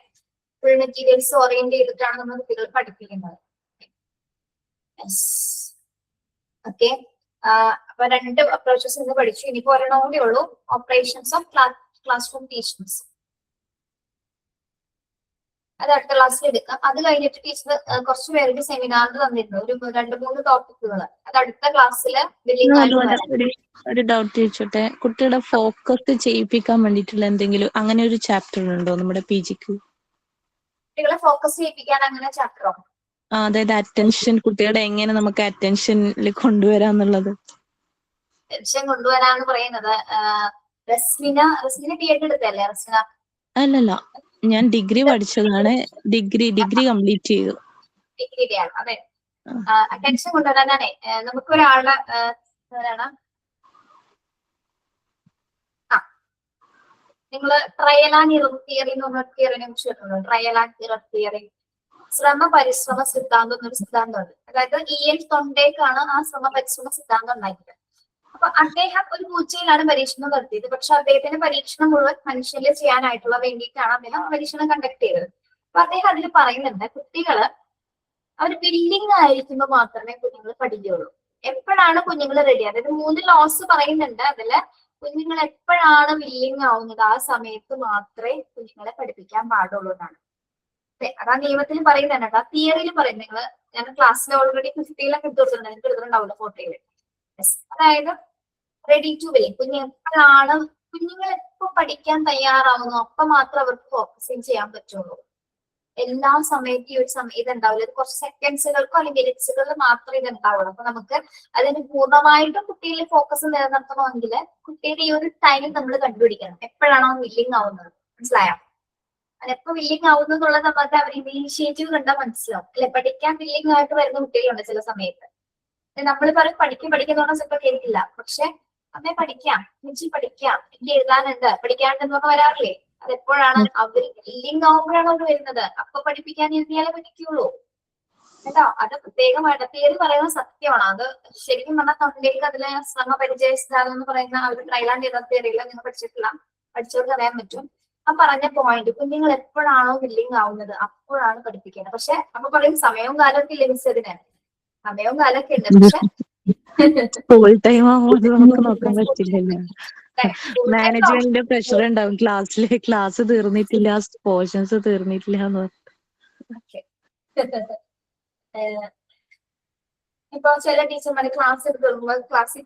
ഫുൾ മെറ്റീരിയൽസ് ഓറിയന്റ് ചെയ്തിട്ടാണ് നമ്മൾ കുട്ടികൾ പഠിപ്പിക്കുന്നത്. ഓക്കെ, അപ്പൊ 2 അപ്രോച്ചസ് ഇന്ന് പഠിച്ചു. ഇനിയിപ്പോ ഒരെണ്ണം കൂടി ഉള്ളൂ, operations of class room teachings. അത് അടുത്ത ക്ലാസ്സിൽ എടുക്കാം. അത് കഴിഞ്ഞിട്ട് ടീച്ചർ കുറച്ച് പേർക്ക് സെമിനാറിൽ തന്നിരുന്നു ഒരു 2-3 ടോപ്പിക്കുകൾ. അത് അടുത്ത ക്ലാസ്സിൽ ഒരു ഡൗട്ട് ചോദിച്ചോട്ടെ, കുട്ടിയുടെ ഫോക്കസ് ചെയ്യിപ്പിക്കാൻ വേണ്ടിയിട്ടുള്ള എന്തെങ്കിലും അങ്ങനെ ഒരു ചാപ്റ്റർ ഉണ്ടോ നമ്മുടെ PGക്ക്? കുട്ടികളെ ഫോക്കസ് ചെയ്യിപ്പിക്കാൻ അങ്ങനെ ചാപ്റ്ററോ? അതായത് അറ്റൻഷൻ, കുട്ടികളുടെ എങ്ങനെ നമുക്ക് അറ്റൻഷനിൽ കൊണ്ടുവരാന്നുള്ളത്. അറ്റൻഷൻ കൊണ്ടുവരാന്ന് പറയുന്നത് റസ്മിന ബിഎഡ് എടുത്തല്ലേ റസ്മിന? അല്ലല്ല, ഞാൻ ഡിഗ്രി പഠിച്ചതാണ്. ഡിഗ്രി കംപ്ലീറ്റ് ചെയ്തു. ഡിഗ്രി ആണ് അതെ. അറ്റൻഷൻ കൊണ്ടുവരാനാണേ നമുക്ക് ഒരാളുടെ നിങ്ങൾ ട്രയൽ ആൻഡ് ഇറർ തിയറി എന്ന് പറഞ്ഞ തിയറിനെ കുറിച്ച് കേട്ടിട്ടുണ്ടോ? ട്രയൽ ആൻഡ് ഇറർ തിയറി, ശ്രമ പരിശ്രമ സിദ്ധാന്തം എന്നൊരു സിദ്ധാന്തമുണ്ട്. അതായത് EN തൊണ്ടേക്കാണ് ആ ശ്രമ പരിശ്രമ സിദ്ധാന്തം ഉണ്ടാക്കിയത്. അപ്പൊ അദ്ദേഹം ഒരു പൂച്ചയിലാണ് പരീക്ഷണം നടത്തിയത്. പക്ഷെ അദ്ദേഹത്തിന്റെ പരീക്ഷണം മുഴുവൻ മനുഷ്യരിൽ ചെയ്യാനായിട്ടുള്ള വേണ്ടിയിട്ടാണ് അദ്ദേഹം പരീക്ഷണം കണ്ടക്ട് ചെയ്തത്. അപ്പൊ അദ്ദേഹം അതിൽ പറയുന്നുണ്ട് കുട്ടികള് അവർ വില്ലിങ് ആയിരിക്കുമ്പോൾ മാത്രമേ കുഞ്ഞുങ്ങൾ പഠിക്കുകയുള്ളൂ. എപ്പോഴാണ് കുഞ്ഞുങ്ങൾ റെഡി, അതായത് 3 ലോസ് പറയുന്നുണ്ട്. അതില് കുഞ്ഞുങ്ങൾ എപ്പോഴാണ് വില്ലിങ് ആവുന്നത് ആ സമയത്ത് മാത്രമേ കുഞ്ഞുങ്ങളെ പഠിപ്പിക്കാൻ പാടുള്ളൂ എന്നാണ്. അതാ നിയമത്തിൽ പറയുന്നത് കേട്ടോ, ആ തിയറിയിൽ പറയുന്നത്. നിങ്ങൾ ഞാൻ ക്ലാസ്സിൽ ഓൾറെഡി കുട്ടികളൊക്കെ എടുത്തിട്ടുണ്ടാവില്ല ഫോട്ടോയില്. അതായത് റെഡി ടു വില്ലിങ്, കുഞ്ഞുങ്ങൾ എപ്പോ പഠിക്കാൻ തയ്യാറാവുന്നു അപ്പൊ മാത്രം അവർക്ക് ഫോക്കസിങ് ചെയ്യാൻ പറ്റുള്ളൂ. എല്ലാ സമയത്തും ഈ ഒരു ഇതുണ്ടാവില്ല. ഇത് കുറച്ച് സെക്കൻഡ്സുകൾക്കോ അല്ലെങ്കിൽ മിനിറ്റ്സുകളിൽ മാത്രമേ ഇത് ഉണ്ടാവുള്ളൂ. അപ്പൊ നമുക്ക് അതിന് പൂർണ്ണമായിട്ടും കുട്ടികളിൽ ഫോക്കസ് നിലനിർത്തണമെങ്കിൽ കുട്ടിയുടെ ഈ ഒരു ടൈം നമ്മൾ കണ്ടുപിടിക്കണം. എപ്പോഴാണോ വില്ലിങ് ആവുന്നത്, മനസ്സിലായോ? അതെപ്പോ വില്ലിങ് ആവുന്നു എന്നുള്ളത് നമുക്ക് അവർ ഇനീഷ്യേറ്റീവ് കണ്ടാൽ മനസ്സിലാവും അല്ലെ. പഠിക്കാൻ വില്ലിങ് ആയിട്ട് വരുന്ന കുട്ടികളുണ്ട് ചില സമയത്ത്. നമ്മൾ പറയും പഠിക്കുന്ന ചിലപ്പോൾ കേൾക്കില്ല. പക്ഷെ അമ്മേ പഠിക്കാം, എനിക്ക് പഠിക്കാം, എനിക്ക് എഴുതാനുണ്ട്, പഠിക്കാനുണ്ടെന്ന് പറഞ്ഞാൽ വരാറില്ലേ? അതെപ്പോഴാണ് അവർ വില്ലിങ് ആവുമ്പോഴാണ് അവർ വരുന്നത്. അപ്പൊ പഠിപ്പിക്കാൻ ഇരുന്നിയാലേ പഠിക്കുള്ളൂ കേട്ടോ. അത് പ്രത്യേകമായിട്ട് തിയറി പറയുന്നത് സത്യമാണ്. അത് ശരിക്കും പറഞ്ഞാൽ തൊണ്ടയിൽ അതിലെ ശ്രമ പരിചയ സിദ്ധാന്തം എന്ന് പറയുന്ന ആ ഒരു ട്രയൽ ആൻഡ് ഇറർ തിയറിയിൽ നിങ്ങൾ പഠിച്ചിട്ടില്ല, പഠിച്ചവർക്ക് അറിയാൻ പറ്റും. ആ പറഞ്ഞ പോയിന്റ് കുഞ്ഞുങ്ങൾ എപ്പോഴാണോ വില്ലിങ് ആവുന്നത് അപ്പോഴാണ് പഠിപ്പിക്കേണ്ടത്. പക്ഷെ അപ്പൊ പറയും സമയവും കാലമൊക്കെ ഇല്ല മിസ് അതിന്. സമയവും കാലമൊക്കെ ഉണ്ട്, പക്ഷെ ഫുൾ ടൈം ആവുമ്പോൾ നമുക്ക് നോക്കാൻ പറ്റില്ലല്ലോ. മാനേജ്മെന്റിന്റെ പ്രഷർ ഉണ്ടാവും ക്ലാസ് തീർന്നിട്ടില്ല, പോർഷൻസ് തീർന്നിട്ടില്ല എന്ന്. ഇപ്പൊ ചില ടീച്ചർമാര് ക്ലാസ്സിൽ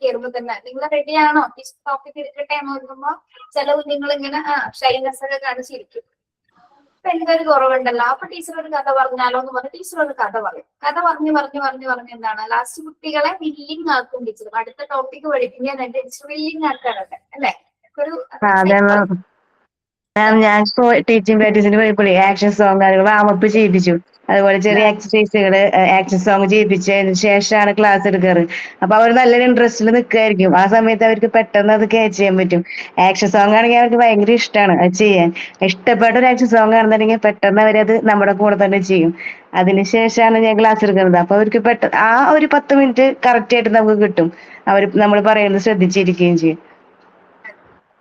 കയറുമ്പോ തന്നെ നിങ്ങൾ റെഡിയാണോ ടീച്ചർ ടോപ്പിക് എടുക്കട്ടെ എന്ന് നോക്കുമ്പോ ചില കുഞ്ഞുങ്ങൾ ഇങ്ങനെ ഷൈനസ് ഒക്കെ കാണിച്ചിരിക്കും. അപ്പൊ എനിക്കൊരു കുറവുണ്ടല്ലോ, അപ്പൊ ടീച്ചർ ഒരു കഥ പറഞ്ഞാലോ എന്ന് പറഞ്ഞ് ടീച്ചർ ഒരു കഥ പറയും. കഥ പറഞ്ഞു എന്താണ് ലാസ്റ്റ് കുട്ടികളെ വില്ലിങ് ആക്കും ടീച്ചർ. അടുത്ത ടോപ്പിക് പഠിപ്പിക്കാൻ ടീച്ചർ വില്ലിങ് ആക്കാറുണ്ട് അല്ലെ? ഒരു ഞാൻ ടീച്ചിങ് പ്രാക്ടീസിന് പോയപ്പോഴേ ആക്ഷൻ സോങ് കാര്യങ്ങൾ വാമപ്പ് ചെയ്യിപ്പിച്ചു. അതുപോലെ ചെറിയ എക്സസൈസുകള് ആക്ഷൻ സോങ് ചെയ്യിപ്പിച്ചതിന് ശേഷമാണ് ക്ലാസ് എടുക്കാറ്. അപ്പൊ അവർ നല്ലൊരു ഇൻട്രസ്റ്റിൽ നിൽക്കുമായിരിക്കും. ആ സമയത്ത് അവർക്ക് പെട്ടെന്ന് അത് ക്യാച്ച് ചെയ്യാൻ പറ്റും. ആക്ഷൻ സോങ് ആണെങ്കിൽ അവർക്ക് ഭയങ്കര ഇഷ്ടമാണ് അത് ചെയ്യാൻ. ഇഷ്ടപ്പെട്ട ഒരു ആക്ഷൻ സോങ് ആണെന്നുണ്ടെങ്കിൽ പെട്ടെന്ന് അവരത് നമ്മുടെ കൂടെ തന്നെ ചെയ്യും. അതിനുശേഷമാണ് ഞാൻ ക്ലാസ് എടുക്കുന്നത്. അപ്പൊ അവർക്ക് ആ ഒരു 10 മിനിറ്റ് കറക്റ്റ് ആയിട്ട് നമുക്ക് കിട്ടും. നമ്മൾ പറയുന്നത് ശ്രദ്ധിച്ചിരിക്കുകയും ചെയ്യും.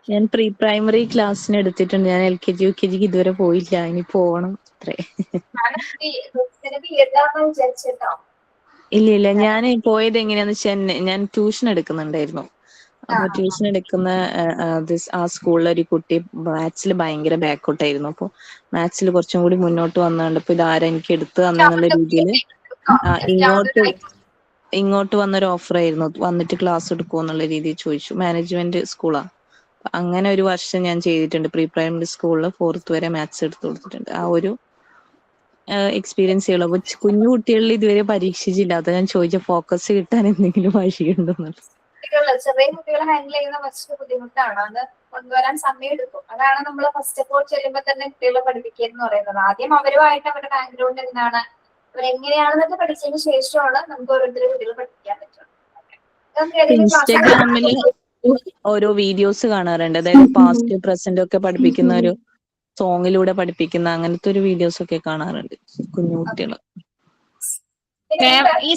ഞാൻ പ്രീ പ്രൈമറി ക്ലാസ്സിന് എടുത്തിട്ടുണ്ട്. ഞാൻ LKG UKG ഇതുവരെ പോയില്ല, ഇനി പോകണം അത്രേ. ഇല്ല ഞാൻ പോയത് എങ്ങനെയാന്ന് വെച്ചാൽ ഞാൻ ട്യൂഷൻ എടുക്കുന്നുണ്ടായിരുന്നു. അപ്പൊ ട്യൂഷൻ എടുക്കുന്ന ആ സ്കൂളിലെ ഒരു കുട്ടി മാത്സിൽ ഭയങ്കര ബാക്കൗട്ടായിരുന്നു. അപ്പൊ മാത്സിൽ കുറച്ചും കൂടി മുന്നോട്ട് വന്നുകൊണ്ടപ്പോ ഇതാരാ എനിക്ക് എടുത്തു തന്നെന്നുള്ള രീതിയിൽ ഇങ്ങോട്ട് വന്നൊരു ഓഫർ ആയിരുന്നു. വന്നിട്ട് ക്ലാസ് എടുക്കുമോ എന്നുള്ള രീതിയിൽ ചോദിച്ചു. മാനേജ്മെന്റ് സ്കൂളാ. അങ്ങനെ ഒരു വർഷം ഞാൻ ചെയ്തിട്ടുണ്ട്. പ്രീ പ്രൈമറി സ്കൂളിൽ 4th വരെ മാത്സ് എടുത്തു കൊടുത്തിട്ടുണ്ട്. ആ ഒരു എക്സ്പീരിയൻസ് ചെയ്യുള്ളൂ. അപ്പൊ കുഞ്ഞു കുട്ടികളിൽ ഇതുവരെ പരീക്ഷിച്ചില്ല. അത് ഞാൻ ചോദിച്ച ഫോക്കസ് കിട്ടാൻ എന്തെങ്കിലും വഴിയുണ്ടെന്നുള്ളത്. ചെറിയ കുട്ടികളെ ഹാൻഡിൽ ചെയ്യുന്ന കുറച്ച് ബുദ്ധിമുട്ടാണ്. അത് കൊണ്ടുവരാൻ സമയം എടുക്കും. അതാണ് നമ്മൾ ഫസ്റ്റ് ഓഫ് ഓൾ ചെല്ലുമ്പോൾ തന്നെ കുട്ടികളെ പഠിപ്പിക്കുക എന്ന് പറയുന്നത്. ആദ്യം അവരുമായിട്ട് അവരുടെ ബാക്ക്ഗ്രൗണ്ട് എന്താണ്, അവരെങ്ങനെയാണെന്നൊക്കെ പഠിച്ചതിന് ശേഷമാണ് നമുക്ക് ഓരോരുത്തരും കുട്ടികളെ പഠിപ്പിക്കാൻ പറ്റും. ഇൻസ്റ്റാഗ്രാമില് ഓരോ വീഡിയോസ് കാണാറുണ്ട്. അതായത് പാസ്റ്റ് പ്രസന്റ് ഒക്കെ പഠിപ്പിക്കുന്ന ഒരു സോങ്ങിലൂടെ പഠിപ്പിക്കുന്ന അങ്ങനത്തെ ഒരു വീഡിയോസ് ഒക്കെ കാണാറുണ്ട് കുഞ്ഞു കുട്ടികള്. ഈ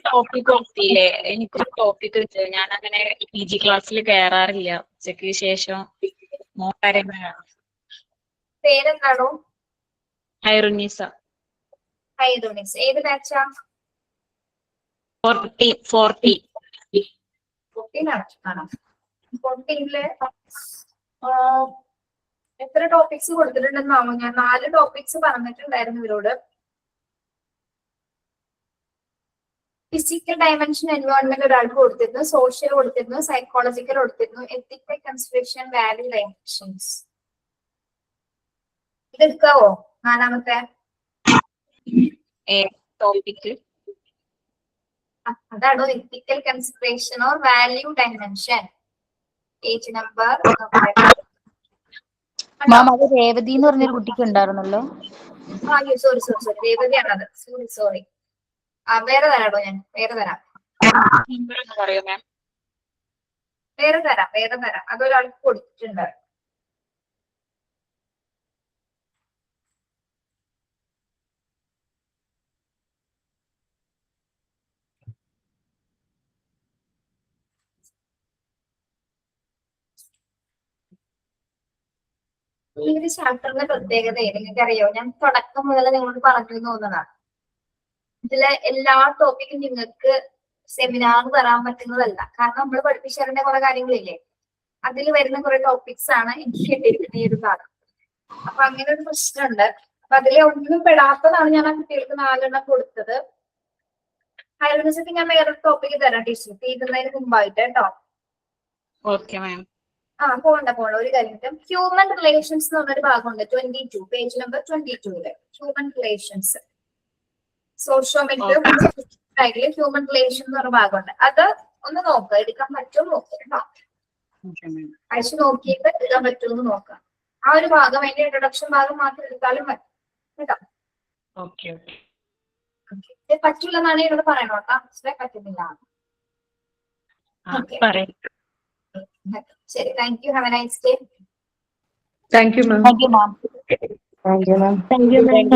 ടോപ്പിക് ഓർത്തിയില്ലേ, എനിക്കൊരു ടോപ്പിക് വെച്ചത് ഞാൻ അങ്ങനെ PG ക്ലാസ്സിൽ കയറാറില്ല. ഉച്ചയ്ക്ക് ശേഷം പേരെന്താണോ? ഹൈറുന്നീസ. ഏത് ബാച്ചാ? 40. 14 എത്ര ടോപ്പിക്സ് കൊടുത്തിട്ടുണ്ടെന്നാണോ? ഞാൻ 4 ടോപ്പിക്സ് പറഞ്ഞിട്ടുണ്ടായിരുന്നു ഇവരോട്. ഫിസിക്കൽ ഡയമെൻഷൻ എൻവയോൺമെന്റ് ഒരാൾക്ക് കൊടുത്തിരുന്നു, സോഷ്യൽ കൊടുത്തിരുന്നു, സൈക്കോളജിക്കൽ കൊടുത്തിരുന്നു, എത്തിക്കൽ കൺസിഡറേഷൻ, വാല്യൂ ഡയമെൻഷൻസ്. ഇതെടുക്കാവോ 4ാമത്തെ ടോപ്പിക്? അതാണോ ethical consideration or value dimension? Page number ma'am, അത് രേവതി എന്ന് പറഞ്ഞൊരു കുട്ടിക്ക് ഉണ്ടായിരുന്നല്ലോ. സോറി രേവതിയാണത്. സോറി വേറെ തരാടോ, ഞാൻ വേറെ തരാം. അതൊരാൾക്ക് കൊടുത്തിട്ടുണ്ട്. ഈ ഒരു ചാപ്റ്ററിന്റെ പ്രത്യേകത നിങ്ങൾക്കറിയോ? ഞാൻ തുടക്കം മുതൽ നിങ്ങളോട് പറഞ്ഞു തോന്നുന്നതാണ്. ഇതിലെ എല്ലാ ടോപ്പിക്കും നിങ്ങൾക്ക് സെമിനാർ തരാൻ പറ്റുന്നതല്ല. കാരണം നമ്മൾ പഠിപ്പിച്ചറിന്റെ കുറെ കാര്യങ്ങളില്ലേ, അതിൽ വരുന്ന കുറെ ടോപ്പിക്സ് ആണ് എനിക്ക് കിട്ടിയിരിക്കുന്ന ഈ ഒരു ഭാഗം. അപ്പൊ അങ്ങനെ ഒരു പ്രശ്നമുണ്ട്. അപ്പൊ അതിലെ ഒന്നും പെടാത്തതാണ് ഞാൻ ആ കുട്ടികൾക്ക് 4 കൊടുത്തത്. ഹൈറോണിസത്തിൽ ഞാൻ വേറൊരു ടോപ്പിക്ക് തരാം ടീച്ചർ തീരുന്നതിന് മുമ്പായിട്ട് കേട്ടോ. Okay ma'am. പോകണ്ട ഒരു കാര്യം. ഹ്യൂമൻ റിലേഷൻസ് എന്ന് പറഞ്ഞൊരു ഭാഗമുണ്ട് 22, page number 22. Human relations, sociometry human relation എന്ന് പറഞ്ഞ ഭാഗമുണ്ട്. അത് ഒന്ന് നോക്കുക, എടുക്കാൻ പറ്റുമോ നോക്കുക കേട്ടോ. അയച്ചു നോക്കിയിട്ട് എടുക്കാൻ പറ്റുമെന്ന് നോക്കാം. ആ ഒരു ഭാഗം, അതിന്റെ ഇൻട്രൊഡക്ഷൻ ഭാഗം മാത്രം എടുത്താലും മതി കേട്ടോ. പറ്റൂലെന്നാണ് എന്നോട് പറയണോ കേട്ടോ. പറ്റുന്നില്ല. ശരി, thank you. Have A nice day. Thank you, ma'am. Thank you, ma'am. Thank you, ma'am.